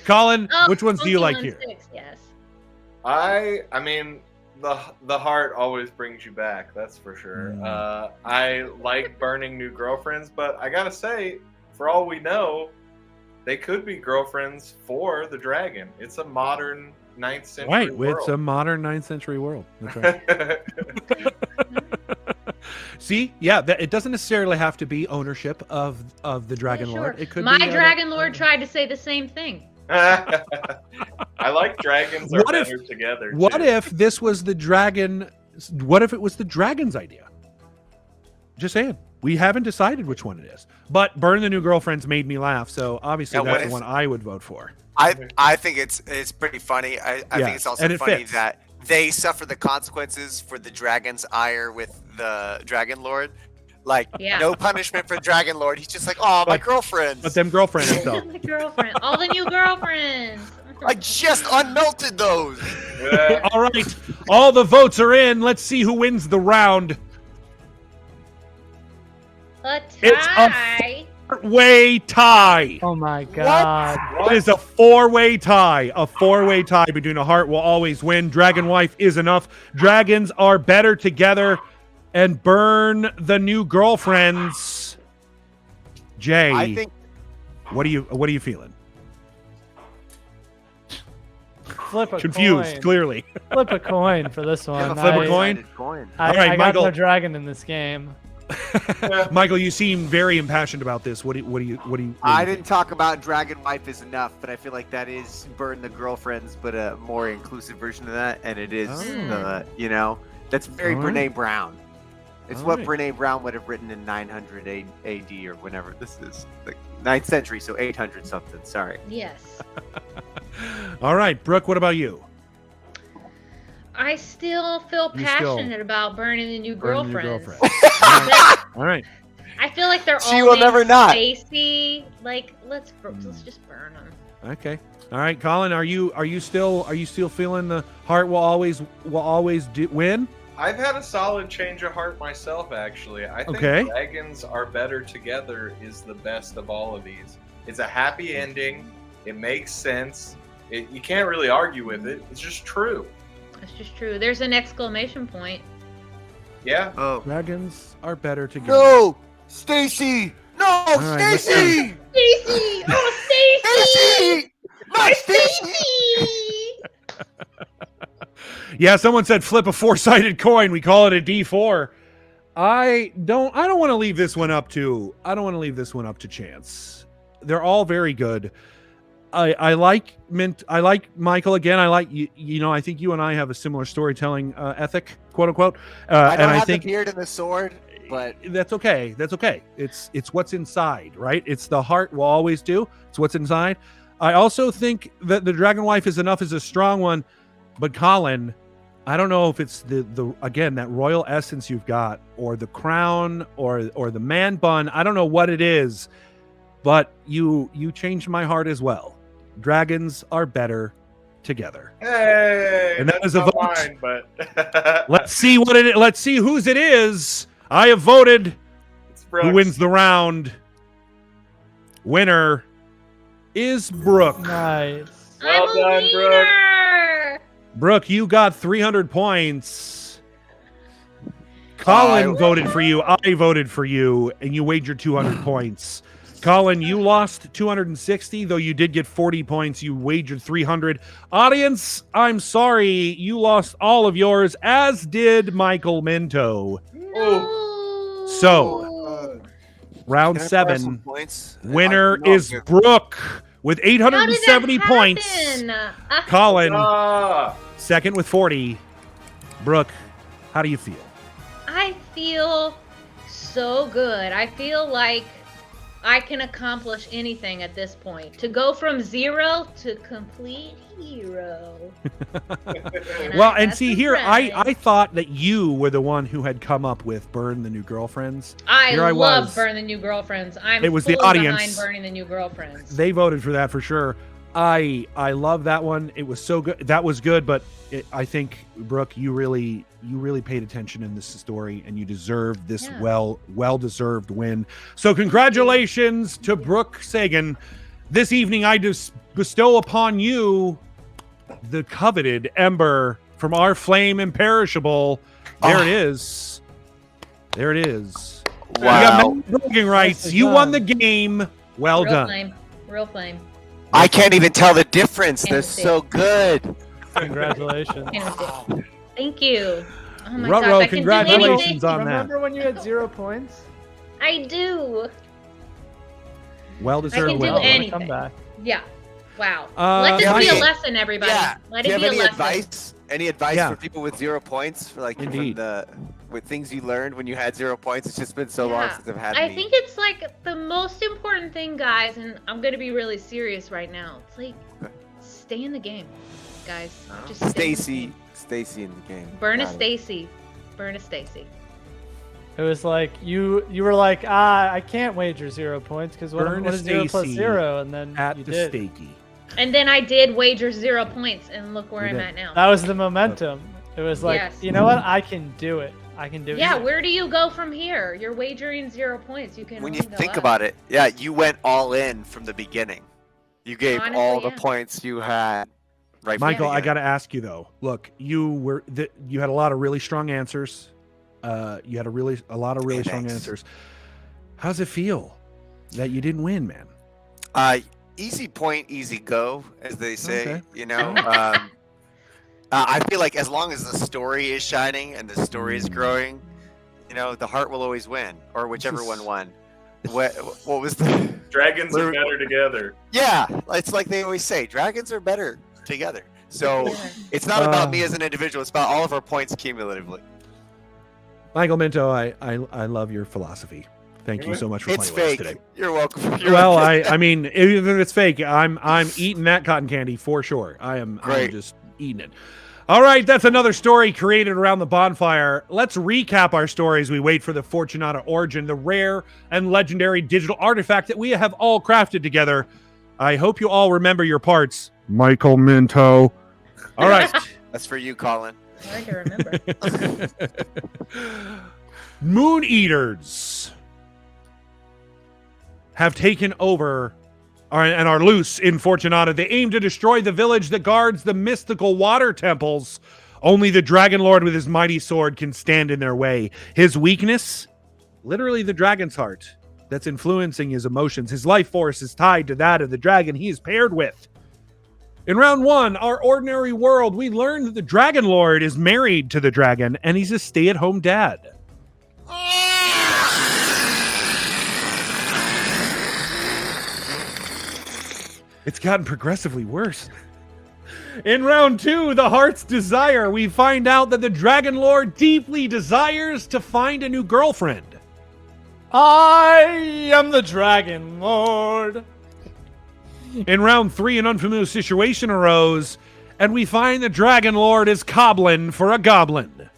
Collin, which ones do you like here? Yes. I mean, the heart always brings you back. That's for sure. I like burning new girlfriends, but I gotta say, for all we know, they could be girlfriends for the dragon. It's a modern 9th century world. It's a modern 9th century world. That's right. See, it doesn't necessarily have to be ownership of the Dragon Lord. It could My be Dragon Lord tried to say the same thing. I like dragons are better together. What if this was the dragon? What if it was the dragon's idea? Just saying. We haven't decided which one it is. But Burn the New Girlfriends made me laugh, so obviously that's the one I would vote for. I think it's pretty funny. I think it's also funny fits. that they suffer the consequences for the dragon's ire with the Dragon Lord. Like, no punishment for Dragon Lord. He's just like, oh, my girlfriends. But them girlfriends, though. My girlfriend. All the new girlfriends. I just unmelted those. All right. All the votes are in. Let's see who wins the round. A tie. It's a four-way tie. Oh, my God. It is a four-way tie. A four-way tie between a heart will always win. Dragon wife is enough. Dragons are better together. And burn the new girlfriends. Jay, I think, what are you feeling? flip a confused, coin. clearly. Flip a coin for this one. flip a coin? I, All right, I got Michael. no dragon in this game. Michael, you seem very impassioned about this. What do you I think? didn't talk about Dragon Wife is enough, but I feel like that is Burn the Girlfriends, but a more inclusive version of that, and it is, that's very All right. Brene Brown. It's All what right. Brene Brown would have written in 900 AD or whenever this is, like 9th century, so 800 something. Sorry. Yes. All right, Brooke, what about you? I still feel You still- passionate about burning the new Burn your girlfriends. girlfriend. All right. I feel like they're She all will never not. Stacy. Like, let's just burn them. Okay. All right, Collin, are you still feeling the heart will always win? I've had a solid change of heart myself, actually. I think Okay. dragons are better together is the best of all of these. It's a happy ending. It makes sense. You can't really argue with it. It's just true. That's just true. There's an exclamation point. Yeah. Oh. Dragons are better together. No! Stacy! No! right, Stacy! Stacy! Oh, Stacy! Stacy! Not Stacy! Stacy! Yeah, someone said flip a four-sided coin. We call it a D4. I don't want to leave this one up to chance. They're all very good. I like Michael again. I like you. I think you and I have a similar storytelling ethic, quote unquote. I don't and I have think the beard and the sword, but that's okay. That's okay. It's what's inside, right? It's the heart will always do. It's what's inside. I also think that the Dragon Wife is enough is a strong one, but Collin, I don't know if it's the again that royal essence you've got, or the crown, or the man bun. I don't know what it is, but you changed my heart as well. Dragons are better together. Hey, And that that's is a not vote. mine, but Let's see what it. Let's see whose it is. I have voted. it's Who Brooks. wins the round? Winner is Brooke. Nice. Well I'm a done, Brooke. winner! Brooke, you got 300 points. Collin voted for you. I voted for you, and you wagered 200 points. Collin, you lost 260, though you did get 40 points. You wagered 300. Audience, I'm sorry. You lost all of yours, as did Michael Minto. No. So, round Can I borrow some 7. points? Winner No, is Brooke with How did 870 that points. happen? Collin, Ah, second with 40. Brooke, how do you feel? I feel so good. I feel like I can accomplish anything at this point. To go from 0 to complete hero. Well, and that's see the here, right. I thought that you were the one who had come up with Burn the New Girlfriends. I Here I love was. Burn the New Girlfriends. I'm It was the fully audience. behind Burning the New Girlfriends. They voted for that for sure. I love that one. It was so good. That was good, but I think Brooke, you really paid attention in this story, and you deserved this Yeah. well deserved win. So congratulations to Brooke Seguin. This evening, I just bestow upon you the coveted ember from our flame imperishable. There it is. There it is. You got wow. many bragging rights. Nicely You won done. the game. Well Real done. flame. Real flame. I can't even tell the difference. They're Can't see so good. Congratulations. Thank you. Oh my Ruh-roh, gosh, I can do congratulations anything. on that. Remember when you had 0 points? I do. Well deserved can do win. Wow, what a anything. comeback. Yeah. Wow. do Let this you be have a any- lesson, everybody. Yeah. Let Do you it have be a any lesson. advice? Any advice Yeah. for people with 0 points? For like Indeed. from the with things you learned when you had 0 points? It's just been so long Yeah. since I've had I me. think it's like the most important thing, guys, and I'm gonna be really serious right now. It's like Okay. stay in the game, guys. Just stay in the Stacy game. in the game. Burn a Got it. Stacy. Burn a Stacy. It was like you were like, I can't wager 0 points because Burn what a is 0 plus Stacy 0? And then At you the did. stakey. And then I did wager 0 points, and look where You I'm did. at now. That was the momentum. It was like, Yes. you know what? I can do it. I can do it. Yeah, where do you go from here? You're wagering 0 points. You can When only you go think up. about it, yeah, you went all in from the beginning. You gave Honestly, all the yeah. points you had. Right, from Michael, the I got beginning. to ask you though. Look, you had a lot of really strong answers. You had a lot of really Hey, strong thanks. answers. How's it feel that you didn't win, man? Easy point, easy go, as they say. Okay. You know, I feel like as long as the story is shining and the story is growing, the heart will always win, or whichever one won. What was the Dragons are better together. Yeah, it's like they always say, dragons are better together. So it's not about me as an individual; it's about all of our points cumulatively. Michael Minto, I love your philosophy. Thank you so much for It's playing fake. with us today. You're welcome. Well, I mean, even if it's fake, I'm eating that cotton candy for sure. I'm just eating it. All right, that's another story created around the bonfire. Let's recap our story as we wait for the Fortunata Origin, the rare and legendary digital artifact that we have all crafted together. I hope you all remember your parts. Michael Minto. All right. That's for you, Collin. Hard to remember. Moon Eaters have taken over and are loose in Fortunata. They aim to destroy the village that guards the mystical water temples. Only the Dragon Lord with his mighty sword can stand in their way. His weakness? Literally the dragon's heart that's influencing his emotions. His life force is tied to that of the dragon he is paired with. In round 1, our ordinary world, we learn that the Dragon Lord is married to the dragon and he's a stay-at-home dad. It's gotten progressively worse. In round 2, the Heart's Desire, we find out that the Dragon Lord deeply desires to find a new girlfriend. I am the Dragon Lord. In round 3, an unfamiliar situation arose, and we find the Dragon Lord is cobbling for a goblin.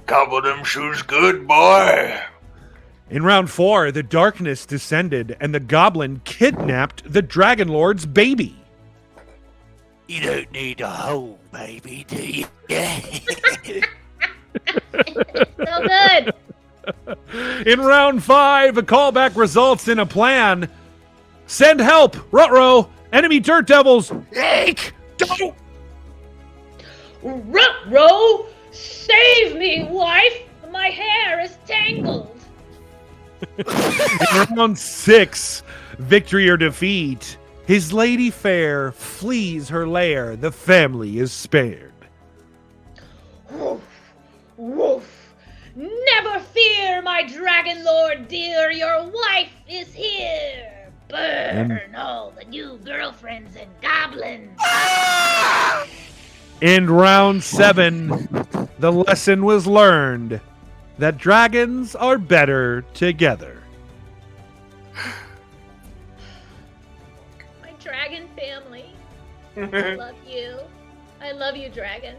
Cobble them shoes good, boy. In round 4, the darkness descended, and the goblin kidnapped the Dragon Lord's baby. You don't need a whole baby, do you? So good. In round 5, a callback results in a plan. Send help! Ruh-roh! Enemy dirt devils! Eek! Don't! Ruh-roh! Save me, wife! My hair is tangled. In round 6, victory or defeat. His lady fair flees her lair. The family is spared. Woof, woof. Never fear, my Dragon Lord dear. Your wife is here. Burn all the new girlfriends and goblins. In round 7, the lesson was learned that dragons are better together. My dragon family. I love you. I love you, dragons.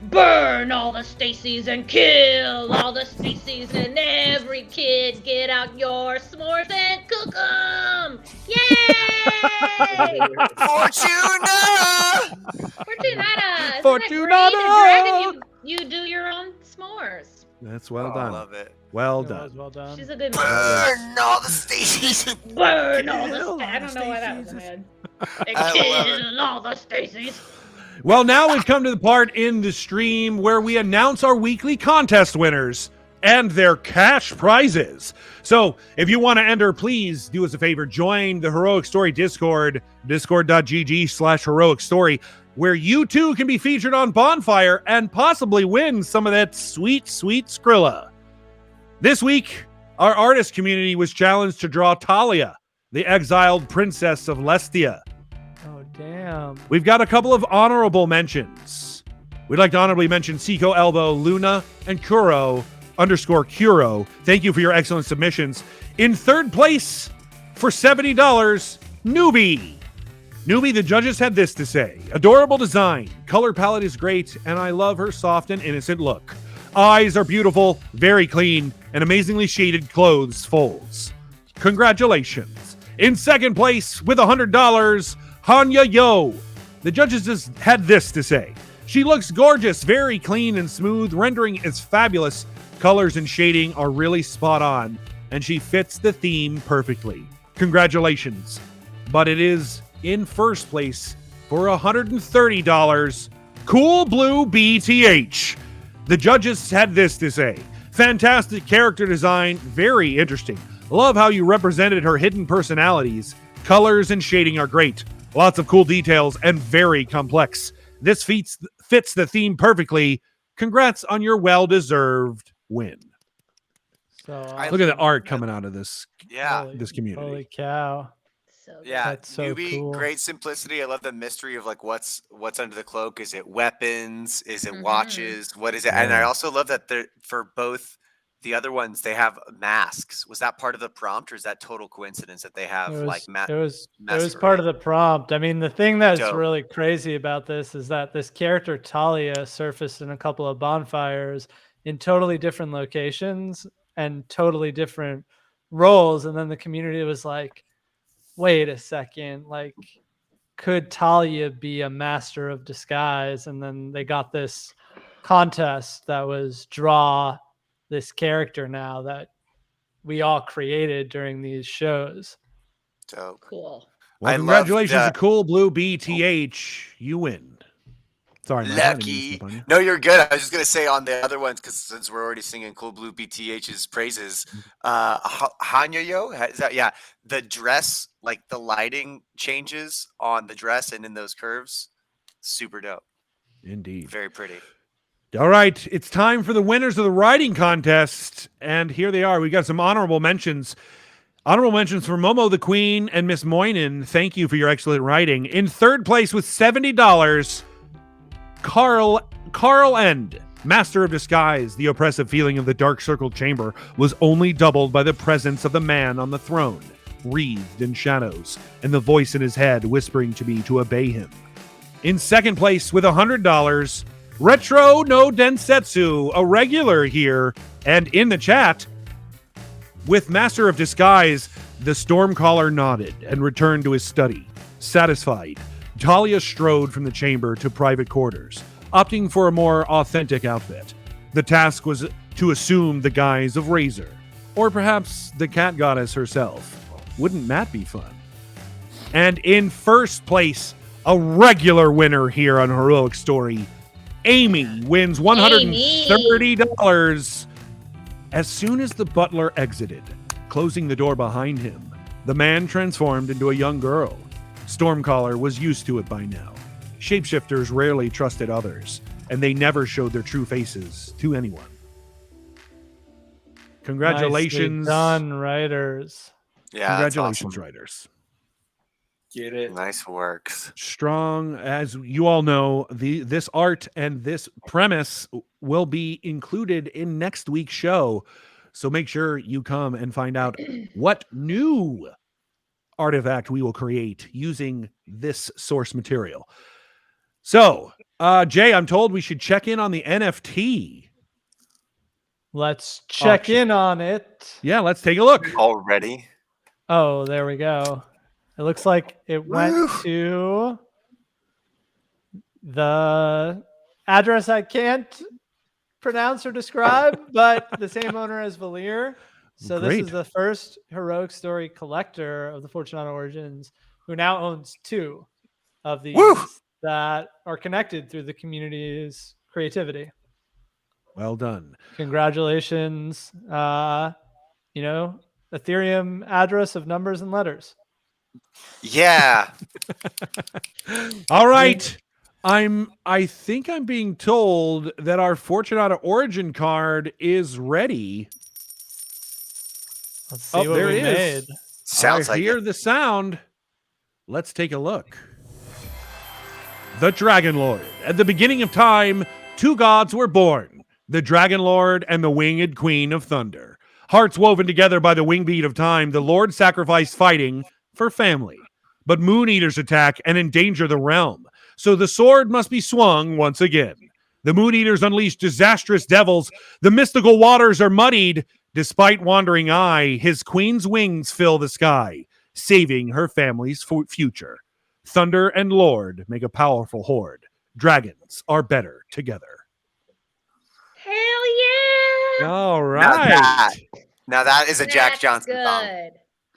Burn all the Stacys and kill all the Stacys, and every kid get out your s'mores and cook 'em! Yay! Fortunata! Fortunata! Fortunata! You do your own s'mores. That's well done. I love it. Well That done. was well done. She's a good Burn all the Stacys. Burn all the I don't know why that was in my head. And I love kill all the Stacys. Well, now we've come to the part in the stream where we announce our weekly contest winners and their cash prizes. So if you want to enter, please do us a favor. Join the Heroic Story Discord, discord.gg/heroic story, where you too can be featured on Bonfire and possibly win some of that sweet, sweet Skrilla. This week, our artist community was challenged to draw Talia, the exiled princess of Lestia. Oh, damn. We've got a couple of honorable mentions. We'd like to honorably mention Seiko Elbow, Luna, and Kuro _Kuro. Thank you for your excellent submissions. In third place, for $70, Newbie. Newbie, the judges had this to say. Adorable design. Color palette is great, and I love her soft and innocent look. Eyes are beautiful, very clean, and amazingly shaded clothes folds. Congratulations. In second place, with $100, Hanya Yo. The judges just had this to say. She looks gorgeous, very clean and smooth, rendering is fabulous. Colors and shading are really spot on, and she fits the theme perfectly. Congratulations. But it is in first place for $130, Cool Blue BTH. The judges had this to say. Fantastic character design, very interesting. Love how you represented her hidden personalities. Colors and shading are great. Lots of cool details and very complex. This fits the theme perfectly. Congrats on your well-deserved win. So Look at the art coming out of this Yeah. this community. Holy cow. So good. Yeah, That's so newbie, cool. great simplicity. I love the mystery of like what's under the cloak. Is it weapons? Is it Mhm. watches? What is it? And I Yeah. also love that for both the other ones they have masks. Was that part of the prompt, or is that total coincidence that they have It like was part of the prompt. I mean, the thing that's Dope. really crazy about this is that this character Talia surfaced in a couple of bonfires in totally different locations and totally different roles, and then the community was like, wait a second, like, could Talia be a master of disguise? And then they got this contest that was draw this character now that we all created during these shows. Dope. Cool. Well, I love congratulations the- to Cool Blue BTH. You win. Sorry, Mike, I didn't mean to Lucky. step on you. No, you're good. I was just gonna say on the other ones because since we're already singing Cool Blue BTH's praises, Hanyo, is that the dress, like the lighting changes on the dress and in those curves, super dope. Indeed. Very pretty. All right, it's time for the winners of the writing contest, and here they are. We got some honorable mentions. Honorable mentions for Momo the Queen and Miss Moynin. Thank you for your excellent writing. In third place with $70, Carl End, Master of Disguise. The oppressive feeling of the dark circled chamber was only doubled by the presence of the man on the throne, wreathed in shadows, and the voice in his head whispering to me to obey him. In second place with $100, Retro no Densetsu, a regular here and in the chat. With Master of Disguise, the Stormcaller nodded and returned to his study. Satisfied, Talia strode from the chamber to private quarters, opting for a more authentic outfit. The task was to assume the guise of Razor, or perhaps the cat goddess herself. Wouldn't that be fun? And in first place, a regular winner here on Heroic Story, Amy wins $130. As soon as the butler exited, closing the door behind him, the man transformed into a young girl. Stormcaller was used to it by now. Shapeshifters rarely trusted others, and they never showed their true faces to anyone. Congratulations. Nicely done, writers. Yeah, Congratulations, that's awesome. writers. Get it? Nice works. Strong, as you all know, this art and this premise will be included in next week's show. So make sure you come and find out what new artifact we will create using this source material. So, Jay, I'm told we should check in on the NFT. Let's check Auction. in on it. Yeah, let's take a look. Already. Oh, there we go. It looks like it went to the address I can't pronounce or describe, but the same owner as Valir. So Great. this is the first Heroic Story collector of the Fortunato Origins who now owns 2 of these that are connected through the community's creativity. Well done. Congratulations. Ethereum address of numbers and letters. Yeah. All right. I think I'm being told that our Fortunato Origin card is ready. Let's see what there we it made. is. Sounds I like hear it. the sound. Let's take a look. The Dragon Lord. At the beginning of time, 2 gods were born, the Dragon Lord and the Winged Queen of Thunder. Hearts woven together by the wing beat of time, the Lord sacrificed fighting for family. But Moon Eaters attack and endanger the realm, so the sword must be swung once again. The Moon Eaters unleash disastrous devils. The mystical waters are muddied. Despite wandering eye, his queen's wings fill the sky, saving her family's future. Thunder and Lord make a powerful horde. Dragons are better together. Hell yeah! All right. Now that is a Jack That's Johnson good. song.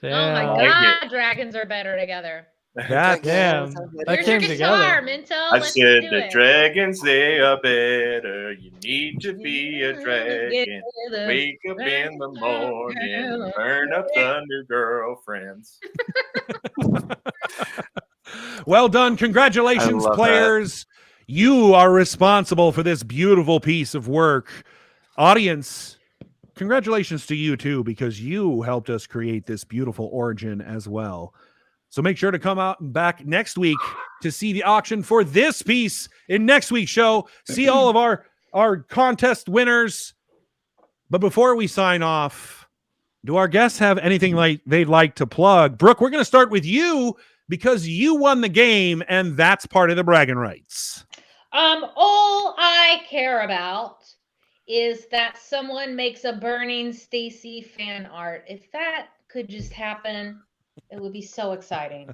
Oh my Damn. god, dragons are better together. That Damn. That Where's came your guitar, together. Minto? I Let's said do the it. dragons, they are better. You need to be a dragon. Wake up in the morning, burn up thunder girlfriends. Well done. I Congratulations, love players. You are responsible for this beautiful piece of work. Audience, congratulations to you too, because you helped us create this beautiful origin as well. So make sure to come out and back next week to see the auction for this piece in next week's show. See all of our contest winners. But before we sign off, do our guests have anything they'd like to plug? Brooke, we're going to start with you because you won the game, and that's part of the bragging rights. All I care about is that someone makes a Burning Stacy fan art. If that could just happen, it would be so exciting.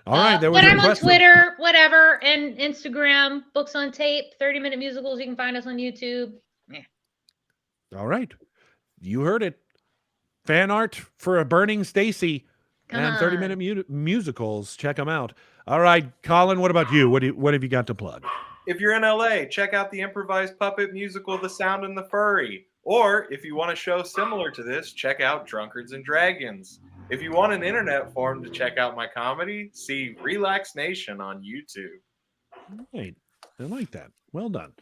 All right, there was but a I'm on request Twitter, whatever, and Instagram, Books on Tape, 30-minute musicals. You can find us on YouTube. Yeah. All right, you heard it. Fan art for a Burning Stacy and 30-minute musicals. Check them out. All right, Collin, what about you? What have you got to plug? If you're in LA, check out the improvised puppet musical The Sound and the Furry. Or if you want a show similar to this, check out Drunkards and Dragons. If you want an internet forum to check out my comedy, see Relax Nation on YouTube. Right. I like that. Well done.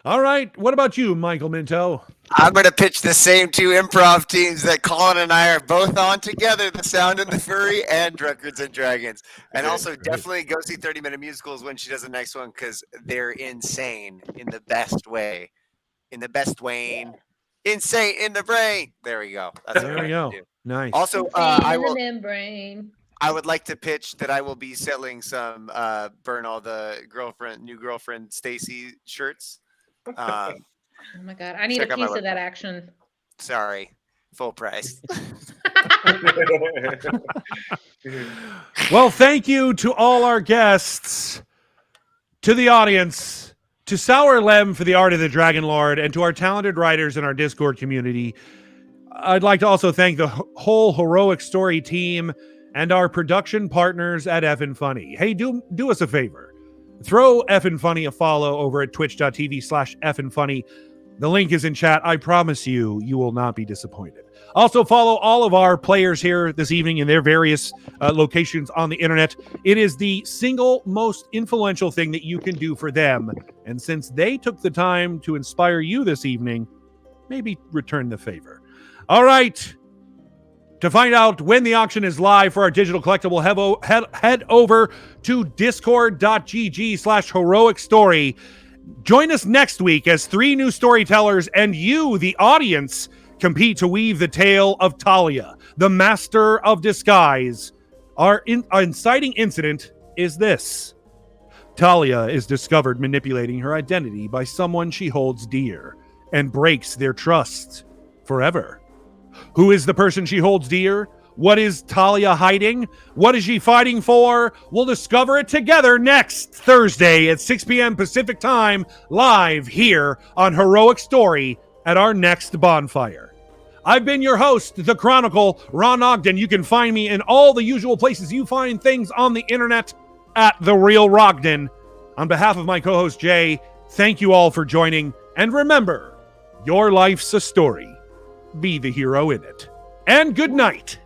All right. What about you, Michael Minto? I'm going to pitch the same two improv teams that Collin and I are both on together, The Sound and the Furry and Drunkards and Dragons. And also definitely go see 30-minute musicals when she does the next one because they're insane in the best way. In the best way. Insane in the brain. There we go. That's There we go. Nice. Also, I would like to pitch that I will be selling some Burn All the New Girlfriend Stacy shirts. Oh my God. I need a piece of that action. Sorry. Full price. Well, thank you to all our guests, to the audience, to Sour Lem for the art of the Dragon Lord, and to our talented writers in our Discord community. I'd like to also thank the whole Heroic Story team and our production partners at Effin Funny. Hey, do us a favor. Throw Effin Funny a follow over at twitch.tv/effinfunny. The link is in chat. I promise you will not be disappointed. Also, follow all of our players here this evening in their various locations on the internet. It is the single most influential thing that you can do for them. And since they took the time to inspire you this evening, maybe return the favor. All right. To find out when the auction is live for our digital collectible, head over to discord.gg/heroic story. Join us next week as 3 new storytellers and you, the audience, compete to weave the tale of Talia, the master of disguise. Our inciting incident is this. Talia is discovered manipulating her identity by someone she holds dear and breaks their trust forever. Who is the person she holds dear? What is Talia hiding? What is she fighting for? We'll discover it together next Thursday at 6 p.m. Pacific Time, live here on Heroic Story at our next bonfire. I've been your host, The Chronicle, Ron Ogden. You can find me in all the usual places you find things on the internet at The Real Rogden. On behalf of my co-host Jay, thank you all for joining. And remember, your life's a story. Be the hero in it. And good night.